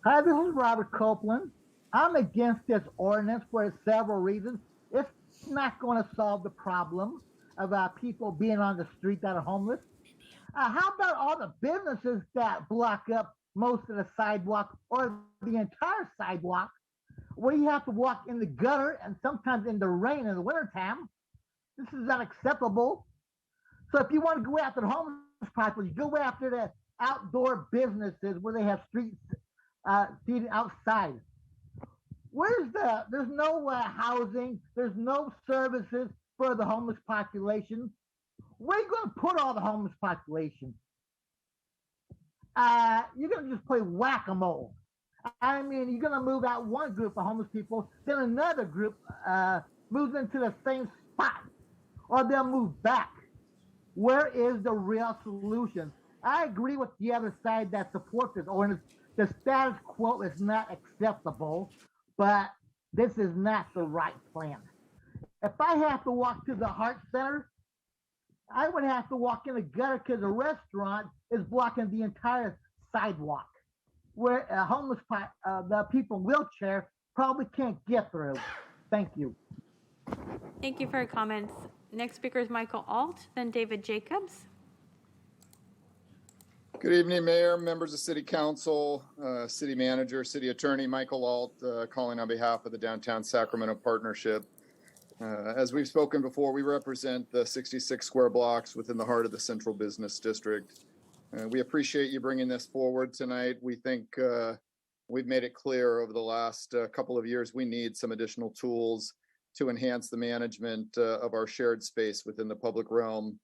Hi, this is Robert Copeland. I'm against this ordinance for several reasons. It's not going to solve the problem of people being on the street that are homeless. How about all the businesses that block up most of the sidewalk or the entire sidewalk, where you have to walk in the gutter and sometimes in the rain in the wintertime? This is unacceptable. So if you want to go after the homeless population, go after the outdoor businesses where they have streets seated outside. There's no housing, there's no services for the homeless population. Where are you going to put all the homeless population? You're going to just play whack-a-mole. I mean, you're going to move out one group of homeless people, then another group moves into the same spot, or they'll move back. Where is the real solution? I agree with the other side that supports this ordinance. The status quo is not acceptable, but this is not the right plan. If I have to walk to the Heart Center, I would have to walk in the gutter because the restaurant is blocking the entire sidewalk, where the people in wheelchair probably can't get through. Thank you. Thank you for your comments. Next speaker is Michael Alt, then David Jacobs. Good evening, Mayor, members of City Council, City Manager, City Attorney Michael Alt, calling on behalf of the Downtown Sacramento Partnership. As we've spoken before, we represent the 66 square blocks within the heart of the Central Business District. We appreciate you bringing this forward tonight. We think we've made it clear over the last couple of years we need some additional tools to enhance the management of our shared space within the public realm.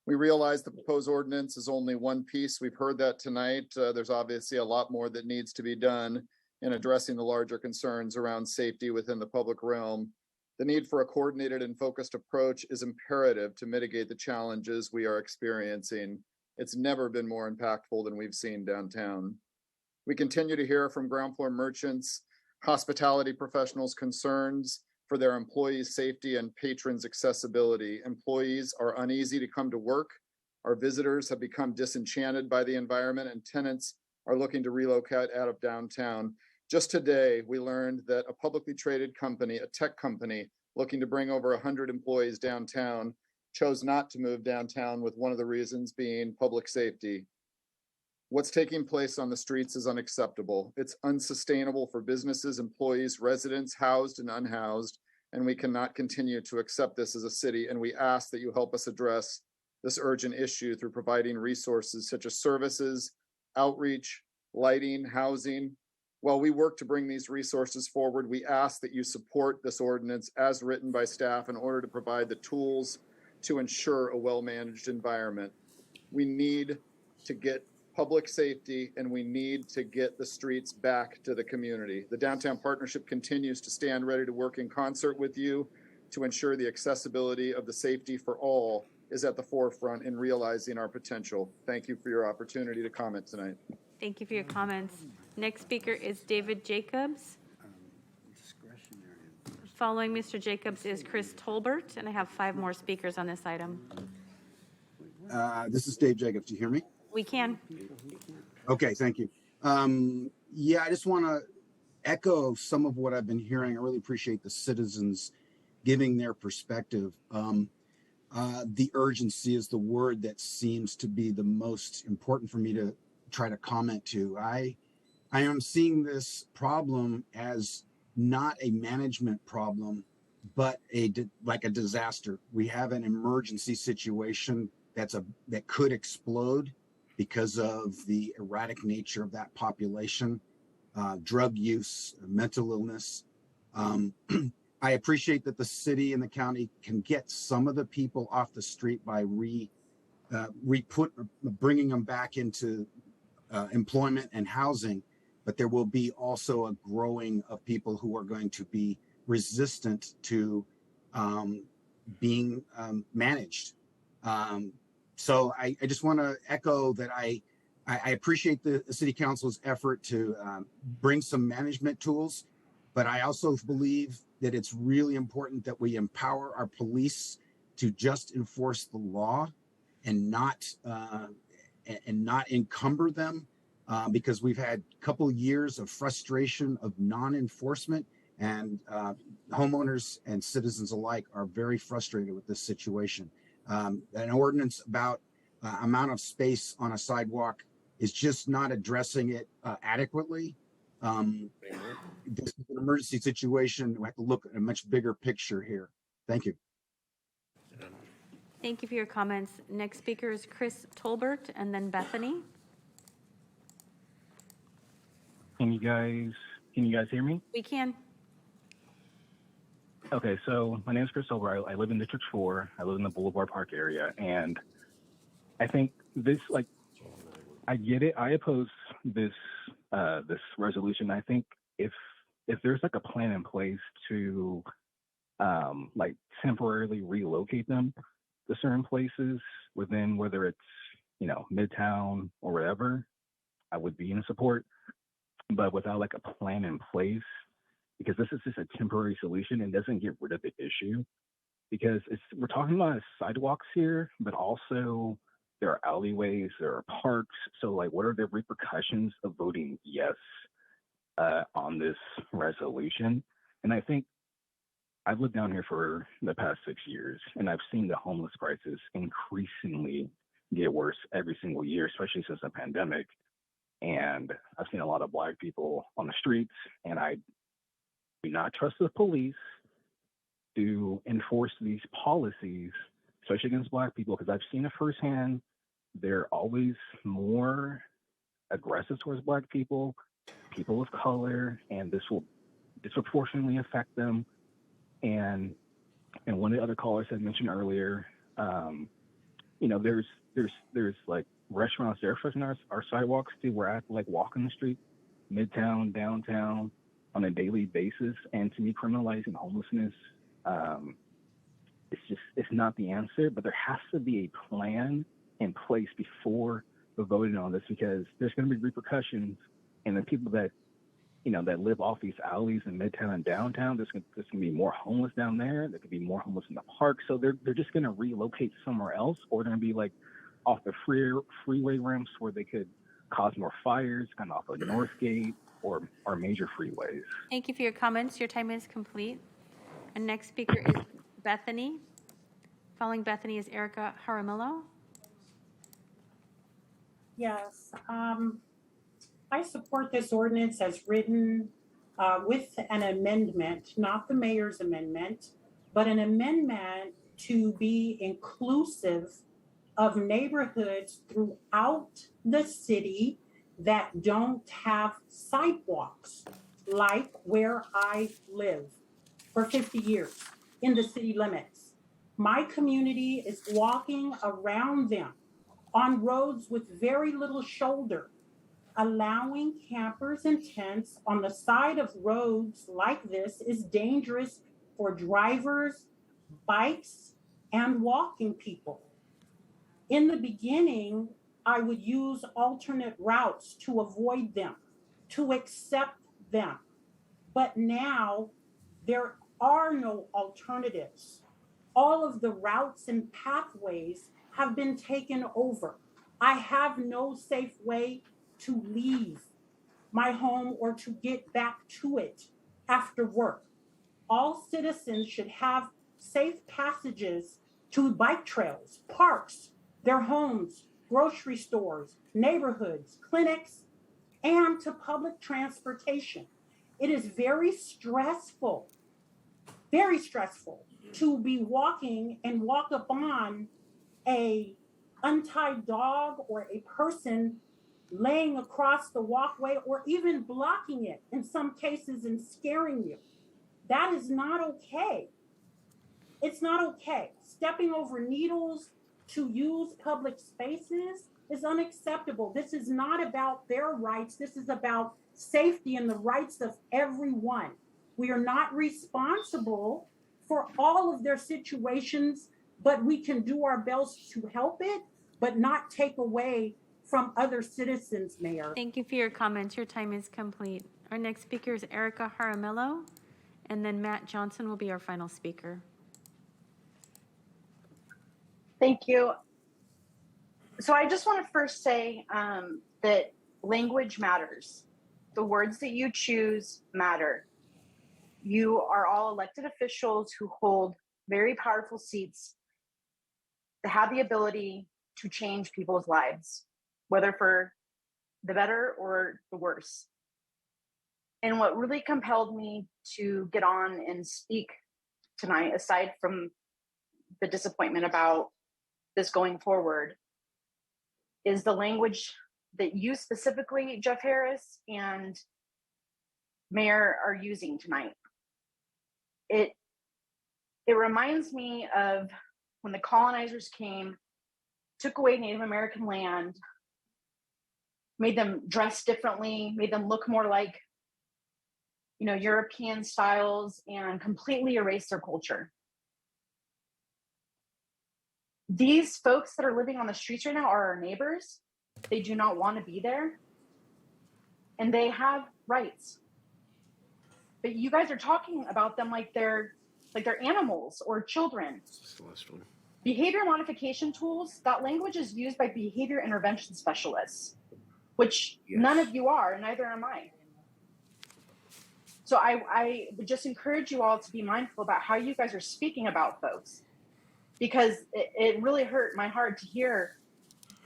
We realize the proposed ordinance is only one piece. We've heard that tonight. There's obviously a lot more that needs to be done in addressing the larger concerns around safety within the public realm. The need for a coordinated and focused approach is imperative to mitigate the challenges we are experiencing. It's never been more impactful than we've seen downtown. We continue to hear from ground floor merchants, hospitality professionals' concerns for their employees' safety and patrons' accessibility. Employees are uneasy to come to work. Our visitors have become disenchanted by the environment, and tenants are looking to relocate out of downtown. Just today, we learned that a publicly traded company, a tech company, looking to bring over 100 employees downtown, chose not to move downtown, with one of the reasons being public safety. What's taking place on the streets is unacceptable. It's unsustainable for businesses, employees, residents, housed and unhoused, and we cannot continue to accept this as a city. And we ask that you help us address this urgent issue through providing resources such as services, outreach, lighting, housing. While we work to bring these resources forward, we ask that you support this ordinance as written by staff in order to provide the tools to ensure a well-managed environment. We need to get public safety, and we need to get the streets back to the community. The Downtown Partnership continues to stand ready to work in concert with you to ensure the accessibility of the safety for all is at the forefront in realizing our potential. Thank you for your opportunity to comment tonight. Thank you for your comments. Next speaker is David Jacobs. Following Mr. Jacobs is Chris Tolbert, and I have 5 more speakers on this item. This is Dave Jacobs. Do you hear me? We can. Okay, thank you. Yeah, I just want to echo some of what I've been hearing. I really appreciate the citizens giving their perspective. The urgency is the word that seems to be the most important for me to try to comment to. I am seeing this problem as not a management problem, but like a disaster. We have an emergency situation that could explode because of the erratic nature of that population, drug use, mental illness. I appreciate that the city and the county can get some of the people off the street by bringing them back into employment and housing, but there will be also a growing of people who are going to be resistant to being managed. So I just want to echo that I I appreciate the city council's effort to bring some management tools, but I also believe that it's really important that we empower our police to just enforce the law and not encumber them, because we've had a couple years of frustration of non-enforcement, and homeowners and citizens alike are very frustrated with this situation. An ordinance about amount of space on a sidewalk is just not addressing it adequately. This is an emergency situation. We have to look at a much bigger picture here. Thank you. Thank you for your comments. Next speaker is Chris Tolbert, and then Bethany. Can you guys hear me? We can. Okay, so my name is Chris Tolbert. I live in District 4. I live in the Boulevard Park area, and I think this, like, I get it. I oppose this this resolution. I think if there's like a plan in place to like temporarily relocate them to certain places within, whether it's, you know, Midtown or whatever, I would be in support. But without like a plan in place, because this is just a temporary solution and doesn't get rid of the issue, because we're talking about sidewalks here, but also there are alleyways, there are parks. So like, what are the repercussions of voting yes on this resolution? And I think I've lived down here for the past 6 years, and I've seen the homeless crisis increasingly get worse every single year, especially since the pandemic. And I've seen a lot of Black people on the streets, and I do not trust the police to enforce these policies, especially against Black people, because I've seen it firsthand. They're always more aggressive towards Black people, people of color, and this will disproportionately affect them. And one of the other callers had mentioned earlier, you know, there's like restaurants there for our sidewalks too, where I have to like walk in the street, Midtown, downtown, on a daily basis. And to me, criminalizing homelessness, it's not the answer, but there has to be a plan in place before we're voting on this, because there's going to be repercussions, and the people that, you know, that live off these alleys in Midtown and downtown, there's going to be more homeless down there. There could be more homeless in the park. So they're just going to relocate somewhere else, or they're going to be like off the freeway ramps where they could cause more fires, kind of off of Northgate or major freeways. Thank you for your comments. Your time is complete. And next speaker is Bethany. Following Bethany is Erica Jaramillo. Yes, I support this ordinance as written with an amendment, not the mayor's amendment, but an amendment to be inclusive of neighborhoods throughout the city that don't have sidewalks, like where I live for 50 years in the city limits. My community is walking around them on roads with very little shoulder. Allowing campers and tents on the side of roads like this is dangerous for drivers, bikes, and walking people. In the beginning, I would use alternate routes to avoid them, to accept them. But now there are no alternatives. All of the routes and pathways have been taken over. I have no safe way to leave my home or to get back to it after work. All citizens should have safe passages to bike trails, parks, their homes, grocery stores, neighborhoods, clinics, and to public transportation. It is very stressful to be walking and walk upon a untied dog or a person laying across the walkway or even blocking it in some cases and scaring you. That is not okay. It's not okay. Stepping over needles to use public spaces is unacceptable. This is not about their rights. This is about safety and the rights of everyone. We are not responsible for all of their situations, but we can do our best to help it, but not take away from other citizens, Mayor. Thank you for your comments. Your time is complete. Our next speaker is Erica Jaramillo, and then Matt Johnson will be our final speaker. Thank you. So I just want to first say that language matters. The words that you choose matter. You are all elected officials who hold very powerful seats that have the ability to change people's lives, whether for the better or the worse. And what really compelled me to get on and speak tonight, aside from the disappointment about this going forward, is the language that you specifically, Jeff Harris and Mayor, are using tonight. It reminds me of when the colonizers came, took away Native American land, made them dress differently, made them look more like, European styles, and completely erased their culture. These folks that are living on the streets right now are our neighbors. They do not want to be there, and they have rights. But you guys are talking about them like they're animals or children. This is the last one. Behavior modification tools, that language is used by behavior intervention specialists, which none of you are, and neither am I. So I would just encourage you all to be mindful about how you guys are speaking about folks, because it really hurt my heart to hear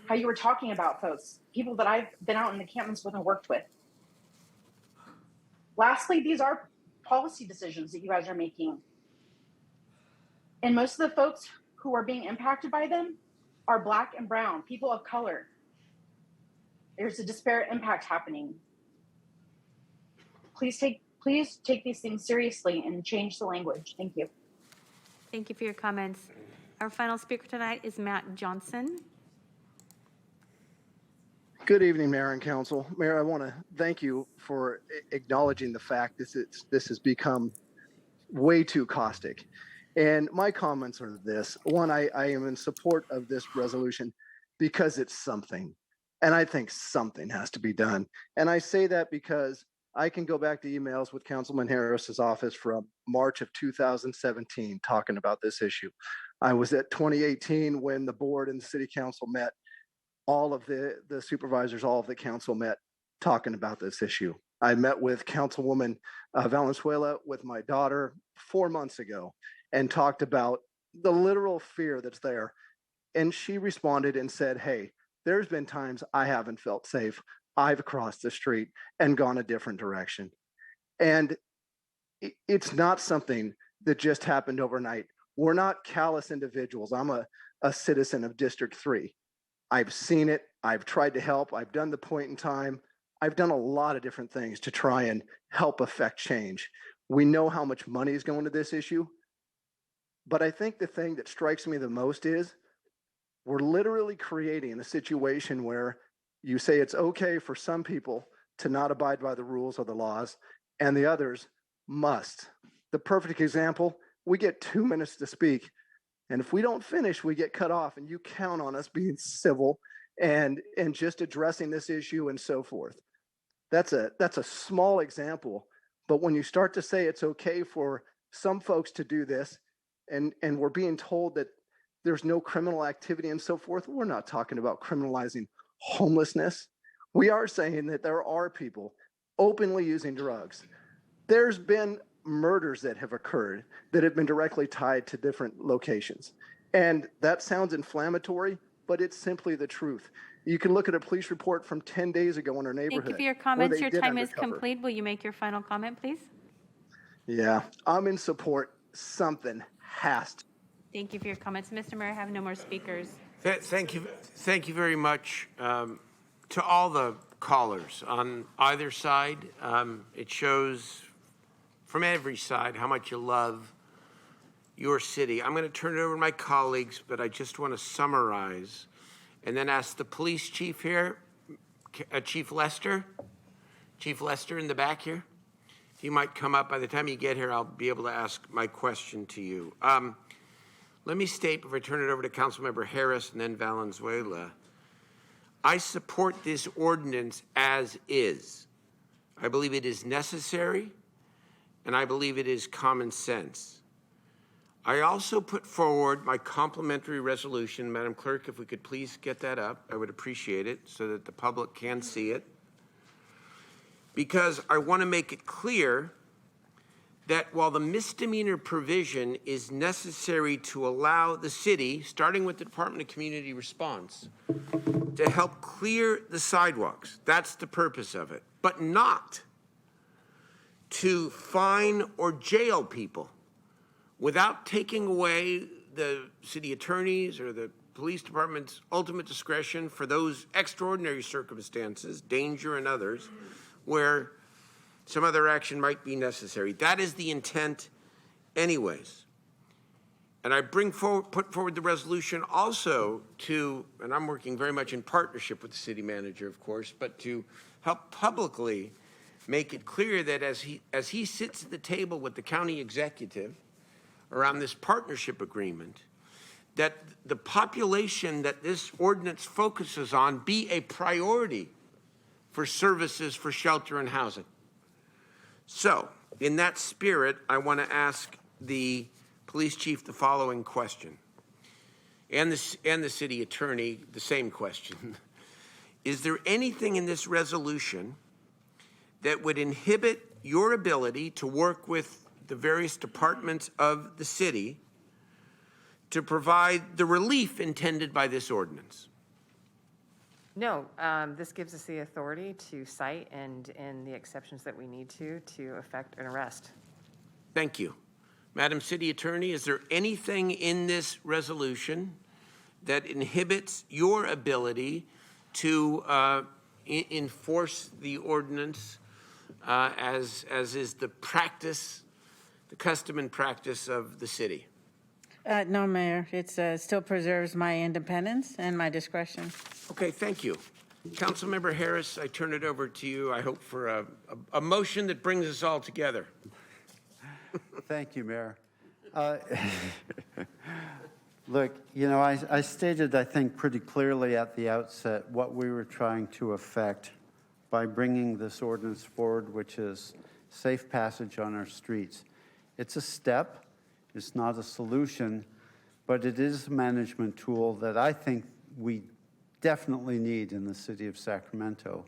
how you were talking about folks, people that I've been out in the encampments with and worked with. Lastly, these are policy decisions that you guys are making. And most of the folks who are being impacted by them are Black and brown, people of color. There's a disparate impact happening. Please take these things seriously and change the language. Thank you. Thank you for your comments. Our final speaker tonight is Matt Johnson. Good evening, Mayor and Council. Mayor, I want to thank you for acknowledging the fact this has become way too caustic. And my comments are this. One, I am in support of this resolution because it's something. And I think something has to be done. And I say that because I can go back to emails with Councilman Harris's office from March of 2017 talking about this issue. I was at 2018 when the board and the city council met. All of the supervisors, all of the council met talking about this issue. I met with Councilwoman Valenzuela with my daughter 4 months ago and talked about the literal fear that's there. And she responded and said, hey, there's been times I haven't felt safe. I've crossed the street and gone a different direction. And it's not something that just happened overnight. We're not callous individuals. I'm a citizen of District 3. I've seen it. I've tried to help. I've done the point in time. I've done a lot of different things to try and help affect change. We know how much money is going to this issue. But I think the thing that strikes me the most is we're literally creating a situation where you say it's okay for some people to not abide by the rules or the laws, and the others must. The perfect example, we get 2 minutes to speak. And if we don't finish, we get cut off, and you count on us being civil and just addressing this issue and so forth. That's a small example, but when you start to say it's okay for some folks to do this, and we're being told that there's no criminal activity and so forth, we're not talking about criminalizing homelessness. We are saying that there are people openly using drugs. There's been murders that have occurred that have been directly tied to different locations. And that sounds inflammatory, but it's simply the truth. You can look at a police report from 10 days ago in our neighborhood. Thank you for your comments. Your time is complete. Will you make your final comment, please? Yeah, I'm in support. Something has to. Thank you for your comments. Mr. Mayor, I have no more speakers. Thank you very much to all the callers on either side. It shows from every side how much you love your city. I'm going to turn it over to my colleagues, but I just want to summarize and then ask the police chief here, Chief Lester in the back here. If you might come up. By the time you get here, I'll be able to ask my question to you. Let me state, before I turn it over to Councilmember Harris and then Valenzuela, I support this ordinance as is. I believe it is necessary, and I believe it is common sense. I also put forward my complimentary resolution. Madam Clerk, if we could please get that up, I would appreciate it so that the public can see it. Because I want to make it clear that while the misdemeanor provision is necessary to allow the city, starting with the Department of Community Response, to help clear the sidewalks, that's the purpose of it, but not to fine or jail people without taking away the city attorney's or the police department's ultimate discretion for those extraordinary circumstances, danger and others, where some other action might be necessary. That is the intent anyways. And I put forward the resolution also to, and I'm working very much in partnership with the city manager, of course, but to help publicly make it clear that as he sits at the table with the county executive around this partnership agreement, that the population that this ordinance focuses on be a priority for services for shelter and housing. So, in that spirit, I want to ask the police chief the following question, and the city attorney the same question. Is there anything in this resolution that would inhibit your ability to work with the various departments of the city to provide the relief intended by this ordinance? No, this gives us the authority to cite and in the exceptions that we need to effect an arrest. Thank you. Madam City Attorney, is there anything in this resolution that inhibits your ability to enforce the ordinance as is the practice, the custom and practice of the city? No, Mayor. It still preserves my independence and my discretion. Okay, thank you. Councilmember Harris, I turn it over to you, I hope, for a motion that brings us all together. Thank you, Mayor. Look, you know, I stated, I think, pretty clearly at the outset what we were trying to effect by bringing this ordinance forward, which is safe passage on our streets. It's a step. It's not a solution, but it is a management tool that I think we definitely need in the city of Sacramento.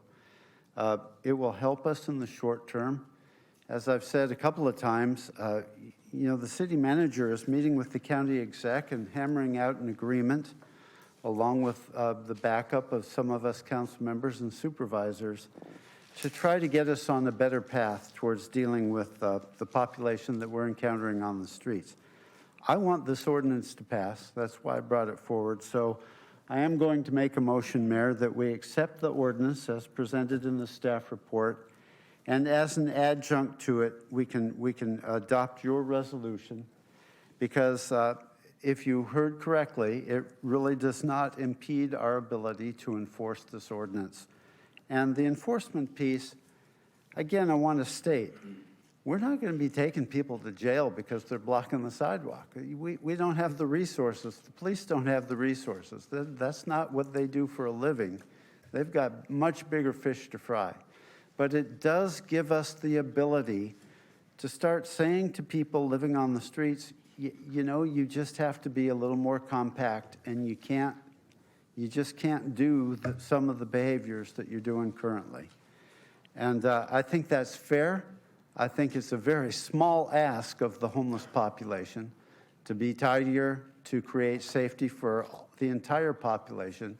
It will help us in the short term. As I've said a couple of times, you know, the city manager is meeting with the county exec and hammering out an agreement along with the backup of some of us council members and supervisors to try to get us on a better path towards dealing with the population that we're encountering on the streets. I want this ordinance to pass. That's why I brought it forward. So I am going to make a motion, Mayor, that we accept the ordinance as presented in the staff report. And as an adjunct to it, we can adopt your resolution because if you heard correctly, it really does not impede our ability to enforce this ordinance. And the enforcement piece, again, I want to state, we're not going to be taking people to jail because they're blocking the sidewalk. We don't have the resources. The police don't have the resources. That's not what they do for a living. They've got much bigger fish to fry. But it does give us the ability to start saying to people living on the streets, you know, you just have to be a little more compact and you just can't do some of the behaviors that you're doing currently. And I think that's fair. I think it's a very small ask of the homeless population to be tidier, to create safety for the entire population.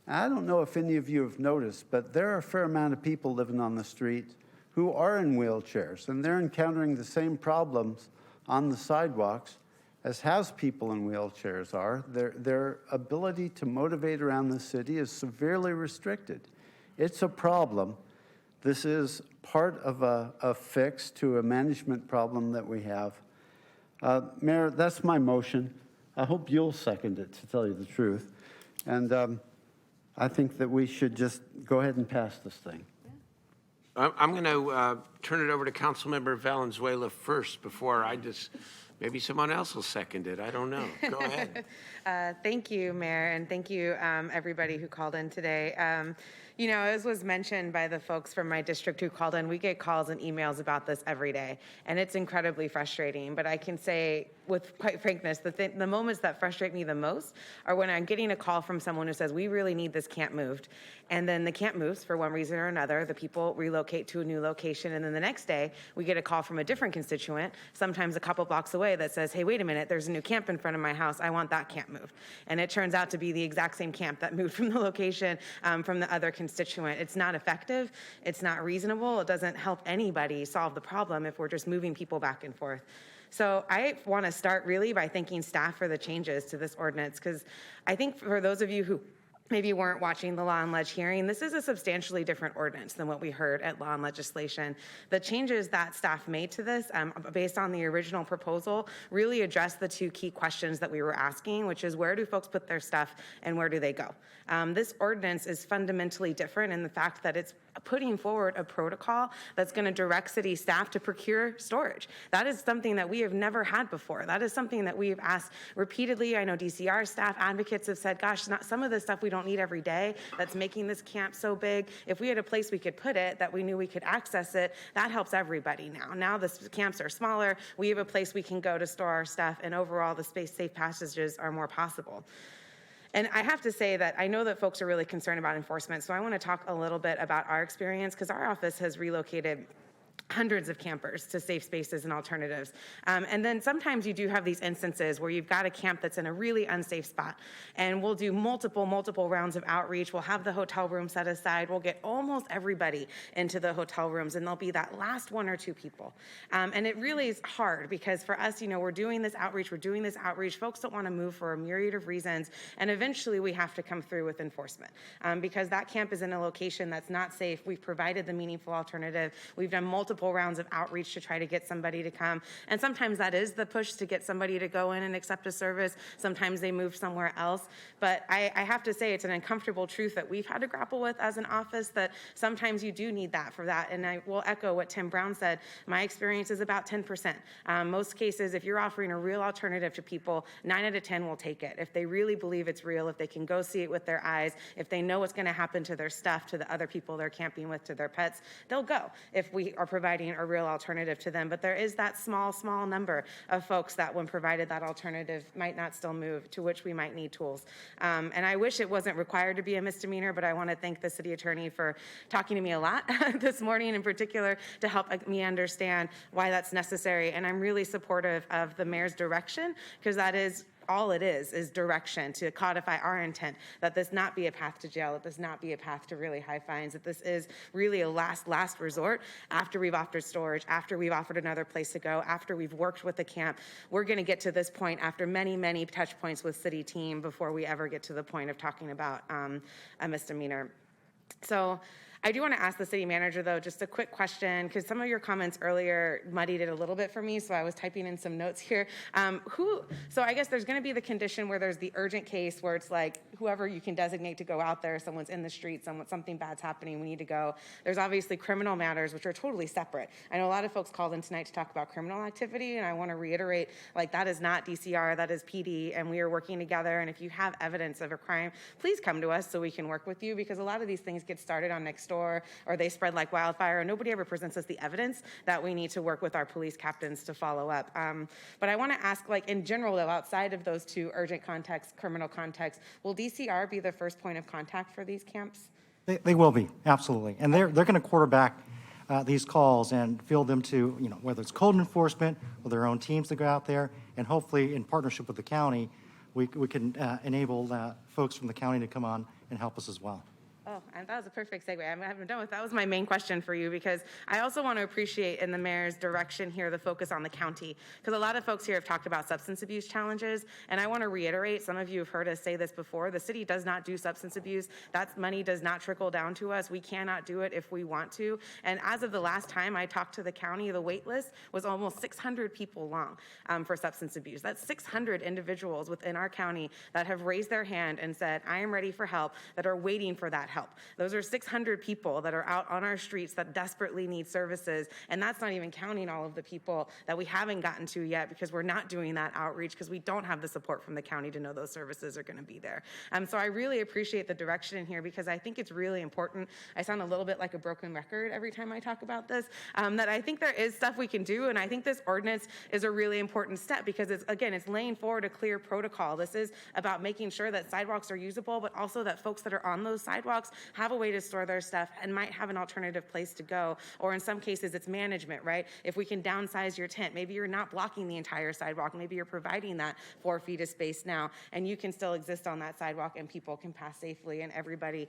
And I don't know if any of you have noticed, but there are a fair amount of people living on the street who are in wheelchairs, and they're encountering the same problems on the sidewalks as house people in wheelchairs are. Their ability to motivate around the city is severely restricted. It's a problem. This is part of a fix to a management problem that we have. Mayor, that's my motion. I hope you'll second it, to tell you the truth. And I think that we should just go ahead and pass this thing. I'm going to turn it over to Councilmember Valenzuela first before I just Maybe someone else will second it. I don't know. Go ahead. Thank you, Mayor, and thank you, everybody who called in today. You know, as was mentioned by the folks from my district who called in, we get calls and emails about this every day, and it's incredibly frustrating. But I can say, with quite frankness, the moments that frustrate me the most are when I'm getting a call from someone who says, we really need this camp moved. And then the camp moves for one reason or another. The people relocate to a new location. And then the next day, we get a call from a different constituent, sometimes a couple blocks away, that says, hey, wait a minute, there's a new camp in front of my house. I want that camp moved. And it turns out to be the exact same camp that moved from the location from the other constituent. It's not effective. It's not reasonable. It doesn't help anybody solve the problem if we're just moving people back and forth. So I want to start really by thanking staff for the changes to this ordinance, because I think for those of you who maybe weren't watching the Law and Ledge hearing, this is a substantially different ordinance than what we heard at Law and Legislation. The changes that staff made to this, based on the original proposal, really address the two key questions that we were asking, which is where do folks put their stuff and where do they go? This ordinance is fundamentally different in the fact that it's putting forward a protocol that's going to direct city staff to procure storage. That is something that we have never had before. That is something that we've asked repeatedly. I know DCR staff advocates have said, gosh, not some of the stuff we don't need every day that's making this camp so big. If we had a place we could put it, that we knew we could access it, that helps everybody now. Now the camps are smaller. We have a place we can go to store our stuff, and overall the safe passages are more possible. And I have to say that I know that folks are really concerned about enforcement, so I want to talk a little bit about our experience, because our office has relocated hundreds of campers to safe spaces and alternatives. And then sometimes you do have these instances where you've got a camp that's in a really unsafe spot, and we'll do multiple rounds of outreach. We'll have the hotel room set aside. We'll get almost everybody into the hotel rooms, and there'll be that last one or two people. And it really is hard, because for us, you know, we're doing this outreach. Folks don't want to move for a myriad of reasons, and eventually we have to come through with enforcement, because that camp is in a location that's not safe. We've provided the meaningful alternative. We've done multiple rounds of outreach to try to get somebody to come. And sometimes that is the push to get somebody to go in and accept a service. Sometimes they move somewhere else. But I have to say, it's an uncomfortable truth that we've had to grapple with as an office, that sometimes you do need that for that. And I will echo what Tim Brown said. My experience is about 10%. Most cases, if you're offering a real alternative to people, 9 out of 10 will take it. If they really believe it's real, if they can go see it with their eyes, if they know what's going to happen to their stuff, to the other people they're camping with, to their pets, they'll go if we are providing a real alternative to them. But there is that small number of folks that, when provided that alternative, might not still move, to which we might need tools. And I wish it wasn't required to be a misdemeanor, but I want to thank the city attorney for talking to me a lot this morning in particular to help me understand why that's necessary. And I'm really supportive of the mayor's direction, because that is all it is direction to codify our intent, that this not be a path to jail, that this not be a path to really high fines, that this is really a last resort after we've offered storage, after we've offered another place to go, after we've worked with the camp. We're going to get to this point after many touch points with city team before we ever get to the point of talking about a misdemeanor. So I do want to ask the city manager, though, just a quick question, because some of your comments earlier muddied it a little bit for me, so I was typing in some notes here. So I guess there's going to be the condition where there's the urgent case where it's like whoever you can designate to go out there, someone's in the street, something bad's happening, we need to go. There's obviously criminal matters, which are totally separate. I know a lot of folks called in tonight to talk about criminal activity, and I want to reiterate, like, that is not DCR, that is PD, and we are working together. And if you have evidence of a crime, please come to us so we can work with you, because a lot of these things get started on next door, or they spread like wildfire, and nobody ever presents us the evidence that we need to work with our police captains to follow up. But I want to ask, like, in general, though, outside of those two urgent contexts, criminal contexts, will DCR be the first point of contact for these camps? They will be, absolutely. And they're going to quarterback these calls and field them to, you know, whether it's code enforcement or their own teams to go out there, and hopefully in partnership with the county, we can enable folks from the county to come on and help us as well. Oh, and that was a perfect segue. I haven't done with that. Was my main question for you, because I also want to appreciate in the mayor's direction here the focus on the county, because a lot of folks here have talked about substance abuse challenges, and I want to reiterate, some of you have heard us say this before, the city does not do substance abuse. That money does not trickle down to us. We cannot do it if we want to. And as of the last time I talked to the county, the wait list was almost 600 people long for substance abuse. That's 600 individuals within our county that have raised their hand and said, I am ready for help, that are waiting for that help. Those are 600 people that are out on our streets that desperately need services. And that's not even counting all of the people that we haven't gotten to yet because we're not doing that outreach because we don't have the support from the county to know those services are going to be there. So I really appreciate the direction in here because I think it's really important. I sound a little bit like a broken record every time I talk about this, that I think there is stuff we can do. And I think this ordinance is a really important step because it's laying forward a clear protocol. This is about making sure that sidewalks are usable, but also that folks that are on those sidewalks have a way to store their stuff and might have an alternative place to go. Or in some cases, it's management, right? If we can downsize your tent, maybe you're not blocking the entire sidewalk. Maybe you're providing that 4 feet of space now, and you can still exist on that sidewalk and people can pass safely and everybody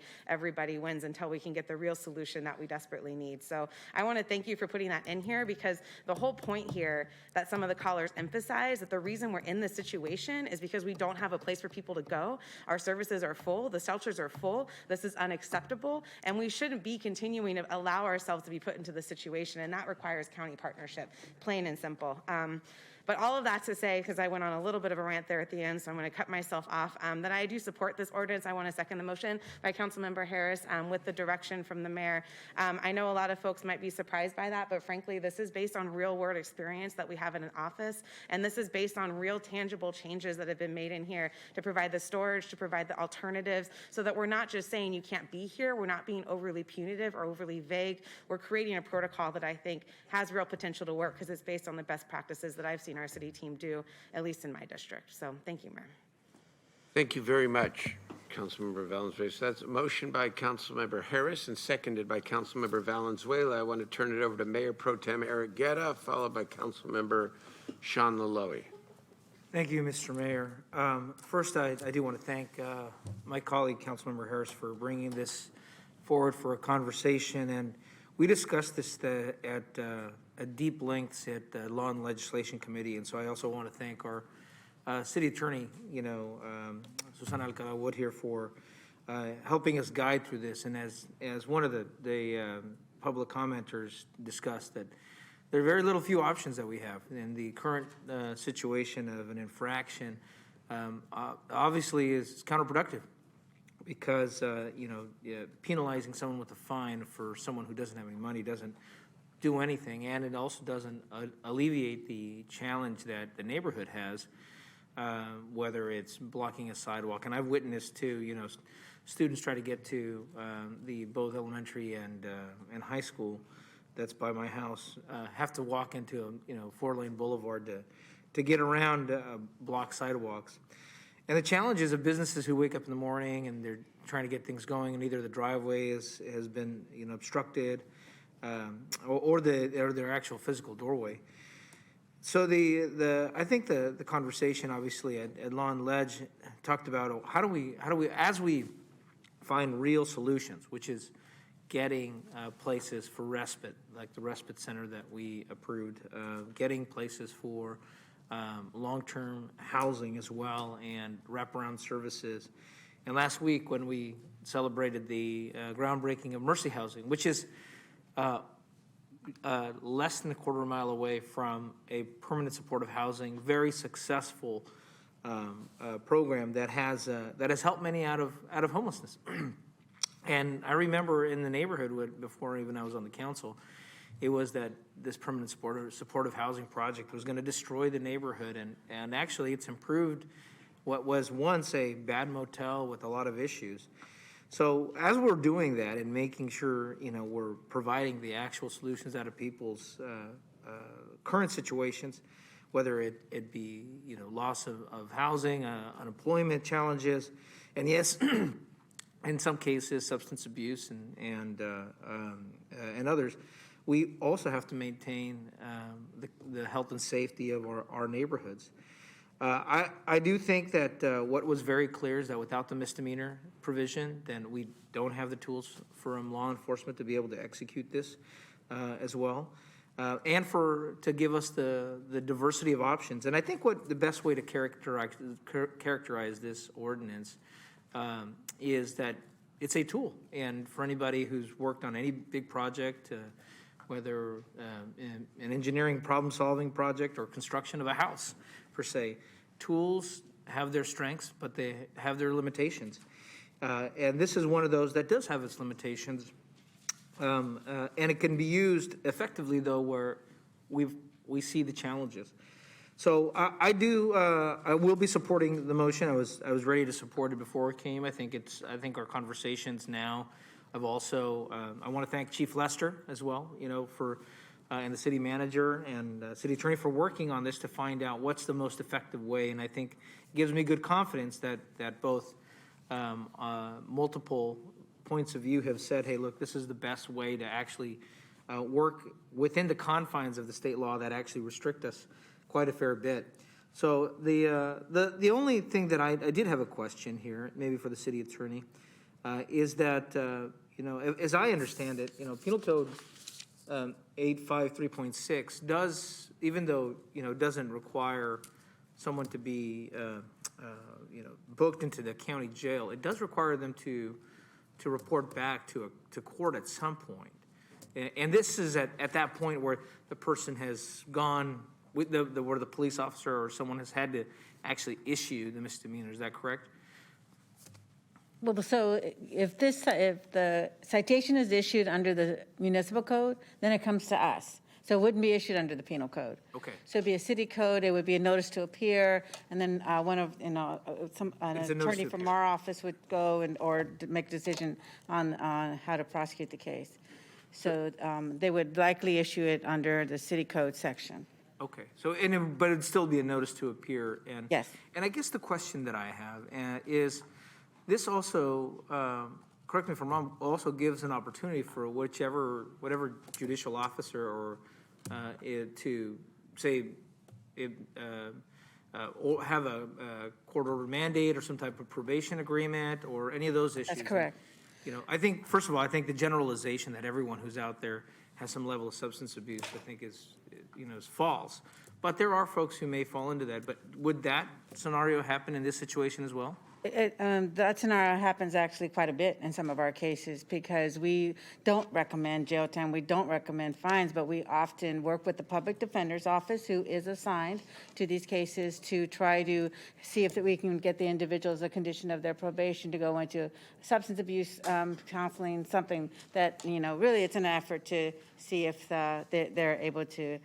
wins until we can get the real solution that we desperately need. So I want to thank you for putting that in here because the whole point here that some of the callers emphasize that the reason we're in this situation is because we don't have a place for people to go. Our services are full, the shelters are full. This is unacceptable, and we shouldn't be continuing to allow ourselves to be put into this situation, and that requires county partnership, plain and simple. But all of that to say, because I went on a little bit of a rant there at the end, so I'm going to cut myself off, that I do support this ordinance. I want to second the motion by Councilmember Harris with the direction from the mayor. I know a lot of folks might be surprised by that, but frankly, this is based on real world experience that we have in an office, and this is based on real tangible changes that have been made in here to provide the storage, to provide the alternatives, so that we're not just saying you can't be here, we're not being overly punitive or overly vague. We're creating a protocol that I think has real potential to work because it's based on the best practices that I've seen our city team do, at least in my district. So thank you, Mayor. Thank you very much, Councilmember Valenzuela. So that's a motion by Councilmember Harris and seconded by Councilmember Valenzuela. I want to turn it over to Mayor Pro Tem Eric Guetta, followed by Councilmember Sean Laloy. Thank you, Mr. Mayor. First, I do want to thank my colleague, Councilmember Harris, for bringing this forward for a conversation. And we discussed this at deep lengths at the Law and Legislation Committee. And so I also want to thank our city attorney, Susana Alcala Wood here for helping us guide through this. And as one of the public commenters discussed, that there are very few options that we have in the current situation of an infraction. Obviously, is counterproductive because penalizing someone with a fine for someone who doesn't have any money doesn't do anything, and it also doesn't alleviate the challenge that the neighborhood has, whether it's blocking a sidewalk. And I've witnessed too, students try to get to the both elementary and high school that's by my house, have to walk into a 4-lane boulevard to get around block sidewalks. And the challenge is of businesses who wake up in the morning and they're trying to get things going, and either the driveway has been obstructed, or their actual physical doorway. So I think the conversation obviously at Law and Ledge talked about how do we as we find real solutions, which is getting places for respite, like the respite center that we approved, getting places for long-term housing as well, and wraparound services. And last week when we celebrated the groundbreaking of Mercy Housing, which is less than a quarter mile away from a permanent supportive housing, very successful program that has helped many out of homelessness. And I remember in the neighborhood before even I was on the council, it was that this permanent supportive housing project was going to destroy the neighborhood, and actually it's improved what was once a bad motel with a lot of issues. So as we're doing that and making sure we're providing the actual solutions out of people's current situations, whether it be loss of housing, unemployment challenges, and yes, in some cases substance abuse and others, we also have to maintain the health and safety of our neighborhoods. I do think that what was very clear is that without the misdemeanor provision, then we don't have the tools from law enforcement to be able to execute this as well, and to give us the diversity of options. And I think what the best way to characterize this ordinance is that it's a tool. And for anybody who's worked on any big project, whether an engineering problem-solving project or construction of a house, per se, tools have their strengths, but they have their limitations. And this is one of those that does have its limitations. And it can be used effectively, though, where we see the challenges. So I will be supporting the motion. I was ready to support it before it came. I think our conversations now have also, I want to thank Chief Lester as well, for, and the city manager and city attorney for working on this to find out what's the most effective way. And I think it gives me good confidence that both multiple points of view have said, hey, look, this is the best way to actually work within the confines of the state law that actually restrict us quite a fair bit. So the only thing that I did have a question here, maybe for the city attorney, is that, as I understand it, Penal Code 853.6 does, even though, doesn't require someone to be, booked into the county jail, it does require them to report back to court at some point. And this is at that point where the person has gone, with where the police officer or someone has had to actually issue the misdemeanor. Is that correct? Well, so if the citation is issued under the municipal code, then it comes to us. So it wouldn't be issued under the penal code. Okay. So it'd be a city code, it would be a notice to appear, and then an attorney from our office would go or make a decision on how to prosecute the case. So they would likely issue it under the city code section. Okay. So, but it'd still be a notice to appear. And yes. And I guess the question that I have is, this also, correct me if I'm wrong, also gives an opportunity for whatever judicial officer or to say, or have a court order mandate or some type of probation agreement or any of those issues. That's correct. I think, first of all, I think the generalization that everyone who's out there has some level of substance abuse, I think is false. But there are folks who may fall into that. But would that scenario happen in this situation as well? That scenario happens actually quite a bit in some of our cases because we don't recommend jail time, we don't recommend fines, but we often work with the public defender's office who is assigned to these cases to try to see if we can get the individuals a condition of their probation to go into substance abuse counseling, something that, really it's an effort to see if they're able to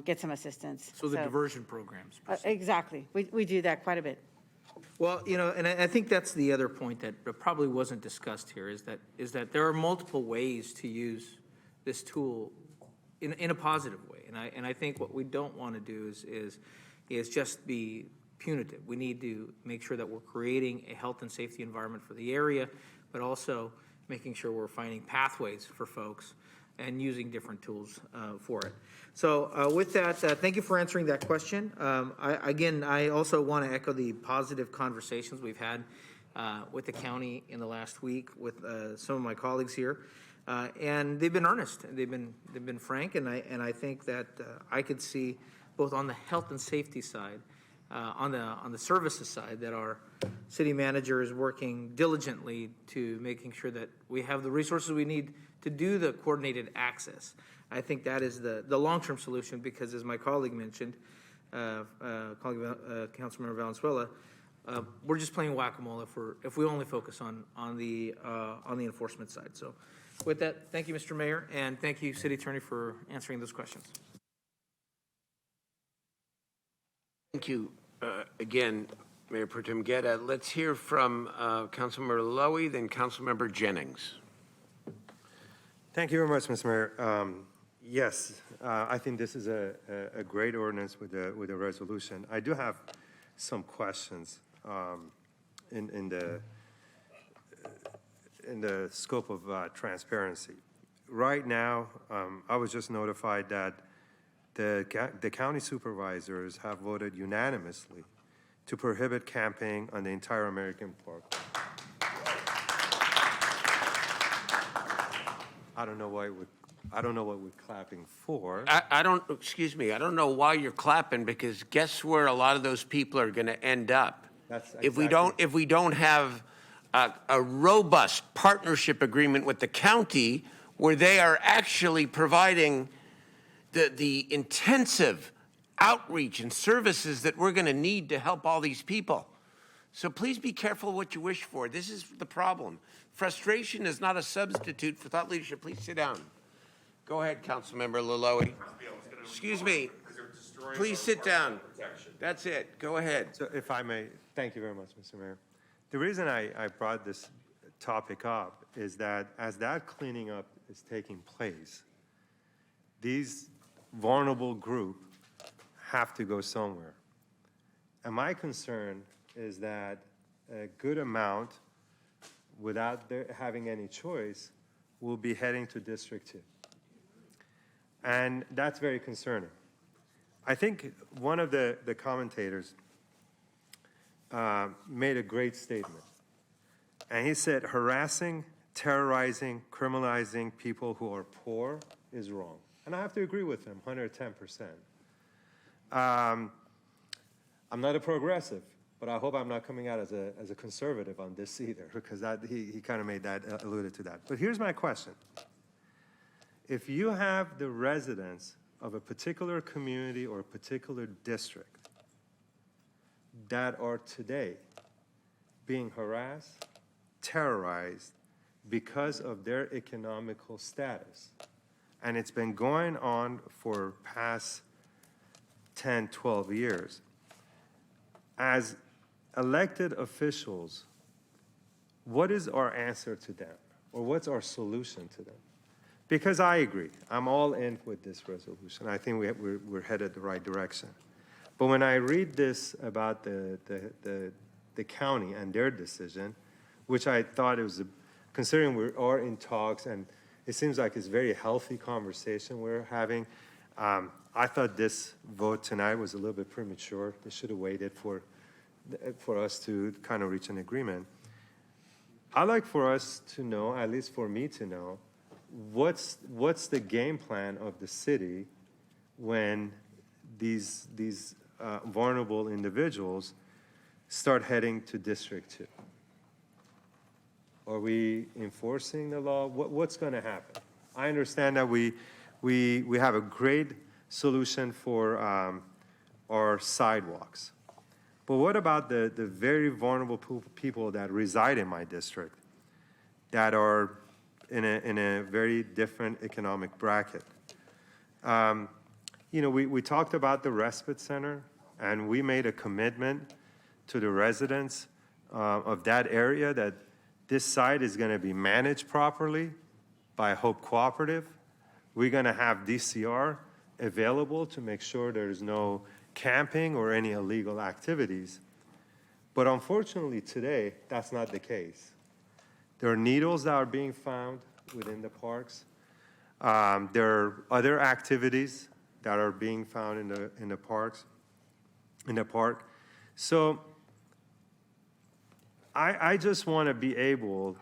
get some assistance. So the diversion programs. Exactly. We do that quite a bit. Well, and I think that's the other point that probably wasn't discussed here is that there are multiple ways to use this tool in a positive way. And I think what we don't want to do is just be punitive. We need to make sure that we're creating a health and safety environment for the area, but also making sure we're finding pathways for folks and using different tools for it. So with that, thank you for answering that question. I also want to echo the positive conversations we've had with the county in the last week with some of my colleagues here, and they've been earnest. They've been frank, and I think that I could see both on the health and safety side, on the services side, that our city manager is working diligently to making sure that we have the resources we need to do the coordinated access. I think that is the long-term solution because, as my colleague mentioned, Councilmember Valenzuela, we're just playing whack-a-mole if we only focus on the enforcement side. So, with that, thank you, Mr. Mayor, and thank you, City Attorney, for answering those questions. Thank you again, Mayor Pro Tem Guerra. Let's hear from Councilmember Lowy, then Councilmember Jennings. Thank you very much, Mr. Mayor. Yes, I think this is a great ordinance with a resolution. I do have some questions in the scope of transparency. Right now, I was just notified that the county supervisors have voted unanimously to prohibit camping on the entire American Park. I don't know what we're clapping for. Excuse me, I don't know why you're clapping, because guess where a lot of those people are going to end up? That's if we don't have a robust partnership agreement with the county where they are actually providing the intensive outreach and services that we're going to need to help all these people. So please be careful what you wish for. This is the problem. Frustration is not a substitute for thought leadership. Please sit down. Go ahead, Councilmember Laloe. Excuse me. Please sit down. That's it. Go ahead. So if I may, thank you very much, Mr. Mayor. The reason I brought this topic up is that as that cleaning up is taking place, these vulnerable group have to go somewhere. And my concern is that a good amount, without their having any choice, will be heading to District 2. And that's very concerning. I think one of the commentators made a great statement. And he said, harassing, terrorizing, criminalizing people who are poor is wrong. And I have to agree with him, 110%. I'm not a progressive, but I hope I'm not coming out as a conservative on this either, because he kind of made that, alluded to that. But here's my question. If you have the residents of a particular community or a particular district that are today being harassed, terrorized because of their economical status, and it's been going on for past 10, 12 years, as elected officials, what is our answer to them? Or what's our solution to them? Because I agree, I'm all in with this resolution. I think we're headed the right direction. But when I read this about the county and their decision, which I thought it was, considering we are in talks and it seems like it's a very healthy conversation we're having, I thought this vote tonight was a little bit premature. They should have waited for us to kind of reach an agreement. I'd like for us to know, at least for me to know, what's the game plan of the city when these vulnerable individuals start heading to District 2? Are we enforcing the law? What's going to happen? I understand that we have a great solution for our sidewalks. But what about the very vulnerable people that reside in my district that are in a very different economic bracket? You know, we talked about the respite center, and we made a commitment to the residents of that area that this site is going to be managed properly by Hope Cooperative. We're going to have DCR available to make sure there's no camping or any illegal activities. But unfortunately today, that's not the case. There are needles that are being found within the parks. There are other activities that are being found in the park. So I just want to be able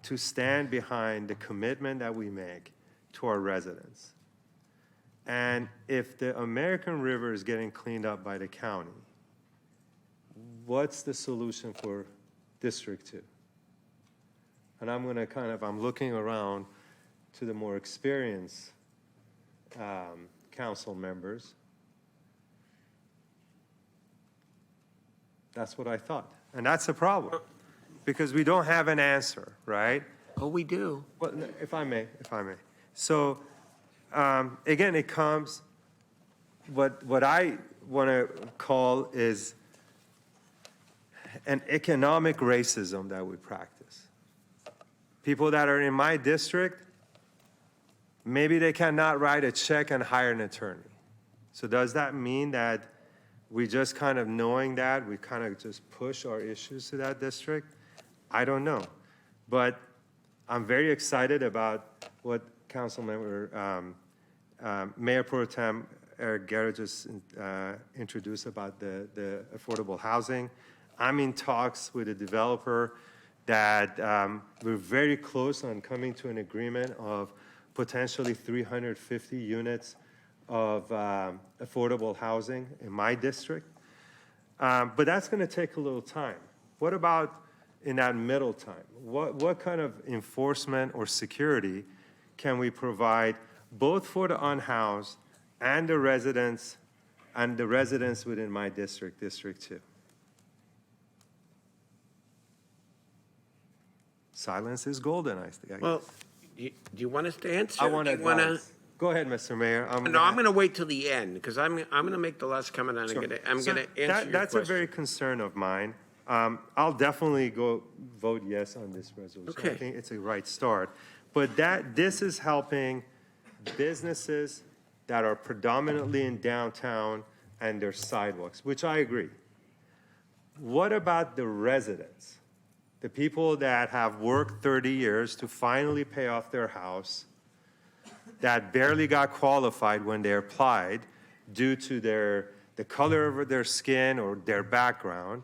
to stand behind the commitment that we make to our residents. And if the American River is getting cleaned up by the county, what's the solution for District 2? And I'm looking around to the more experienced council members. That's what I thought. And that's the problem, because we don't have an answer, right? Oh, we do. Well, if I may. So, again, it comes, what I want to call is an economic racism that we practice. People that are in my district, maybe they cannot write a check and hire an attorney. So does that mean that we just kind of knowing that, we kind of just push our issues to that district? I don't know. But I'm very excited about what Councilmember Mayor Pro Tem Eric Guerra just introduced about the affordable housing. I'm in talks with a developer that we're very close on coming to an agreement of potentially 350 units of affordable housing in my district. But that's going to take a little time. What about in that middle time? What kind of enforcement or security can we provide both for the unhoused and the residents within my district, District 2? silence is golden, I guess. Well, do you want us to answer? I want to Do you wanna- advise. Go ahead, Mr. Mayor. No, I'm going to wait till the end because I'm going to make the last comment and Sure. I'm So going to answer your that's question. a very concern of mine. I'll definitely go vote yes on this resolution. I Okay. think it's a right start. But this is helping businesses that are predominantly in downtown and their sidewalks, which I agree. What about the residents? The people that have worked 30 years to finally pay off their house, that barely got qualified when they applied due to the color of their skin or their background.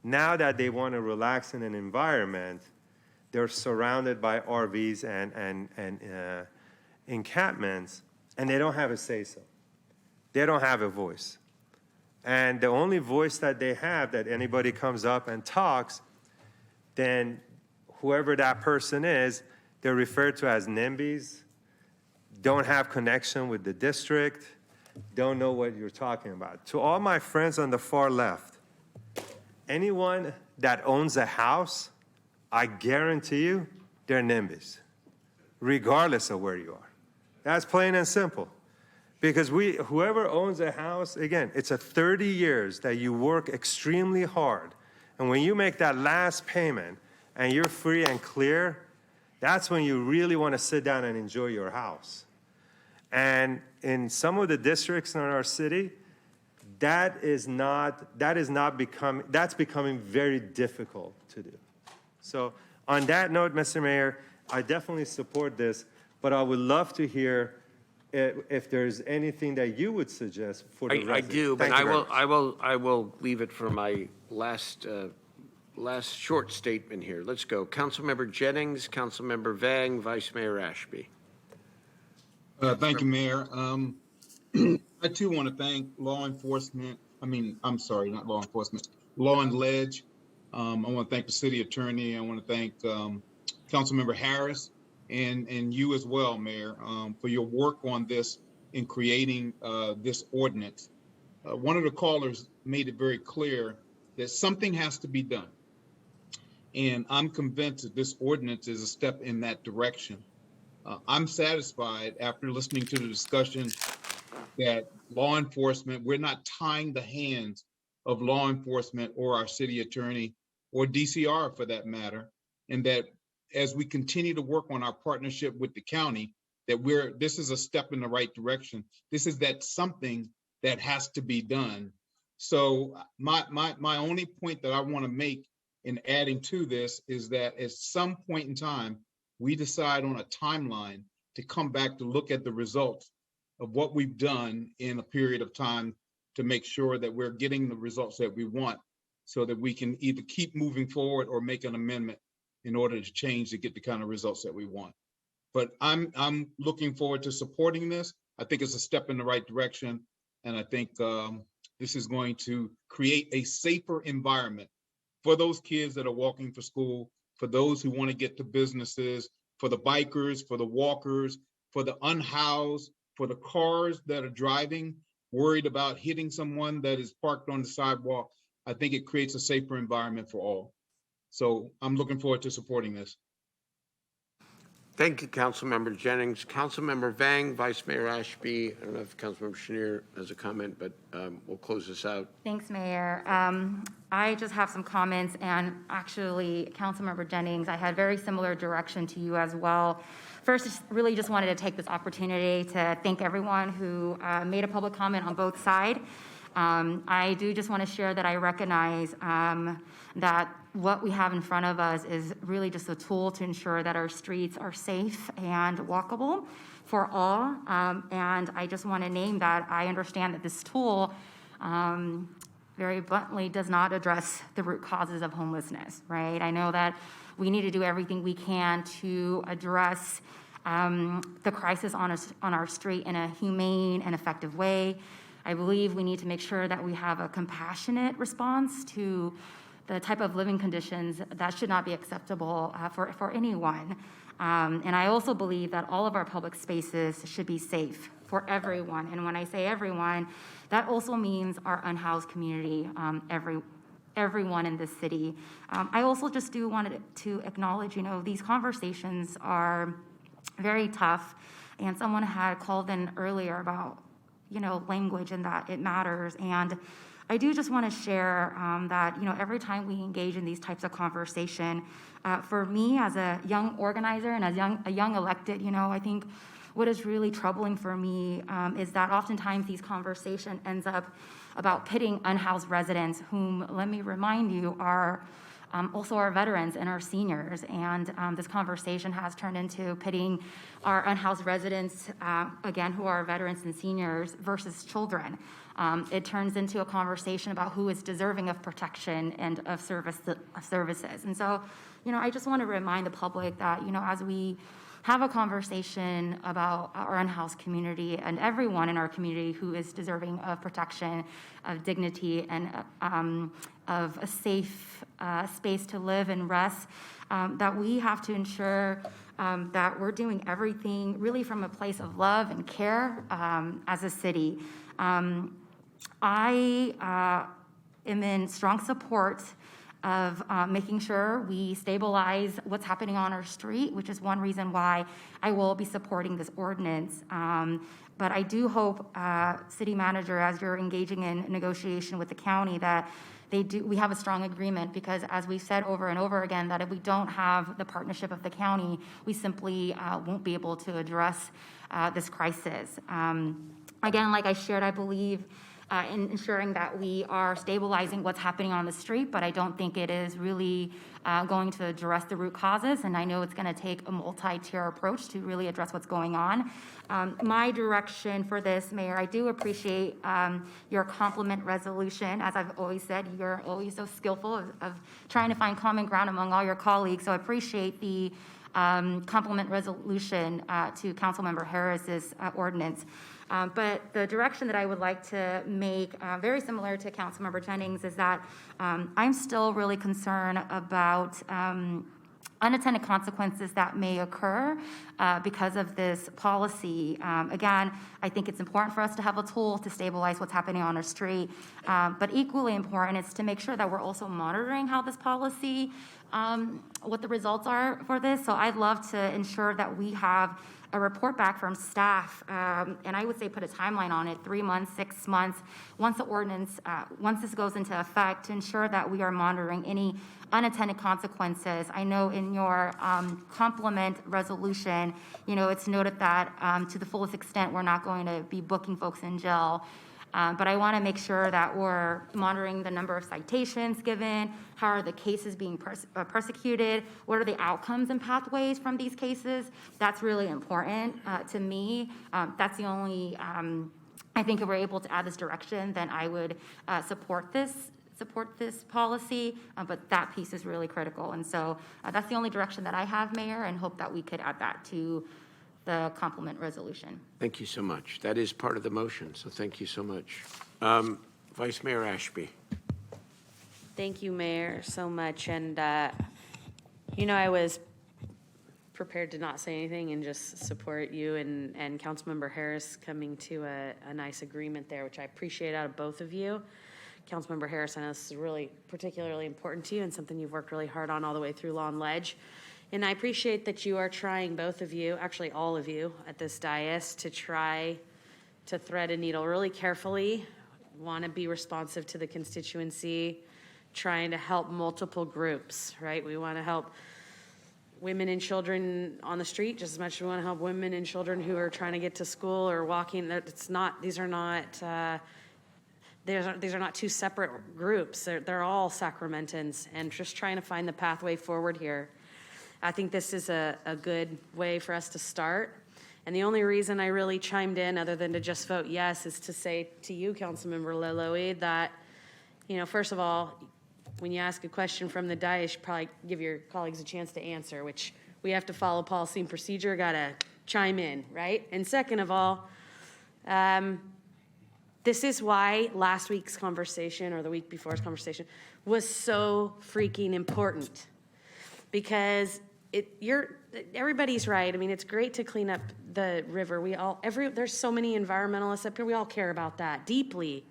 Now that they want to relax in an environment, they're surrounded by RVs and encampments, and they don't have a say-so. They don't have a voice. And the only voice that they have, that anybody comes up and talks, then whoever that person is, they're referred to as NIMBYs, don't have connection with the district, don't know what you're talking about. To all my friends on the far left, anyone that owns a house, I guarantee you, they're NIMBYs, regardless of where you are. That's plain and simple. Because whoever owns a house, again, it's a 30 years that you work extremely hard. And when you make that last payment and you're free and clear, that's when you really want to sit down and enjoy your house. And in some of the districts in our city, that's becoming very difficult to do. So on that note, Mr. Mayor, I definitely support this, but I would love to hear if there's anything that you would suggest for the residents. I do, but Thank you very much. I will leave it for my last short statement here. Let's go. Councilmember Jennings, Councilmember Vang, Vice Mayor Ashby. Thank you, Mayor. I too want to thank law enforcement. I'm sorry, not law enforcement, Law and Ledge. I want to thank the city attorney. I want to thank Councilmember Harris and you as well, Mayor, for your work on this in creating this ordinance. One of the callers made it very clear that something has to be done. And I'm convinced that this ordinance is a step in that direction. I'm satisfied after listening to the discussion that law enforcement, we're not tying the hands of law enforcement or our city attorney or DCR for that matter, and that as we continue to work on our partnership with the county, that this is a step in the right direction. This is that something that has to be done. So my only point that I want to make in adding to this is that at some point in time, we decide on a timeline to come back to look at the results of what we've done in a period of time to make sure that we're getting the results that we want so that we can either keep moving forward or make an amendment in order to change to get the kind of results that we want. But I'm looking forward to supporting this. I think it's a step in the right direction. And I think this is going to create a safer environment for those kids that are walking for school, for those who want to get to businesses, for the bikers, for the walkers, for the unhoused, for the cars that are driving, worried about hitting someone that is parked on the sidewalk. I think it creates a safer environment for all. So I'm looking forward to supporting this. Thank you, Councilmember Jennings. Councilmember Vang, Vice Mayor Ashby. I don't know if Councilmember Chenier has a comment, but we'll close this out. Thanks, Mayor. I just have some comments, and actually, Councilmember Jennings, I had very similar direction to you as well. First, really just wanted to take this opportunity to thank everyone who made a public comment on both sides. I do just want to share that I recognize that what we have in front of us is really just a tool to ensure that our streets are safe and walkable for all. And I just want to name that I understand that this tool very bluntly does not address the root causes of homelessness, right? I know that we need to do everything we can to address the crisis on our street in a humane and effective way. I believe we need to make sure that we have a compassionate response to the type of living conditions that should not be acceptable for anyone. And I also believe that all of our public spaces should be safe for everyone. And when I say everyone, that also means our unhoused community everyone in this city. I also just do wanted to acknowledge, these conversations are very tough. And someone had called in earlier about, language and that it matters. And I do just want to share that, every time we engage in these types of conversation, for me as a young organizer and as a young elected, I think what is really troubling for me is that oftentimes these conversation ends up about pitting unhoused residents, whom, let me remind you, are also our veterans and our seniors. And this conversation has turned into pitting our unhoused residents, again, who are veterans and seniors, versus children. It turns into a conversation about who is deserving of protection and of services. And so, I just want to remind the public that, as we have a conversation about our unhoused community and everyone in our community who is deserving of protection, of dignity, and of a safe space to live and rest, that we have to ensure that we're doing everything really from a place of love and care as a city. I am in strong support of making sure we stabilize what's happening on our street, which is one reason why I will be supporting this ordinance. But I do hope, City Manager, as you're engaging in negotiation with the county, that we have a strong agreement, because as we've said over and over again, that if we don't have the partnership of the county, we simply won't be able to address this crisis. Again, like I shared, I believe in ensuring that we are stabilizing what's happening on the street, but I don't think it is really going to address the root causes. And I know it's going to take a multi-tier approach to really address what's going on. My direction for this, Mayor, I do appreciate your compliment resolution. As I've always said, you're always so skillful of trying to find common ground among all your colleagues. So I appreciate the compliment resolution to Councilmember Harris's ordinance. But the direction that I would like to make, very similar to Councilmember Jennings, is that I'm still really concerned about unintended consequences that may occur because of this policy. Again, I think it's important for us to have a tool to stabilize what's happening on our street, but equally important is to make sure that we're also monitoring how this policy, what the results are for this. So I'd love to ensure that we have a report back from staff, and I would say put a timeline on it, 3 months, 6 months, once the ordinance, once this goes into effect, to ensure that we are monitoring any unintended consequences. I know in your compliment resolution, it's noted that to the fullest extent, we're not going to be booking folks in jail. But I want to make sure that we're monitoring the number of citations given, how are the cases being persecuted, what are the outcomes and pathways from these cases. That's really important to me. That's the only, I think if we're able to add this direction, then I would support this policy, but that piece is really critical. And so that's the only direction that I have, Mayor, and hope that we could add that to the compliment resolution. Thank you so much. That is part of the motion, so thank you so much. Vice Mayor Ashby. Thank you, Mayor, so much. And, I was prepared to not say anything and just support you and Councilmember Harris coming to a nice agreement there, which I appreciate out of both of you. Councilmember Harris, I know this is really particularly important to you and something you've worked really hard on all the way through Law and Ledge. And I appreciate that you are trying, both of you, actually all of you at this dais, to try to thread a needle really carefully, want to be responsive to the constituency, trying to help multiple groups, right? We want to help women and children on the street just as much as we want to help women and children who are trying to get to school or walking. These are not two separate groups. They're all Sacramentans, and just trying to find the pathway forward here. I think this is a good way for us to start. And the only reason I really chimed in, other than to just vote yes, is to say to you, Councilmember Leloy, that, first of all, when you ask a question from the dais, you should probably give your colleagues a chance to answer, which we have to follow policy and procedure, got to chime in, right? And second of all, this is why last week's conversation or the week before's conversation was so freaking important. Because everybody's right. I mean, it's great to clean up the river. There's so many environmentalists up here. We all care about that deeply.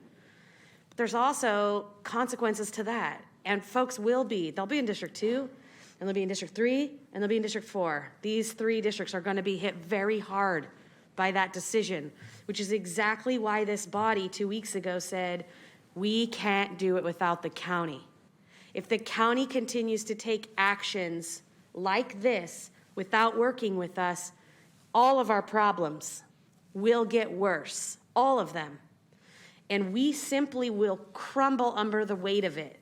But there's also consequences to that. And folks they'll be in District 2, and they'll be in District 3, and they'll be in District 4. These 3 districts are going to be hit very hard by that decision, which is exactly why this body 2 weeks ago said, we can't do it without the county. If the county continues to take actions like this without working with us, all of our problems will get worse, all of them. And we simply will crumble under the weight of it.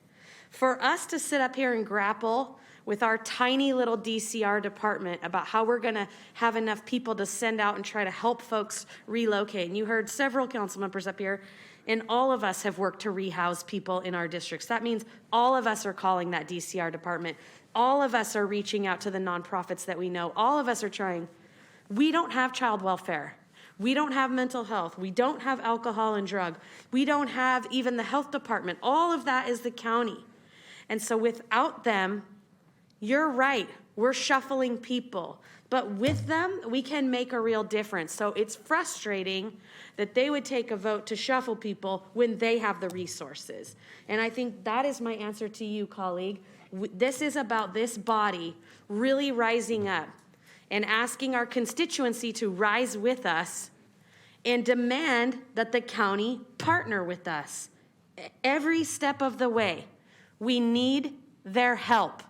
For us to sit up here and grapple with our tiny little DCR department about how we're going to have enough people to send out and try to help folks relocate. And you heard several council members up here, and all of us have worked to rehouse people in our districts. That means all of us are calling that DCR department. All of us are reaching out to the nonprofits that we know. All of us are trying. We don't have child welfare. We don't have mental health. We don't have alcohol and drug. We don't have even the health department. All of that is the county. And so without them, you're right, we're shuffling people. But with them, we can make a real difference. So it's frustrating that they would take a vote to shuffle people when they have the resources. And I think that is my answer to you, colleague. This is about this body really rising up and asking our constituency to rise with us and demand that the county partner with us every step of the way. We need their help.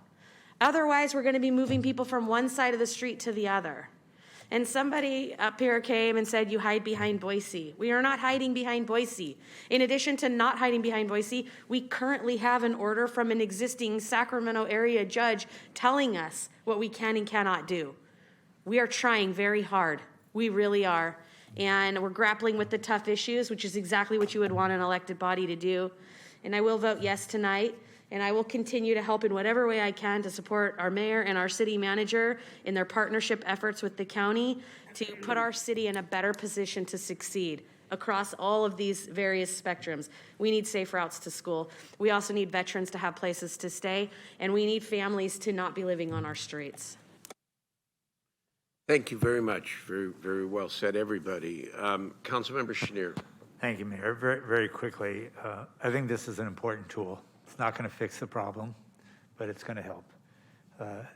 Otherwise, we're going to be moving people from one side of the street to the other. And somebody up here came and said, you hide behind Boise. We are not hiding behind Boise. In addition to not hiding behind Boise, we currently have an order from an existing Sacramento area judge telling us what we can and cannot do. We are trying very hard. We really are. And we're grappling with the tough issues, which is exactly what you would want an elected body to do. And I will vote yes tonight. And I will continue to help in whatever way I can to support our mayor and our city manager in their partnership efforts with the county to put our city in a better position to succeed across all of these various spectrums. We need safe routes to school. We also need veterans to have places to stay, and we need families to not be living on our streets. Thank you very much. Very, very well said, everybody. Councilmember Schneer. Thank you, Mayor. Very, very quickly, I think this is an important tool. It's not going to fix the problem, but it's going to help.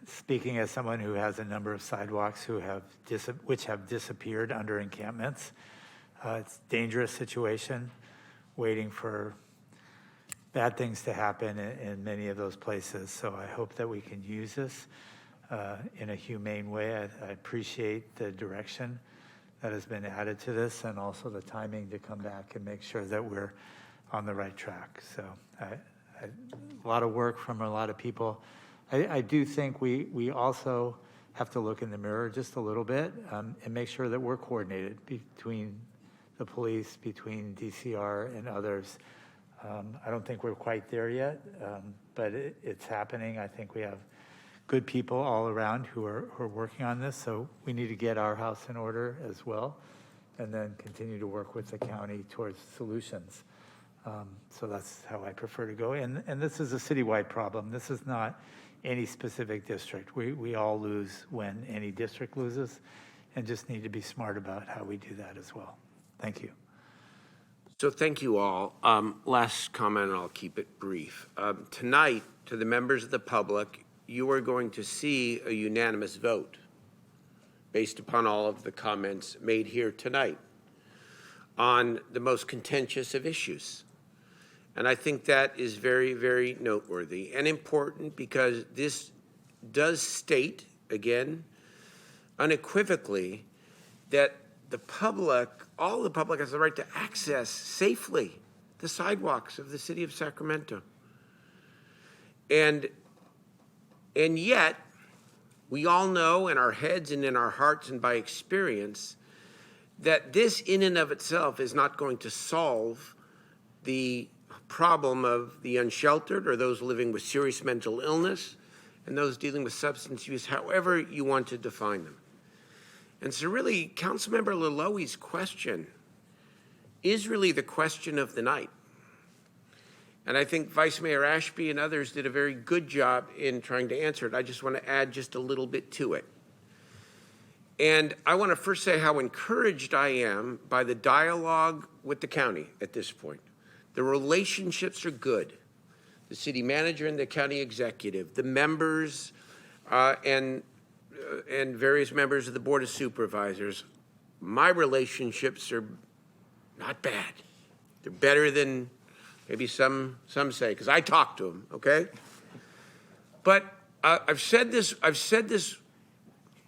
Speaking as someone who has a number of sidewalks which have disappeared under encampments, it's a dangerous situation, waiting for bad things to happen in many of those places. So I hope that we can use this in a humane way. I appreciate the direction that has been added to this and also the timing to come back and make sure that we're on the right track. So a lot of work from a lot of people. I do think we also have to look in the mirror just a little bit and make sure that we're coordinated between the police, between DCR and others. I don't think we're quite there yet, but it's happening. I think we have good people all around who are working on this, so we need to get our house in order as well and then continue to work with the county towards solutions. So that's how I prefer to go. And this is a citywide problem. This is not any specific district. We all lose when any district loses and just need to be smart about how we do that as well. Thank you. So thank you all. Last comment, and I'll keep it brief. Tonight, to the members of the public, you are going to see a unanimous vote based upon all of the comments made here tonight on the most contentious of issues. And I think that is very, very noteworthy and important because this does state, again, unequivocally, that the public, all the public has the right to access safely the sidewalks of the city of Sacramento. And yet, we all know in our heads and in our hearts and by experience that this in and of itself is not going to solve the problem of the unsheltered or those living with serious mental illness and those dealing with substance use, however you want to define them. And so really, Councilmember Laloe's question is really the question of the night. And I think Vice Mayor Ashby and others did a very good job in trying to answer it. I just want to add just a little bit to it. And I want to first say how encouraged I am by the dialogue with the county at this point. The relationships are good. the city manager and the county executive, the members and various members of the Board of Supervisors, my relationships are not bad. They're better than maybe some say, because I talk to them, okay? But I've said this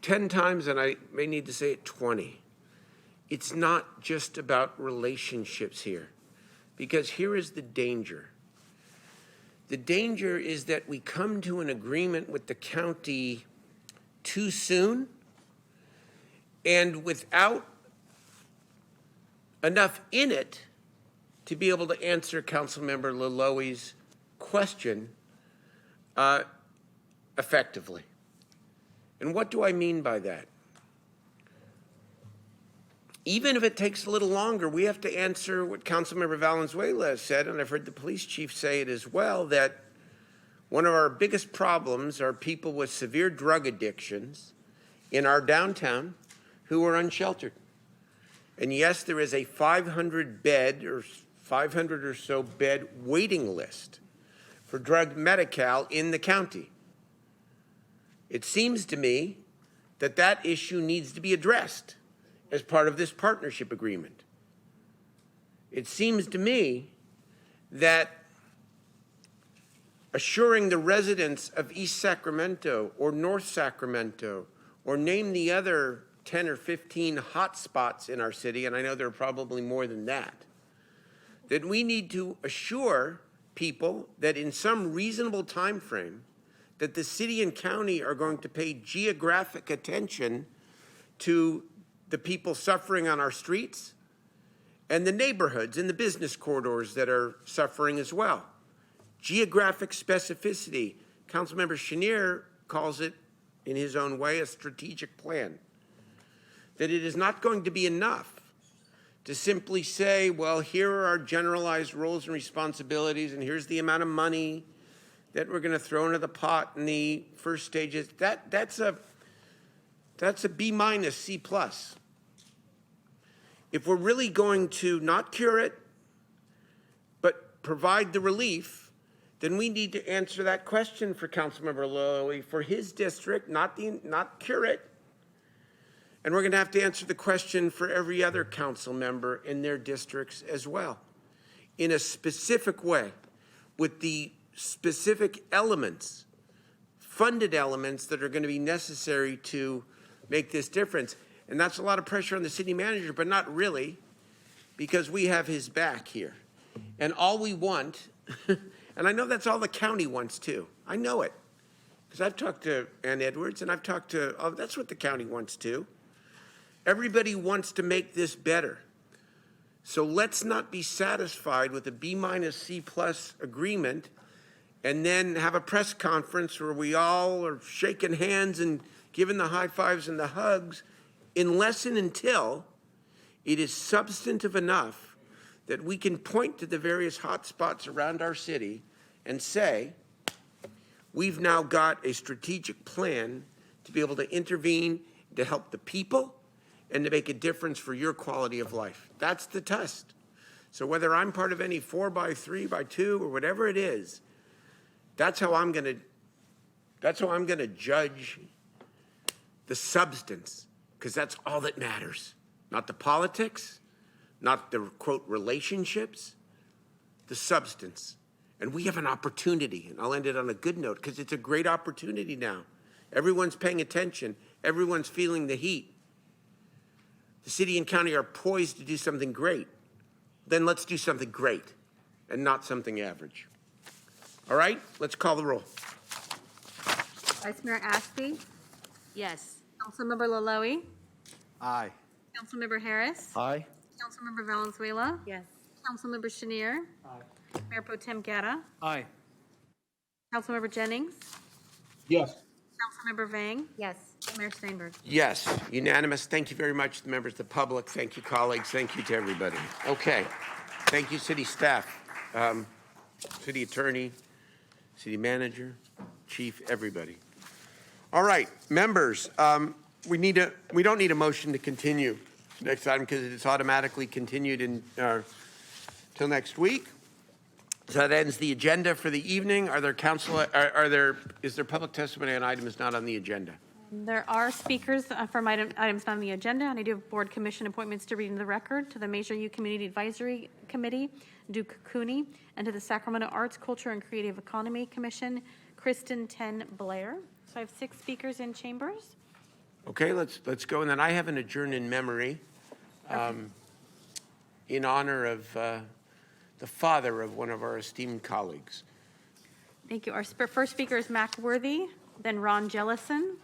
10 times, and I may need to say it 20. It's not just about relationships here, because here is the danger. The danger is that we come to an agreement with the county too soon and without enough in it to be able to answer Councilmember Laloe's question effectively. And what do I mean by that? Even if it takes a little longer, we have to answer what Councilmember Valenzuela has said, and I've heard the police chief say it as well, that one of our biggest problems are people with severe drug addictions in our downtown who are unsheltered. And yes, there is a 500 or so bed waiting list for drug Medi-Cal in the county. It seems to me that that issue needs to be addressed as part of this partnership agreement. It seems to me that assuring the residents of East Sacramento or North Sacramento, or name the other 10 or 15 hot spots in our city, and I know there are probably more than that we need to assure people that in some reasonable time frame that the city and county are going to pay geographic attention to the people suffering on our streets and the neighborhoods and the business corridors that are suffering as well. Geographic specificity. Councilmember Chenier calls it, in his own way, a strategic plan. That it is not going to be enough to simply say, well, here are our generalized roles and responsibilities, and here's the amount of money that we're going to throw into the pot in the first stages. That's a B-, C+. If we're really going to not cure it, but provide the relief, then we need to answer that question for Councilmember Laloe for his district, not cure it. And we're going to have to answer the question for every other council member in their districts as well, in a specific way, with the specific elements, funded elements that are going to be necessary to make this difference. And that's a lot of pressure on the city manager, but not really, because we have his back here. And all we want, and I know that's all the county wants too. I know it, because I've talked to Ann Edwards, and I've talked to, that's what the county wants too. Everybody wants to make this better. So let's not be satisfied with a B-, C+ agreement and then have a press conference where we all are shaking hands and giving the high fives and the hugs, unless and until it is substantive enough that we can point to the various hot spots around our city and say, we've now got a strategic plan to be able to intervene, to help the people, and to make a difference for your quality of life. That's the test. So whether I'm part of any 4x3, by 2, or whatever it is, that's how I'm going to judge the substance, because that's all that matters. Not the politics, not the, quote, relationships, the substance. And we have an opportunity, and I'll end it on a good note, because it's a great opportunity now. Everyone's paying attention. Everyone's feeling the heat. The city and county are poised to do something great. Then let's do something great and not something average. All right, let's call the roll. Vice Mayor Ashby, Yes. Councilmember Laloe, Aye. Councilmember Harris, Aye. Councilmember Valenzuela, Yes. Councilmember Chenier, Mayor Pro Tem Guerra, Aye. Councilmember Jennings, Yes. Councilmember Vang, Yes. Mayor Steinberg. Yes, unanimous. Thank you very much to the members of the public. Thank you, colleagues. Thank you to everybody. Okay. Thank you, city staff, city attorney, city manager, chief, everybody. All right, members, we don't need a motion to continue next item because it's automatically continued till next week. So that ends the agenda for the evening. Are there is there public testimony on items not on the agenda? There are speakers from items not on the agenda, and I do have board commission appointments to read into the record to the Measure U Community Advisory Committee, Duke Cooney, and to the Sacramento Arts, Culture, and Creative Economy Commission, Kristen Ten Blair. So I have 6 speakers in chambers. Okay, let's go. And then I have an adjourn in memory in honor of the father of one of our esteemed colleagues. Thank you. Our first speaker is Mac Worthy, then Ron Jellison.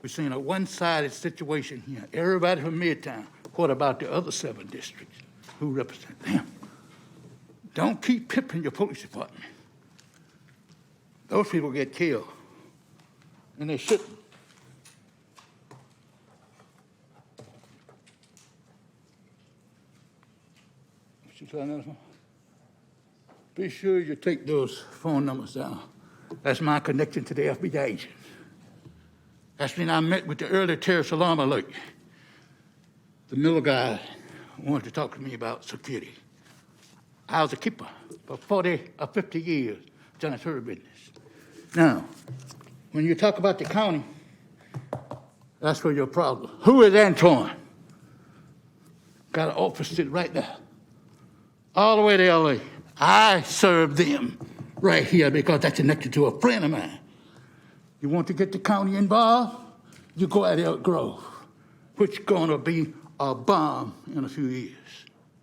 We're seeing a one-sided situation here. Everybody from Midtown. What about the other 7 districts? Who represent them? Don't keep pimping your police department. Those people get killed, and they shouldn't. Be sure you take those phone numbers down. That's my connection to the FBI agent. That's when I met with the early terrorist alarm alert. The Miller guy wanted to talk to me about security. I was a keeper for 40 or 50 years, janitorial business. Now, when you talk about the county, that's where your problem. Who is Antoine? Got an office sitting right there, all the way to LA. I serve them right here because that's connected to a friend of mine. You want to get the county involved? You go at Elk Grove, which is going to be a bomb in a few years.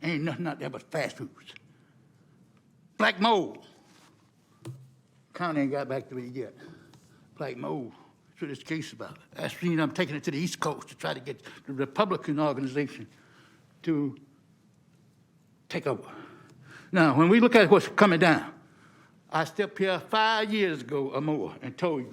Ain't nothing out there but fast foods. Black mold. County ain't got back to me yet. Black mold. That's what this case is about. That's the reason I'm taking it to the East Coast to try to get the Republican organization to take over. Now, when we look at what's coming down, I stepped here 5 years ago or more and told you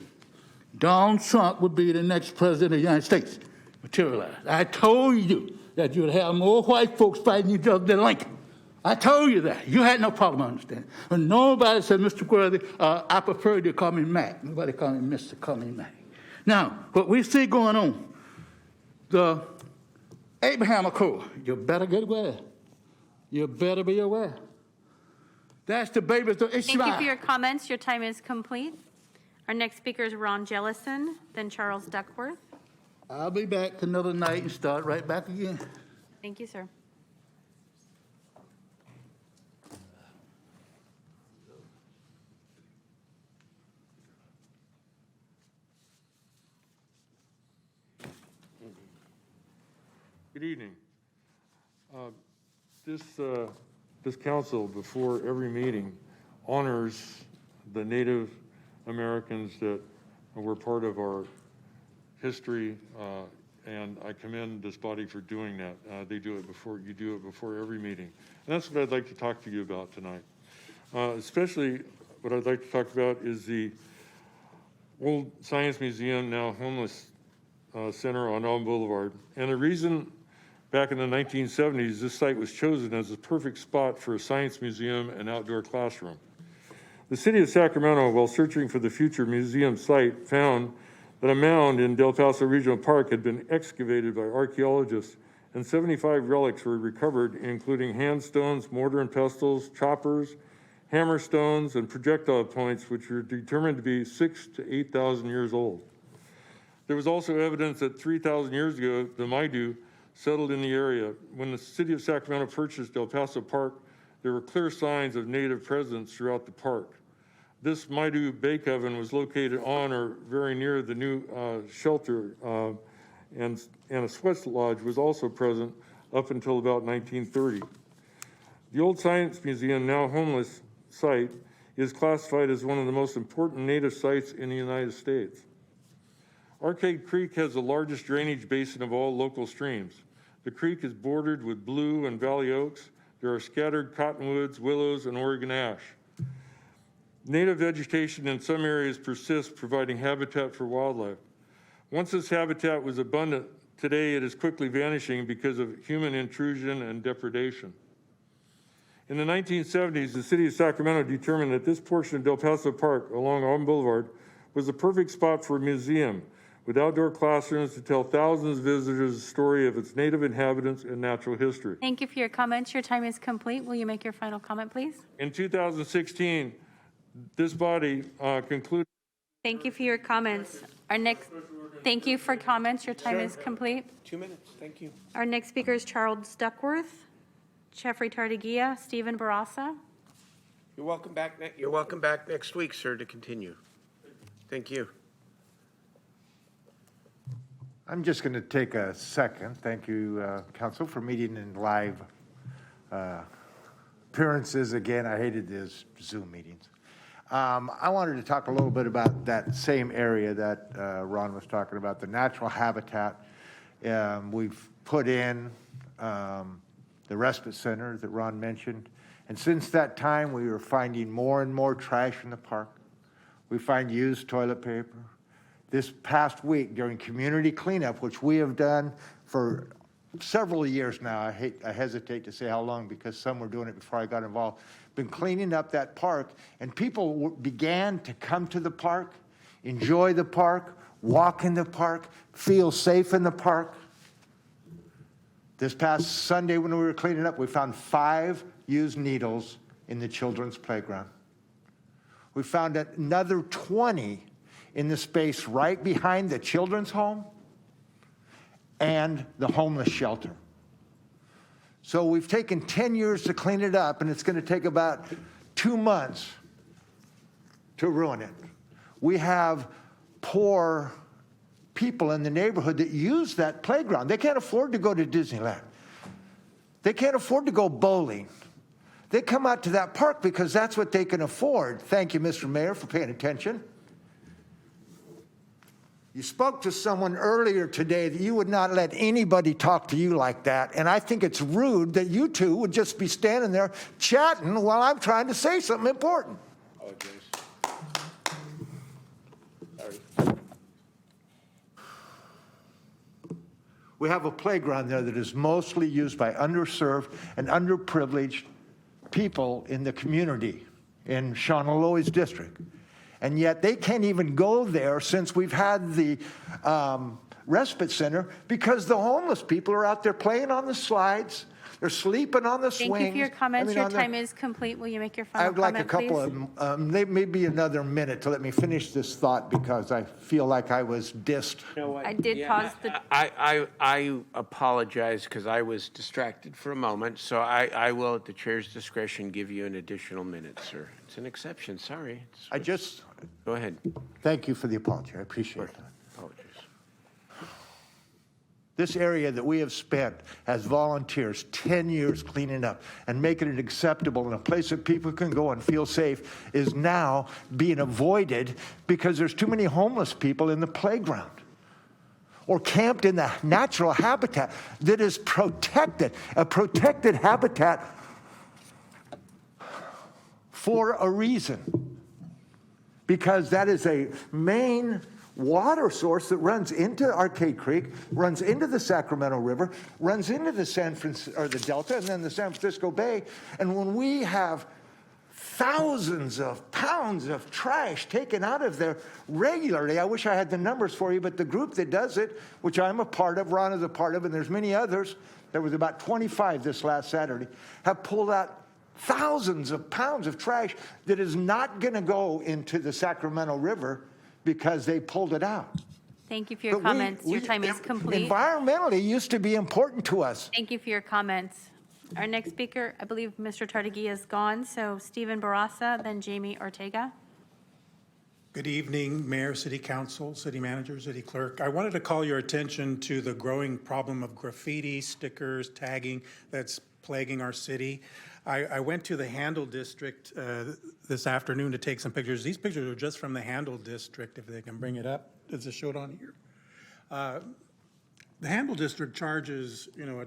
Donald Trump would be the next president of the United States. Materialized. I told you that you'd have more white folks fighting each other than Lincoln. I told you that. You had no problem understanding. But nobody said, Mr. Worthy, I prefer you to call me Mac. Nobody call me Mr. Call me Mac. Now, what we see going on, the Abraham Accord, you better get aware. You better be aware. That's the baby. Thank you for your comments. Your time is complete. Our next speaker is Ron Jellison, then Charles Duckworth. I'll be back another night and start right back again. Thank you, sir. Good evening. This council, before every meeting, honors the Native Americans that were part of our history, and I commend this body for doing that. They do it before, you do it before every meeting. And that's what I'd like to talk to you about tonight. Especially what I'd like to talk about is the old Science Museum, now homeless center on Elm Boulevard. And the reason back in the 1970s, this site was chosen as the perfect spot for a science museum and outdoor classroom. The city of Sacramento, while searching for the future museum site, found that a mound in Del Paso Regional Park had been excavated by archaeologists, and 75 relics were recovered, including hand stones, mortar and pestles, choppers, hammer stones, and projectile points, which were determined to be 6,000 to 8,000 years old. There was also evidence that 3,000 years ago, the Maidu settled in the area. When the city of Sacramento purchased Del Paso Park, there were clear signs of native presence throughout the park. This Maidu Bay Coven was located on or very near the new shelter, and a sweat lodge was also present up until about 1930. The old Science Museum, now homeless site, is classified as one of the most important native sites in the United States. Arcade Creek has the largest drainage basin of all local streams. The creek is bordered with blue and valley oaks. There are scattered cottonwoods, willows, and Oregon ash. Native vegetation in some areas persists, providing habitat for wildlife. Once this habitat was abundant, Today, it is quickly vanishing because of human intrusion and depredation. In the 1970s, the city of Sacramento determined that this portion of Del Paso Park along Auburn Boulevard was the perfect spot for a museum with outdoor classrooms to tell thousands of visitors the story of its native inhabitants and natural history. Thank you for your comments. Your time is complete. Will you make your final comment, please? In 2016, this body concluded. Thank you for your comments. Thank you for comments. Your time is complete. 2 minutes, thank you. Our next speaker is Charles Duckworth, Jeffrey Tardigia, Stephen Barassa. You're welcome back. You're welcome back next week, sir, to continue. Thank you. I'm just going to take a second. Thank you, Council, for meeting in live appearances again. I hated these Zoom meetings. I wanted to talk a little bit about that same area that Ron was talking about, the natural habitat. We've put in the respite center that Ron mentioned. And since that time, we were finding more and more trash in the park. We find used toilet paper. This past week during community cleanup, which we have done for several years now, I hesitate to say how long because some were doing it before I got involved, been cleaning up that park, and people began to come to the park, enjoy the park, walk in the park, feel safe in the park. This past Sunday when we were cleaning up, we found 5 used needles in the children's playground. We found another 20 in the space right behind the children's home and the homeless shelter. So we've taken 10 years to clean it up, and it's going to take about 2 months to ruin it. We have poor people in the neighborhood that use that playground. They can't afford to go to Disneyland. They can't afford to go bowling. They come out to that park because that's what they can afford. Thank you, Mr. Mayor, for paying attention. You spoke to someone earlier today that you would not let anybody talk to you like that, and I think it's rude that you two would just be standing there chatting while I'm trying to say something important. Oh, Sorry. We have a playground there that is mostly used by underserved and underprivileged people in the community in Shawnee's district. And yet they can't even go there since we've had the respite center because the homeless people are out there playing on the slides. They're sleeping on the swings. Thank you for your comments. Your time is complete. Will you make your final I would like comment, a couple please? of maybe another minute to let me finish this thought because I feel like I was dissed. You know what? I did pause the. I apologize because I was distracted for a moment, so I will, at the chair's discretion, give you an additional minute, sir. It's an exception. Sorry. Go ahead. Thank you for the apology. I appreciate it. Apologies. This area that we have spent as volunteers 10 years cleaning up and making it acceptable and a place that people can go and feel safe is now being avoided because there's too many homeless people in the playground or camped in the natural habitat that is protected, a protected habitat for a reason. Because that is a main water source that runs into Arcade Creek, runs into the Sacramento River, runs into the Delta, and then the San Francisco Bay. And when we have thousands of pounds of trash taken out of there regularly, I wish I had the numbers for you, but the group that does it, which I'm a part of, Ron is a part of, and there's many others, there was about 25 this last Saturday, have pulled out thousands of pounds of trash that is not going to go into the Sacramento River because they pulled it out. Thank you for your comments. Your time is complete. Environmentally used to be important to us. Thank you for your comments. Our next speaker, I believe Mr. Tardigia is gone, so Stephen Barassa, then Jamie Ortega. Good evening, Mayor, City Council, City Manager, City Clerk. I wanted to call your attention to the growing problem of graffiti, stickers, tagging that's plaguing our city. I went to the Handle District this afternoon to take some pictures. These pictures are just from the Handle District, if they can bring it up. Does it show it on here? The Handle District charges, a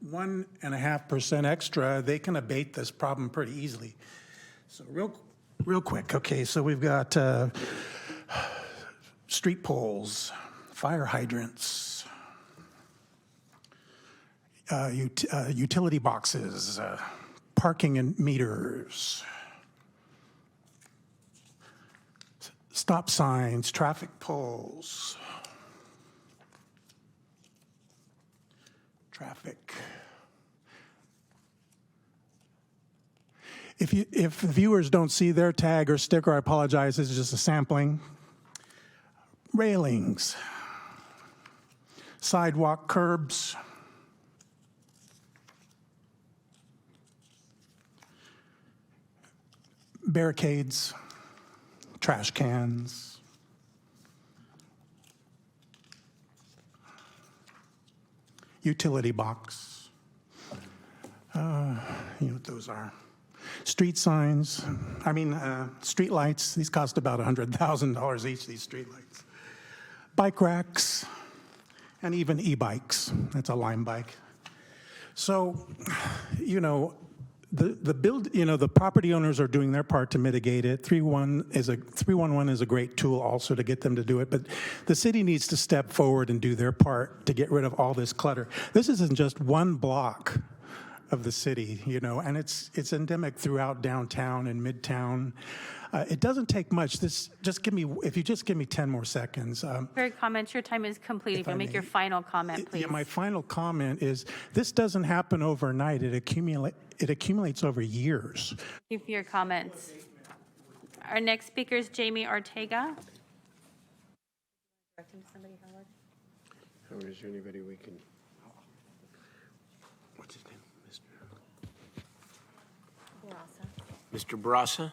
1.5% extra. They can abate this problem pretty easily. So real quick, okay, so we've got street poles, fire hydrants, utility boxes, parking and meters, stop signs, traffic poles, traffic. If viewers don't see their tag or sticker, I apologize, this is just a sampling. Railings, sidewalk curbs, barricades, trash cans, utility box. You know what those are. Street signs, street lights. These cost about $100,000 each, these street lights. Bike racks, and even e-bikes. That's a Lime bike. So, the property owners are doing their part to mitigate it. 311 is a great tool also to get them to do it, but the city needs to step forward and do their part to get rid of all this clutter. This isn't just one block of the city, and it's endemic throughout downtown and midtown. It doesn't take much. If you just give me 10 more seconds. Very comments, your time is complete. If you'll make your final comment, please. Yeah, my final comment is this doesn't happen overnight. It accumulates over years. Thank you for your comments. Our next speaker is Jamie Ortega. Or is there anybody we can? What's his name? Mr. Barasa?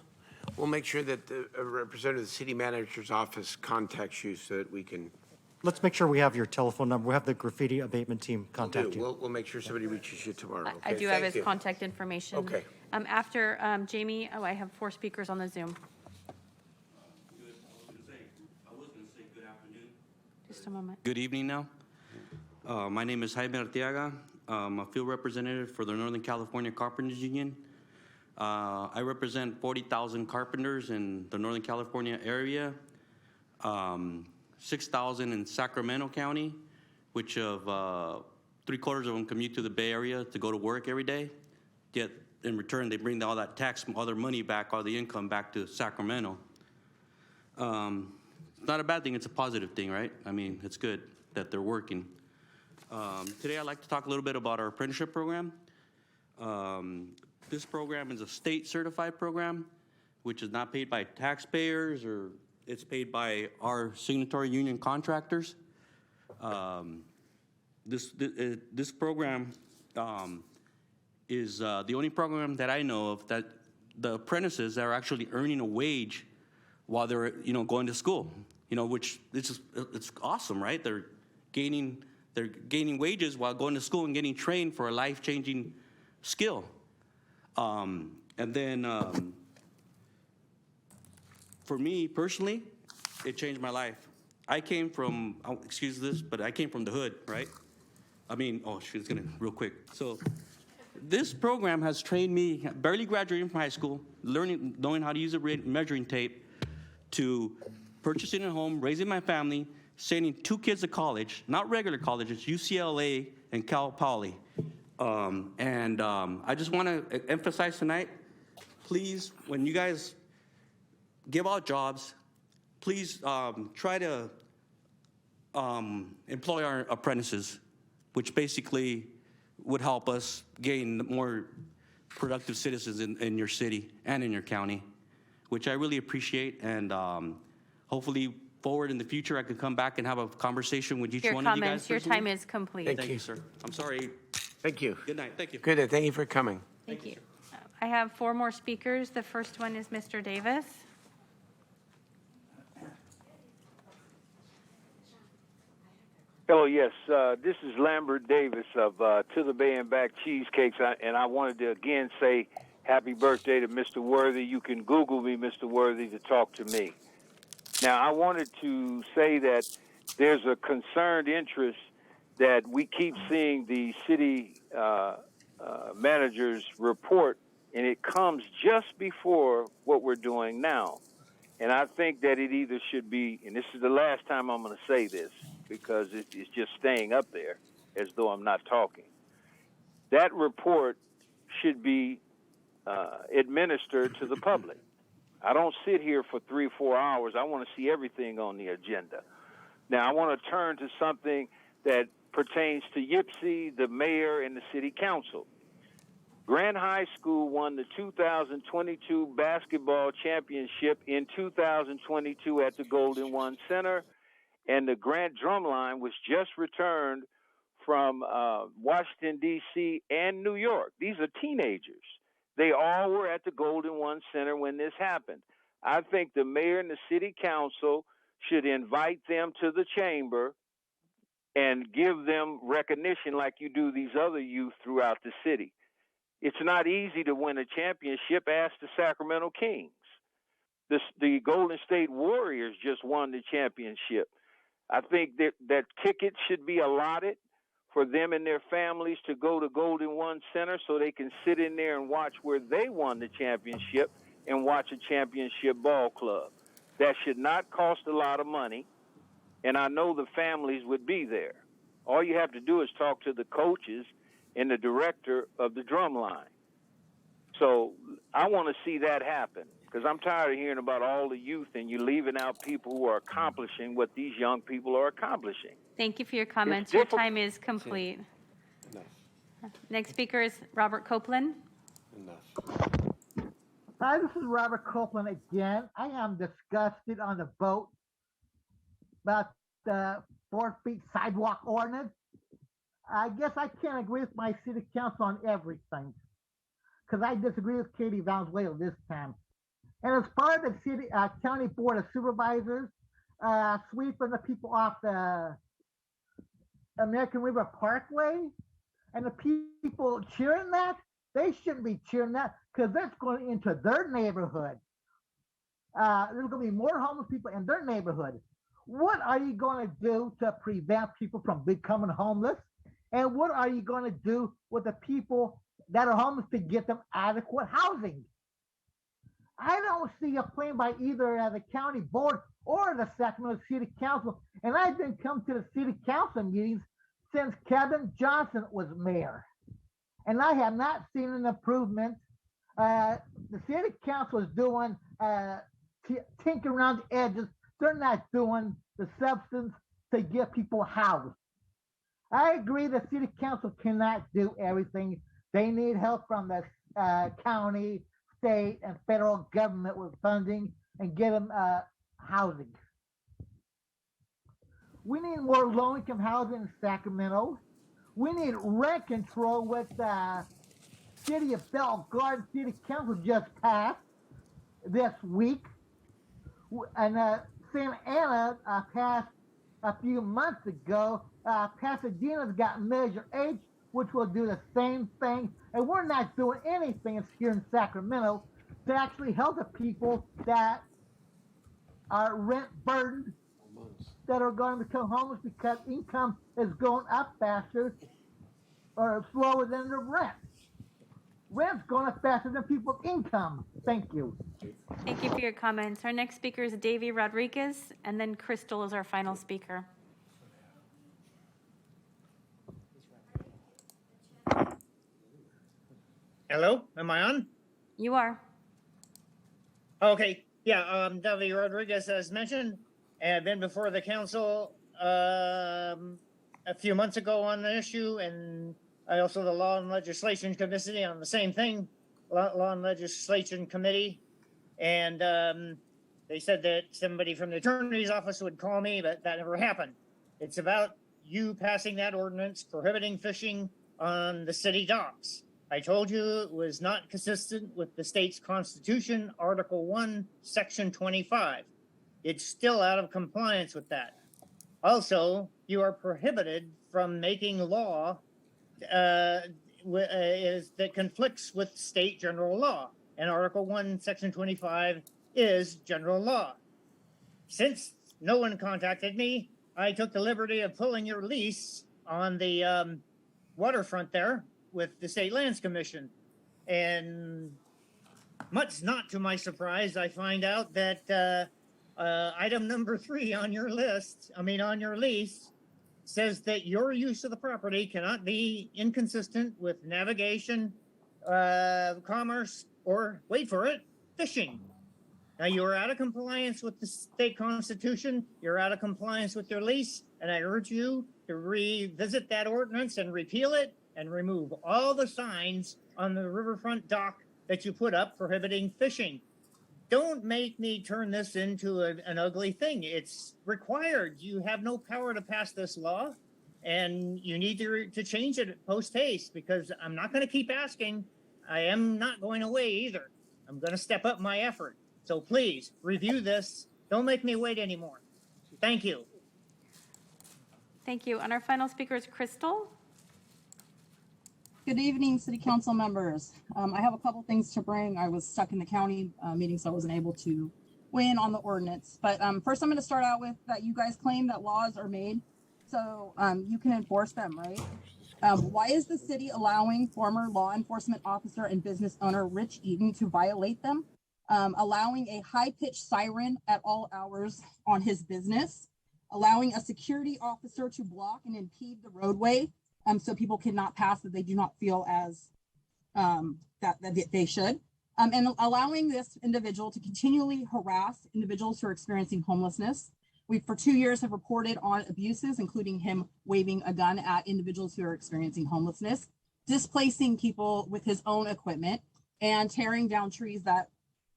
We'll make sure that a representative of the city manager's office contacts you so that we can. Let's make sure we have your telephone number. We'll have the graffiti abatement team contact you. We'll make sure somebody reaches you tomorrow. I Okay? do have Thank his you. contact information. Okay. After Jamie, I have 4 speakers on the Zoom. Just a moment. Good evening now. My name is Jaime Arteaga. I'm a field representative for the Northern California Carpenters Union. I represent 40,000 carpenters in the Northern California area, 6,000 in Sacramento County, which of 3/4 of them commute to the Bay Area to go to work every day. Yet in return, they bring all that tax, all their money back, all the income back to Sacramento. It's not a bad thing, it's a positive thing, right? I mean, it's good that they're working. Today, I'd like to talk a little bit about our apprenticeship program. This program is a state certified program, which is not paid by taxpayers, or it's paid by our signatory union contractors. This program is the only program that I know of that the apprentices are actually earning a wage while they're going to school. Which it's awesome, right? They're gaining wages while going to school and getting trained for a life-changing skill. And then for me personally, it changed my life. I came from, excuse this, but I came from the hood, right? She's gonna, real quick. So this program has trained me, barely graduating from high school, knowing how to use a measuring tape, to purchasing a home, raising my family, sending 2 kids to college, not regular colleges, UCLA and Cal Poly. I just want to emphasize tonight, please, when you guys give out jobs, please try to employ our apprentices, which basically would help us gain more productive citizens in your city and in your county, which I really appreciate. And hopefully forward in the future, I could come back and have a conversation with each one of you guys. Your time is complete. Thank Thank you. you, sir. I'm sorry. Thank you. Good night. Thank you. Good. Thank you for coming. Thank you. I have 4 more speakers. The first one is Mr. Davis. Hello, yes. This is Lambert Davis of To the Bay and Back Cheesecakes, and I wanted to again say happy birthday to Mr. Worthy. You can Google me, Mr. Worthy, to talk to me. Now, I wanted to say that there's a concerned interest that we keep seeing the city manager's report, and it comes just before what we're doing now. And I think that it either should be, and this is the last time I'm going to say this, because it's just staying up there as though I'm not talking. that report should be administered to the public. I don't sit here for 3 or 4 hours. I want to see everything on the agenda. Now, I want to turn to something that pertains to Yipsy, the mayor, and the city council. Grant High School won the 2022 basketball championship in 2022 at the Golden One Center, and the Grant Drumline was just returned from Washington, D.C. and New York. These are teenagers. They all were at the Golden One Center when this happened. I think the mayor and the city council should invite them to the chamber and give them recognition like you do these other youth throughout the city. It's not easy to win a championship. Ask the Sacramento Kings. The Golden State Warriors just won the championship. I think that tickets should be allotted for them and their families to go to Golden One Center so they can sit in there and watch where they won the championship and watch a championship ball club. That should not cost a lot of money, and I know the families would be there. All you have to do is talk to the coaches and the director of the Drumline. So I want to see that happen because I'm tired of hearing about all the youth and you leaving out people who are accomplishing what these young people are accomplishing. Thank you for your comments. Your time is complete. Next speaker is Robert Copeland. Hi, this is Robert Copeland again. I am disgusted on the vote about the 4 feet sidewalk ordinance. I guess I can't agree with my city council on everything because I disagree with Katie Valenzuela this time. And as part of the city county board of supervisors sweeping the people off the American River Parkway, and the people cheering that, they shouldn't be cheering that because that's going into their neighborhood. There's going to be more homeless people in their neighborhood. What are you going to do to prevent people from becoming homeless? And what are you going to do with the people that are homeless to get them adequate housing? I don't see a plan by either the county board or the Sacramento City Council, and I've been coming to the city council meetings since Kevin Johnson was mayor, and I have not seen an improvement. The city council is doing tinker around the edges. They're not doing the substance to get people housed. I agree the city council cannot do everything. They need help from the county, state, and federal government with funding and get them housing. We need more low-income housing in Sacramento. We need rent control, with the City of Bell Garden City Council just passed this week. And Santa Ana passed a few months ago. Pasadena's got Measure H, which will do the same thing. And we're not doing anything here in Sacramento to actually help the people that are rent burdened, that are going to become homeless because income is going up faster or slower than the rent. Rent's going up faster than people's income. Thank you. Thank you for your comments. Our next speaker is Davy Rodriguez, and then Crystal is our final speaker. Hello, am I on? You are. Okay, yeah, Davy Rodriguez, as mentioned, and been before the council a few months ago on the issue, and I also the Law and Legislation Committee on the same thing, Law and Legislation Committee, and they said that somebody from the attorney's office would call me, but that never happened. It's about you passing that ordinance prohibiting fishing on the city docks. I told you it was not consistent with the state's constitution, Article 1, Section 25. It's still out of compliance with that. Also, you are prohibited from making law that conflicts with state general law. And Article 1, Section 25 is general law. Since no one contacted me, I took the liberty of pulling your lease on the waterfront there with the State Lands Commission. And much not to my surprise, I find out that item number 3 on your list, on your lease, says that your use of the property cannot be inconsistent with navigation, commerce, or, wait for it, fishing. Now, you are out of compliance with the state constitution, you're out of compliance with your lease, and I urge you to revisit that ordinance and repeal it and remove all the signs on the riverfront dock that you put up prohibiting fishing. Don't make me turn this into an ugly thing. It's required. You have no power to pass this law, and you need to change it post haste, because I'm not going to keep asking. I am not going away either. I'm going to step up my effort. So please review this. Don't make me wait anymore. Thank you. Thank you. And our final speaker is Crystal. Good evening, City Council members. I have a couple things to bring. I was stuck in the county meeting, so I wasn't able to weigh in on the ordinance. But first, I'm going to start out with that you guys claim that laws are made so you can enforce them, right? Why is the city allowing former law enforcement officer and business owner Rich Eden to violate them? Allowing a high-pitched siren at all hours on his business, allowing a security officer to block and impede the roadway so people cannot pass that they do not feel as that they should, and allowing this individual to continually harass individuals who are experiencing homelessness. We, for 2 years, have reported on abuses, including him waving a gun at individuals who are experiencing homelessness, displacing people with his own equipment, and tearing down trees that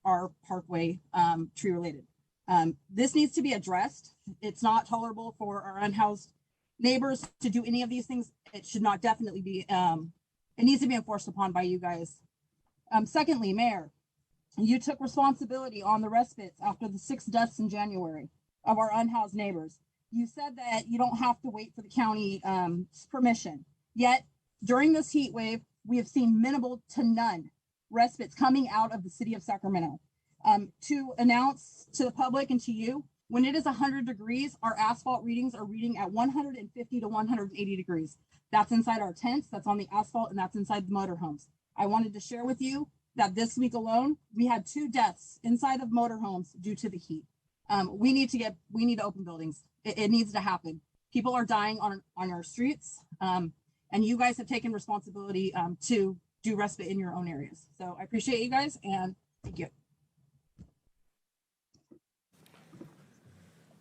are parkway tree related. This needs to be addressed. It's not tolerable for our unhoused neighbors to do any of these things. It should not definitely be, it needs to be enforced upon by you guys. Secondly, Mayor, you took responsibility on the respites after the 6 deaths in January of our unhoused neighbors. You said that you don't have to wait for the county permission. Yet during this heat wave, we have seen minimal to none respites coming out of the city of Sacramento. To announce to the public and to you, when it is 100 degrees, our asphalt readings are reading at 150 to 180 degrees. That's inside our tents, that's on the asphalt, and that's inside the motorhomes. I wanted to share with you that this week alone, we had 2 deaths inside of motorhomes due to the heat. We need to open buildings. It needs to happen. People are dying on our streets, and you guys have taken responsibility to do respite in your own areas. So I appreciate you guys, and thank you.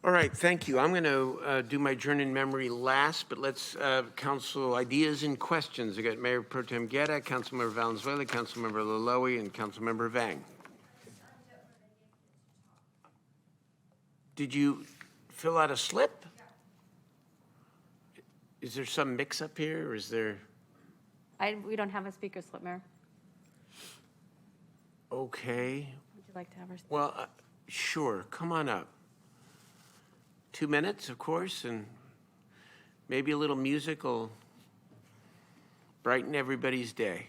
All right, thank you. I'm going to do my journey in memory last, but let's council ideas and questions. I got Mayor Pro Tem Guerra, Councilmember Valenzuela, Councilmember Laloy, and Councilmember Vang. Did you fill out a slip? Is there some mix-up here, or is there? We don't have a speaker slip, Mayor. Okay. Would you like to have our? Well, sure. Come on up. 2 minutes, of course, and maybe a little music will brighten everybody's day.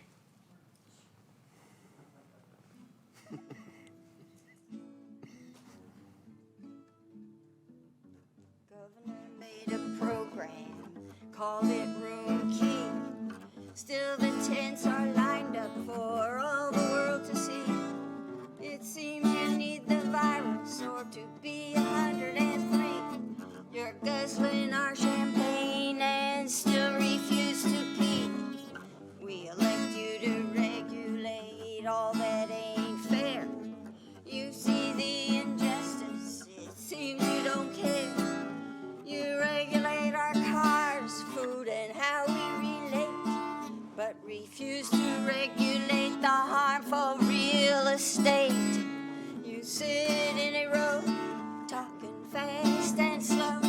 Governor made a program, called it Room Key. Still the tents are lined up for all the world to see. It seems you need the virus or to be 103. You're guzzling our champagne and still refuse to pee. We elect you to regulate all that ain't fair. You see the injustice, it seems you don't care. You regulate our cars, food, and how we relate, but refuse to regulate the harmful real estate. You sit in a row, talking fast and slow.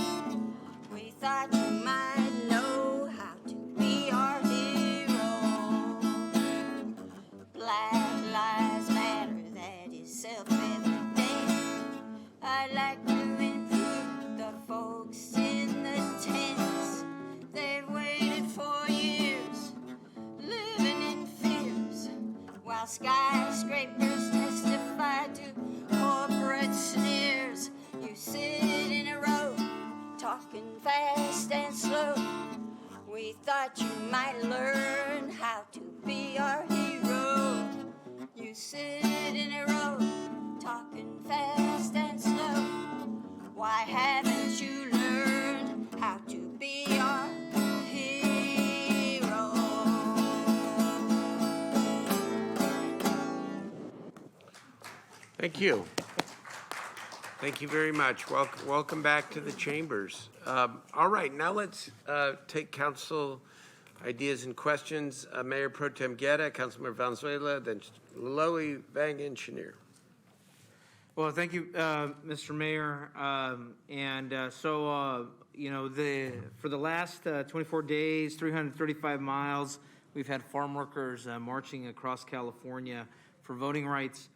We thought you might know how to be our hero. Black Lives Matter, that is self-evident. I'd like to improve the folks in the tents. They've waited for years, living in fears, while skyscrapers testify to corporate sneers. You sit in a row, talking fast and slow. We thought you might learn how to be our hero. You sit in a row, talking fast and slow. Why haven't you learned how to be our Thank you. Thank you very much. Welcome back to the chambers. All right, now let's take council ideas and questions. Mayor Pro Tem Guerra, Councilmember Valenzuela, then Lowy, Vang, and Chenier. Well, thank you, Mr. Mayor. For the last 24 days, 335 miles, we've had farm workers marching across California for voting rights.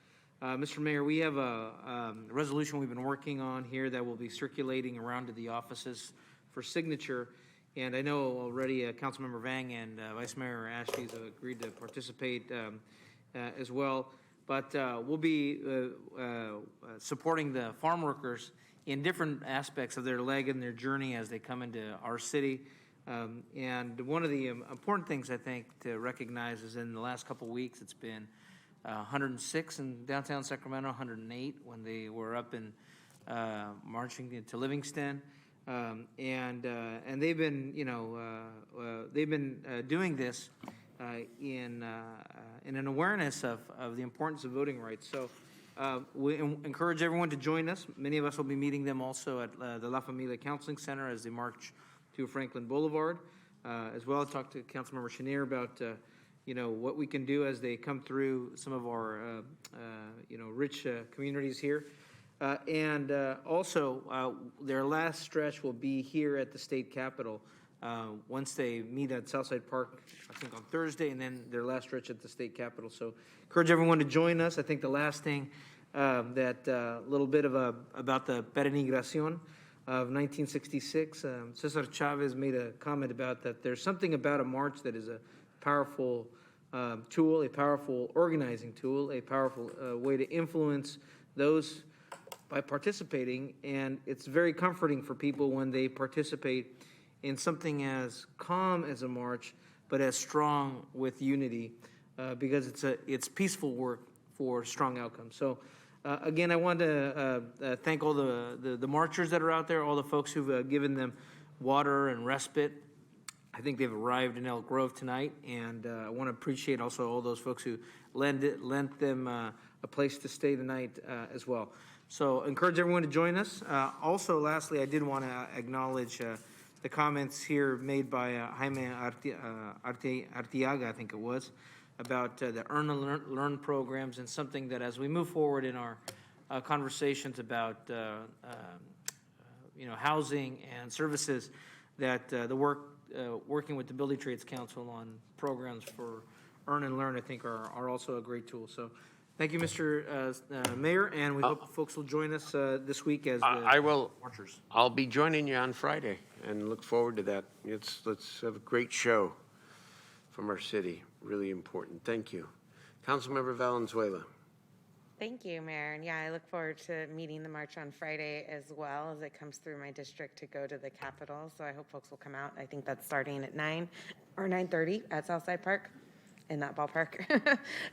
Mr. Mayor, we have a resolution we've been working on here that will be circulating around to the offices for signature. And I know already Councilmember Vang and Vice Mayor Ashley's agreed to participate as well. But we'll be supporting the farm workers in different aspects of their leg and their journey as they come into our city. And one of the important things I think to recognize is in the last couple of weeks, it's been 106 in downtown Sacramento, 108 when they were up in marching into Livingston. And they've been, doing this in an awareness of the importance of voting rights. So we encourage everyone to join us. Many of us will be meeting them also at the La Familia Counseling Center as they march to Franklin Boulevard. As well, I talked to Councilmember Chenier about what we can do as they come through some of our rich communities here. And also, their last stretch will be here at the state capitol once they meet at Southside Park, I think on Thursday, and then their last stretch at the state capitol. So encourage everyone to join us. I think the last thing little bit about the Peregrinación of 1966, Cesar Chavez made a comment about that. There's something about a march that is a powerful tool, a powerful organizing tool, a powerful way to influence those by participating. And it's very comforting for people when they participate in something as calm as a march, but as strong with unity, because it's peaceful work for strong outcomes. So again, I want to thank all the marchers that are out there, all the folks who've given them water and respite. I think they've arrived in Elk Grove tonight, and I want to appreciate also all those folks who lent them a place to stay tonight as well. So encourage everyone to join us. Also, lastly, I did want to acknowledge the comments here made by Jaime Artiaga, I think it was, about the Earn and Learn programs, and something that as we move forward in our conversations about housing and services, that working with the Building Trades Council on programs for Earn and Learn, I think are also a great tool. So thank you, Mr. Mayor, and we hope folks will join us this week as I will. marchers. I'll be joining you on Friday and look forward to that. Let's have a great show from our city. Really important. Thank you. Councilmember Valenzuela. Thank you, Mayor. And yeah, I look forward to meeting the march on Friday as well as it comes through my district to go to the Capitol. So I hope folks will come out. I think that's starting at 9 or 9:30 at Southside Park. In that ballpark.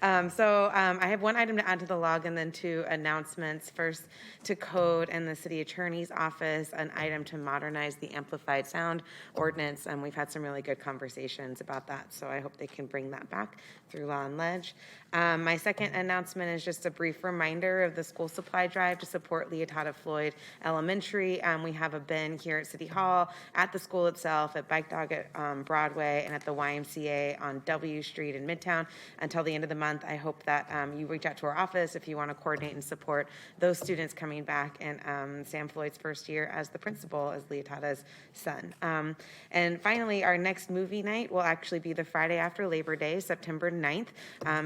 I have one item to add to the log and then two announcements. First, to code and the city attorney's office, an item to modernize the amplified sound ordinance. And we've had some really good conversations about that. So I hope they can bring that back through Law and Ledge. My second announcement is just a brief reminder of the school supply drive to support Leotada Floyd Elementary. We have a bin here at City Hall, at the school itself, at Bike Dog at Broadway, and at the YMCA on W Street in Midtown until the end of the month. I hope that you reach out to our office if you want to coordinate and support those students coming back and Sam Floyd's first year as the principal, as Leotada's son. And finally, our next movie night will actually be the Friday after Labor Day, September 9th.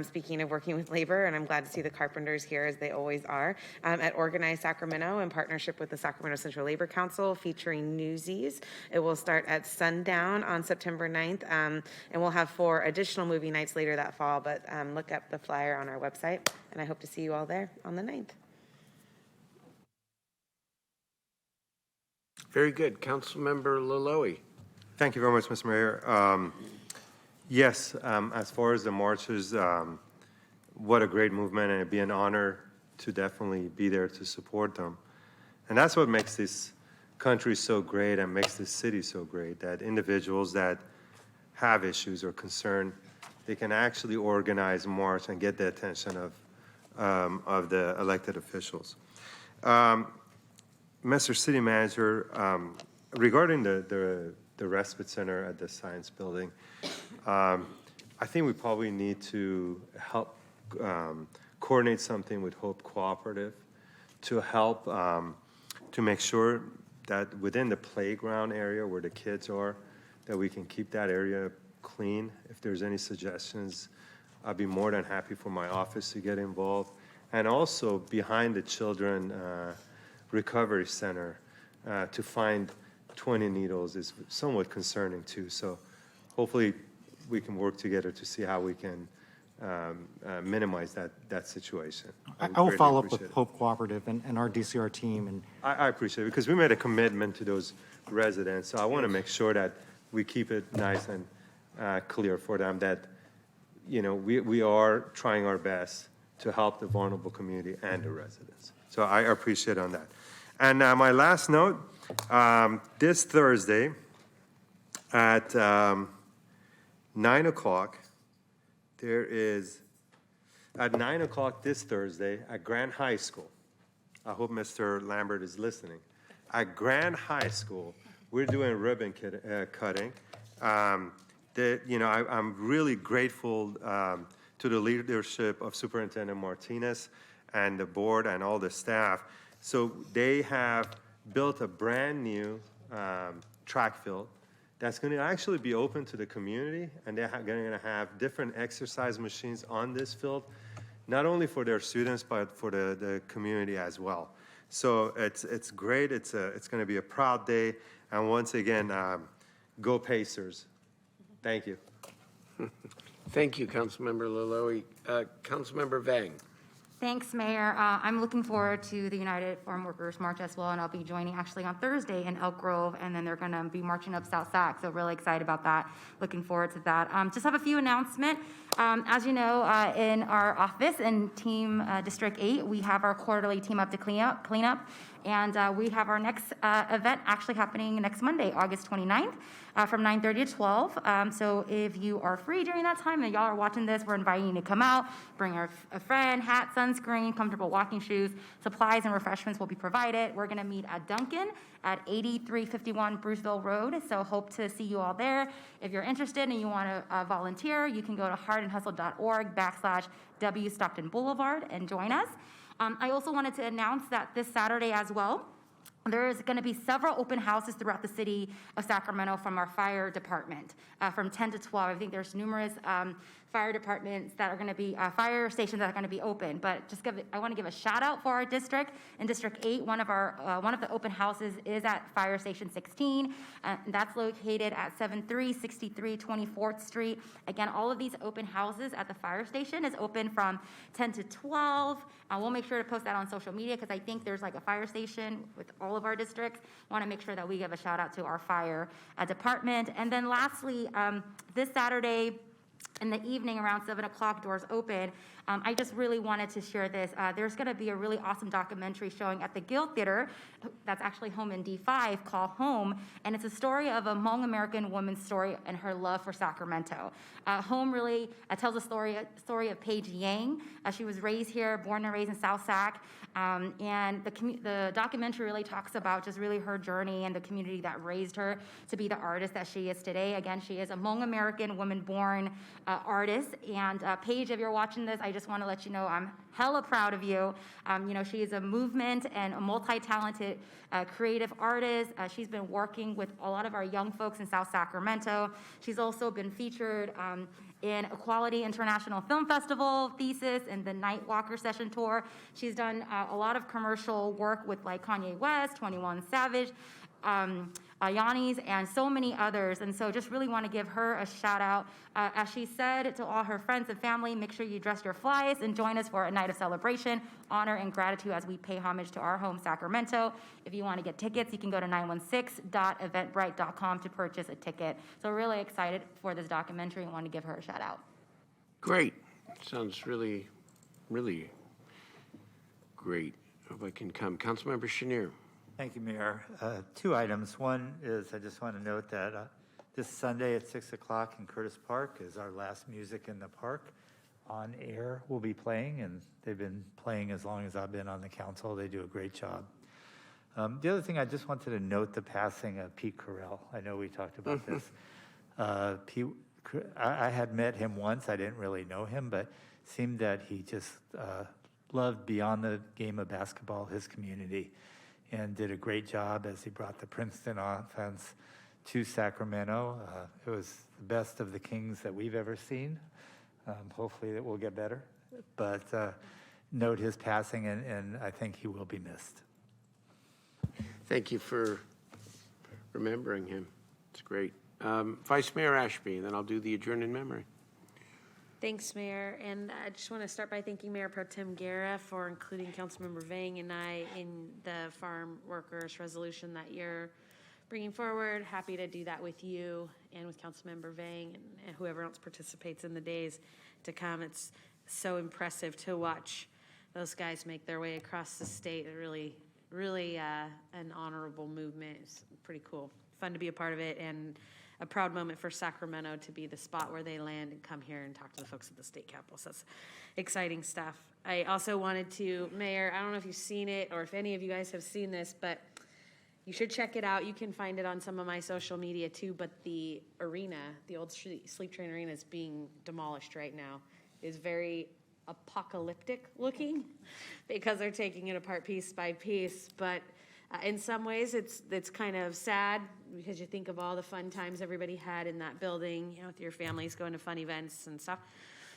Speaking of working with labor, and I'm glad to see the Carpenters here as they always are, at Organized Sacramento in partnership with the Sacramento Central Labor Council, featuring Newsies. It will start at sundown on September 9th, and we'll have 4 additional movie nights later that fall, but look up the flyer on our website, and I hope to see you all there on the 9th. Very good. Councilmember Laloy. Thank you very much, Mr. Mayor. Yes, as far as the marchers, what a great movement, and it'd be an honor to definitely be there to support them. And that's what makes this country so great and makes this city so great, that individuals that have issues or concern, they can actually organize, march, and get the attention of the elected officials. Mr. City Manager, regarding the respite center at the Science Building, I think we probably need to help coordinate something with Hope Cooperative to help to make sure that within the playground area where the kids are, that we can keep that area clean. If there's any suggestions, I'd be more than happy for my office to get involved. And also behind the Children Recovery Center, to find 20 needles is somewhat concerning too. So hopefully we can work together to see how we can minimize that situation. I will greatly follow up appreciate with it. Hope Cooperative and our DCR team. And I appreciate it because we made a commitment to those residents. So I want to make sure that we keep it nice and clear for them that, you know, we are trying our best to help the vulnerable community and the residents. So I appreciate on that. And my last note, this Thursday at 9 o'clock, there is, at 9 o'clock this Thursday at Grant High School, I hope Mr. Lambert is listening. At Grant High School, we're doing ribbon cutting. I'm really grateful to the leadership of Superintendent Martinez and the board and all the staff. So they have built a brand new track field that's going to actually be open to the community, and they're going to have different exercise machines on this field, not only for their students, but for the community as well. So it's great. It's going to be a proud day. And once again, go Pacers. Thank you. Thank you, Councilmember Laloe. Councilmember Vang. Thanks, Mayor. I'm looking forward to the United Farm Workers March as well, and I'll be joining actually on Thursday in Elk Grove, and then they're going to be marching up South Sac, so really excited about that. Looking forward to that. Just have a few announcements. As you know, in our office in Team District 8, we have our quarterly Team Up to Cleanup, and we have our next event actually happening next Monday, August 29th. From 9:30 to 12. So if you are free during that time and y'all are watching this, we're inviting you to come out, bring a friend, hat, sunscreen, comfortable walking shoes, supplies and refreshments will be provided. We're gonna meet at Duncan at 8351 Bruceville Road. So hope to see you all there. If you're interested and you wanna volunteer, you can go to heartandhustle.org/W Stockton Boulevard and join us. I also wanted to announce that this Saturday as well, there's going to be several open houses throughout the city of Sacramento from our fire department from 10 to 12. I think there's numerous fire departments that are going to be, fire stations that are going to be open. But I want to give a shout out for our district. In District 8, one of the open houses is at Fire Station 16. That's located at 7363 24th Street. Again, all of these open houses at the fire station is open from 10 to 12. We'll make sure to post that on social media because I think there's like a fire station with all of our districts. Want to make sure that we give a shout out to our fire department. And then lastly, this Saturday in the evening around 7 o'clock, doors open. I just really wanted to share this. There's going to be a really awesome documentary showing at the Guild Theater that's actually home in D5 called Home, and it's a story of a Hmong American woman's story and her love for Sacramento. Home really tells a story of Paige Yang. She was raised here, born and raised in South Sac, and the documentary really talks about just really her journey and the community that raised her to be the artist that she is today. Again, she is a Hmong American woman-born artist, and Paige, if you're watching this, I just want to let you know I'm hella proud of you. She is a movement and a multi-talented creative artist. She's been working with a lot of our young folks in South Sacramento. She's also been featured in Equality International Film Festival Thesis and the Night Walker Session Tour. She's done a lot of commercial work with like Kanye West, 21 Savage, Yanni's, and so many others. And so just really want to give her a shout out. As she said to all her friends and family, make sure you dress your flies and join us for a night of celebration, honor, and gratitude as we pay homage to our home, Sacramento. If you want to get tickets, you can go to 916.eventbrite.com to purchase a ticket. So really excited for this documentary and want to give her a shout out. Great. Sounds really, really great. Hope I can come. Councilmember Chenier. Thank you, Mayor. Two items. One is I just want to note that this Sunday at 6 o'clock in Curtis Park is our last Music in the Park on air will be playing, and they've been playing as long as I've been on the council. They do a great job. The other thing, I just wanted to note the passing of Pete Carell. I know we talked about this. Pete, I had met him once. I didn't really know him, but seemed that he just loved beyond the game of basketball his community, and did a great job as he brought the Princeton offense to Sacramento. It was the best of the Kings that we've ever seen. Hopefully it will get better, but note his passing, and I think he will be missed. Thank you for remembering him. It's great. Vice Mayor Ashby, then I'll do the adjourn in memory. Thanks, Mayor. And I just want to start by thanking Mayor Pro Tem Guerra for including Councilmember Vang and I in the farm workers resolution that you're bringing forward. Happy to do that with you and with Councilmember Vang and whoever else participates in the days to come. It's so impressive to watch those guys make their way across the state. Really an honorable movement. It's pretty cool. Fun to be a part of it, and a proud moment for Sacramento to be the spot where they land and come here and talk to the folks at the state capitol. So that's exciting stuff. I also wanted to, Mayor, I don't know if you've seen it or if any of you guys have seen this, but you should check it out. You can find it on some of my social media too, but the arena, the old Sleep Train Arena, is being demolished right now. It's very apocalyptic looking because they're taking it apart piece by piece, but in some ways it's kind of sad because you think of all the fun times everybody had in that building, you know, with your families going to fun events and stuff,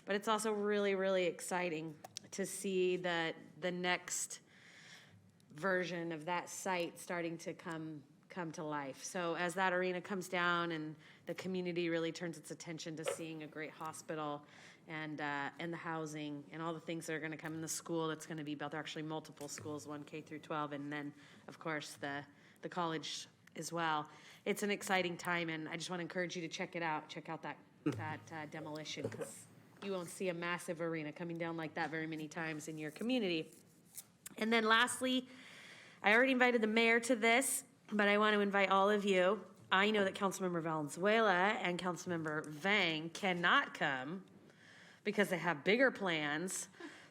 but it's also really exciting to see that the next version of that site starting to come to life. So as that arena comes down and the community really turns its attention to seeing a great hospital and the housing and all the things that are going to come in the school that's going to be built. There are actually multiple schools, 1 K through 12, and then of course the college as well. It's an exciting time, and I just want to encourage you to check it out. Check out that demolition, because you won't see a massive arena coming down like that very many times in your community. And then lastly, I already invited the mayor to this, but I want to invite all of you. I know that Councilmember Valenzuela and Councilmember Vang cannot come because they have bigger plans.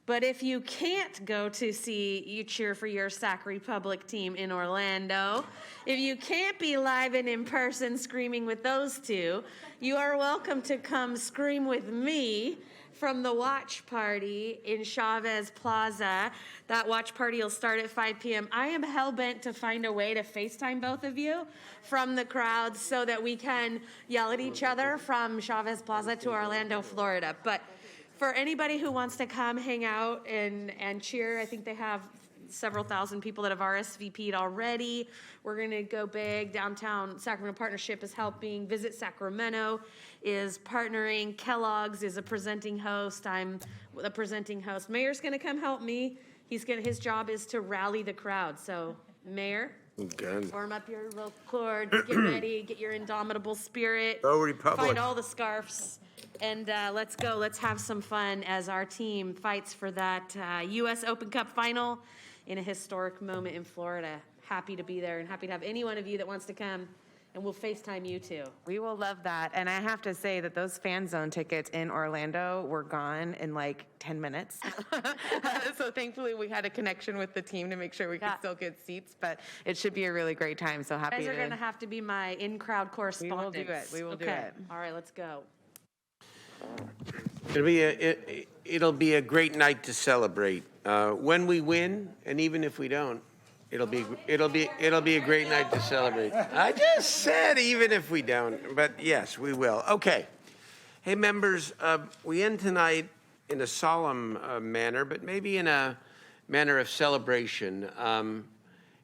But if you can't go to see you cheer for your Sac Republic team in Orlando, if you can't be live and in person screaming with those two, you are welcome to come scream with me from the watch party in Chavez Plaza. That watch party will start at 5 p.m. I am hell-bent to find a way to FaceTime both of you from the crowds so that we can yell at each other from Chavez Plaza to Orlando, Florida. But for anybody who wants to come hang out and cheer, I think they have several thousand people that have RSVP'd already. We're going to go big. Downtown Sacramento Partnership is helping. Visit Sacramento is partnering. Kellogg's is a presenting host. I'm a presenting host. Mayor's going to come help me. His job is to rally the crowd. So, Mayor, form up your little cord, get ready, get your indomitable spirit. Go Republic. Find all the scarves. And let's go. Let's have some fun as our team fights for that U.S. Open Cup final in a historic moment in Florida. Happy to be there and happy to have any one of you that wants to come, and we'll FaceTime you too. We will love that. And I have to say that those fan zone tickets in Orlando were gone in like 10 minutes. So thankfully we had a connection with the team to make sure we could still get seats, but it should be a really great time. So happy You guys are to. going to have to be my in-crowd correspondents. We will do it. We will do it. All right, let's go. It'll be a great night to celebrate. When we win, and even if we don't, it'll be a great night to celebrate. I just said even if we don't, but yes, we will. Okay. Hey, members, we end tonight in a solemn manner, but maybe in a manner of celebration.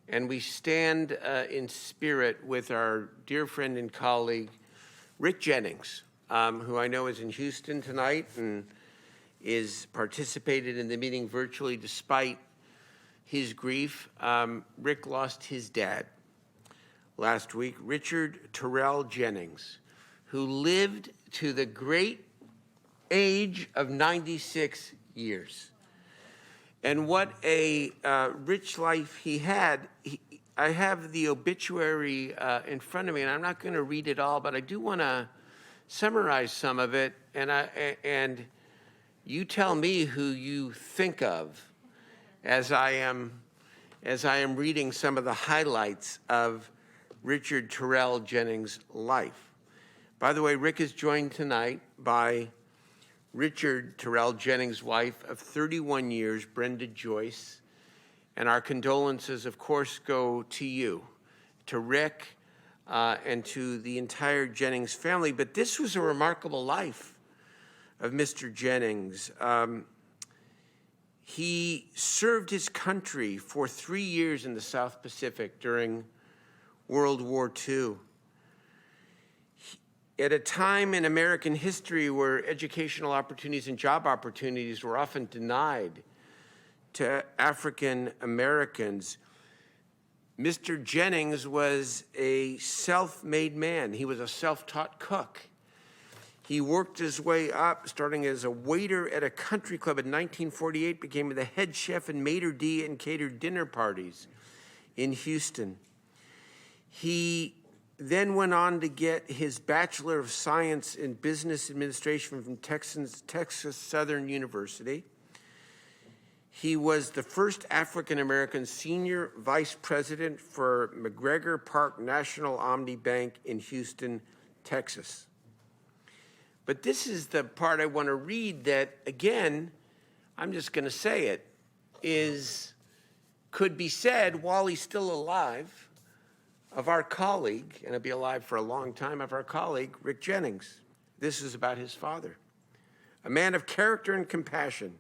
And we stand in spirit with our dear friend and colleague, Rick Jennings, who I know is in Houston tonight and is participated in the meeting virtually despite his grief. Rick lost his dad last week, Richard Terrell Jennings, who lived to the great age of 96 years. And what a rich life he had. I have the obituary in front of me, and I'm not going to read it all, but I do want to summarize some of it. And You tell me who you think of as I am reading some of the highlights of Richard Terrell Jennings' life. By the way, Rick is joined tonight by Richard Terrell Jennings' wife of 31 years, Brenda Joyce. And our condolences, of course, go to you, to Rick, and to the entire Jennings family. But this was a remarkable life of Mr. Jennings. He served his country for 3 years in the South Pacific during World War II. At a time in American history where educational opportunities and job opportunities were often denied to African Americans, Mr. Jennings was a self-made man. He was a self-taught cook. He worked his way up, starting as a waiter at a country club in 1948, became the head chef and maitre d' and catered dinner parties in Houston. He then went on to get his Bachelor of Science in Business Administration from Texas Southern University. He was the first African-American senior vice president for McGregor Park National Omni Bank in Houston, Texas. But this is the part I want to read that, again, I'm just going to say it, could be said while he's still alive of our colleague, and he'll be alive for a long time, of our colleague, Rick Jennings. This is about his father. A man of character and compassion,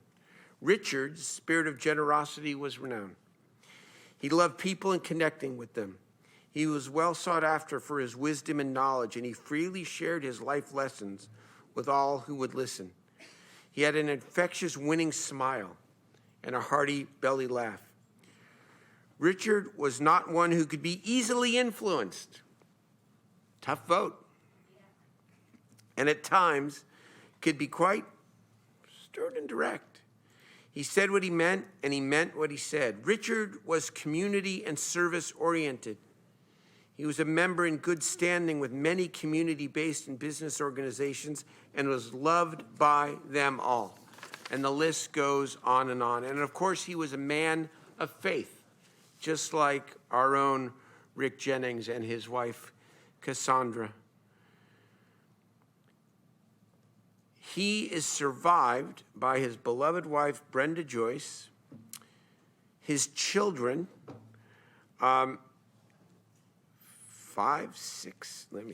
Richard's spirit of generosity was renowned. He loved people and connecting with them. He was well sought after for his wisdom and knowledge, and he freely shared his life lessons with all who would listen. He had an infectious, winning smile and a hearty belly laugh. Richard was not one who could be easily influenced. Tough vote. And at times could be quite stern and direct. He said what he meant, and he meant what he said. Richard was community and service-oriented. He was a member in good standing with many community-based and business organizations and was loved by them all. And the list goes on. And of course, he was a man of faith, just like our own Rick Jennings and his wife, Cassandra. He is survived by his beloved wife, Brenda Joyce, his children, 5, 6, let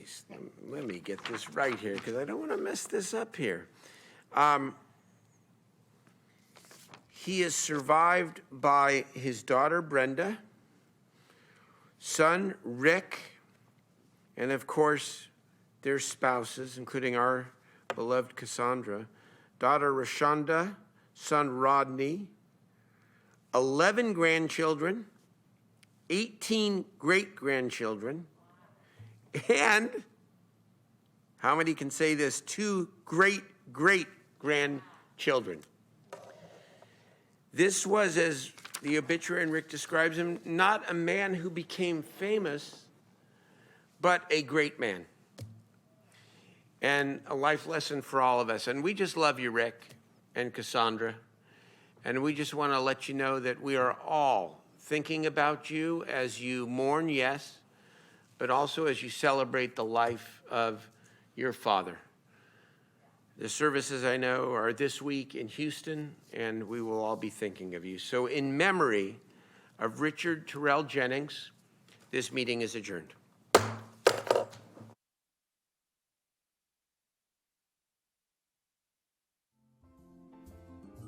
me get this right here because I don't want to mess this up here. He is survived by his daughter, Brenda, son, Rick, and of course, their spouses, including our beloved Cassandra, daughter Rashonda, son Rodney, 11 grandchildren, 18 great-grandchildren, and, how many can say this, 2 great-great-grandchildren. This was, as the obituary and Rick describes him, not a man who became famous, but a great man. And a life lesson for all of us. And we just love you, Rick and Cassandra. And we just want to let you know that we are all thinking about you as you mourn, yes, but also as you celebrate the life of your father. The services, I know, are this week in Houston, and we will all be thinking of you. So in memory of Richard Terrell Jennings, this meeting is adjourned.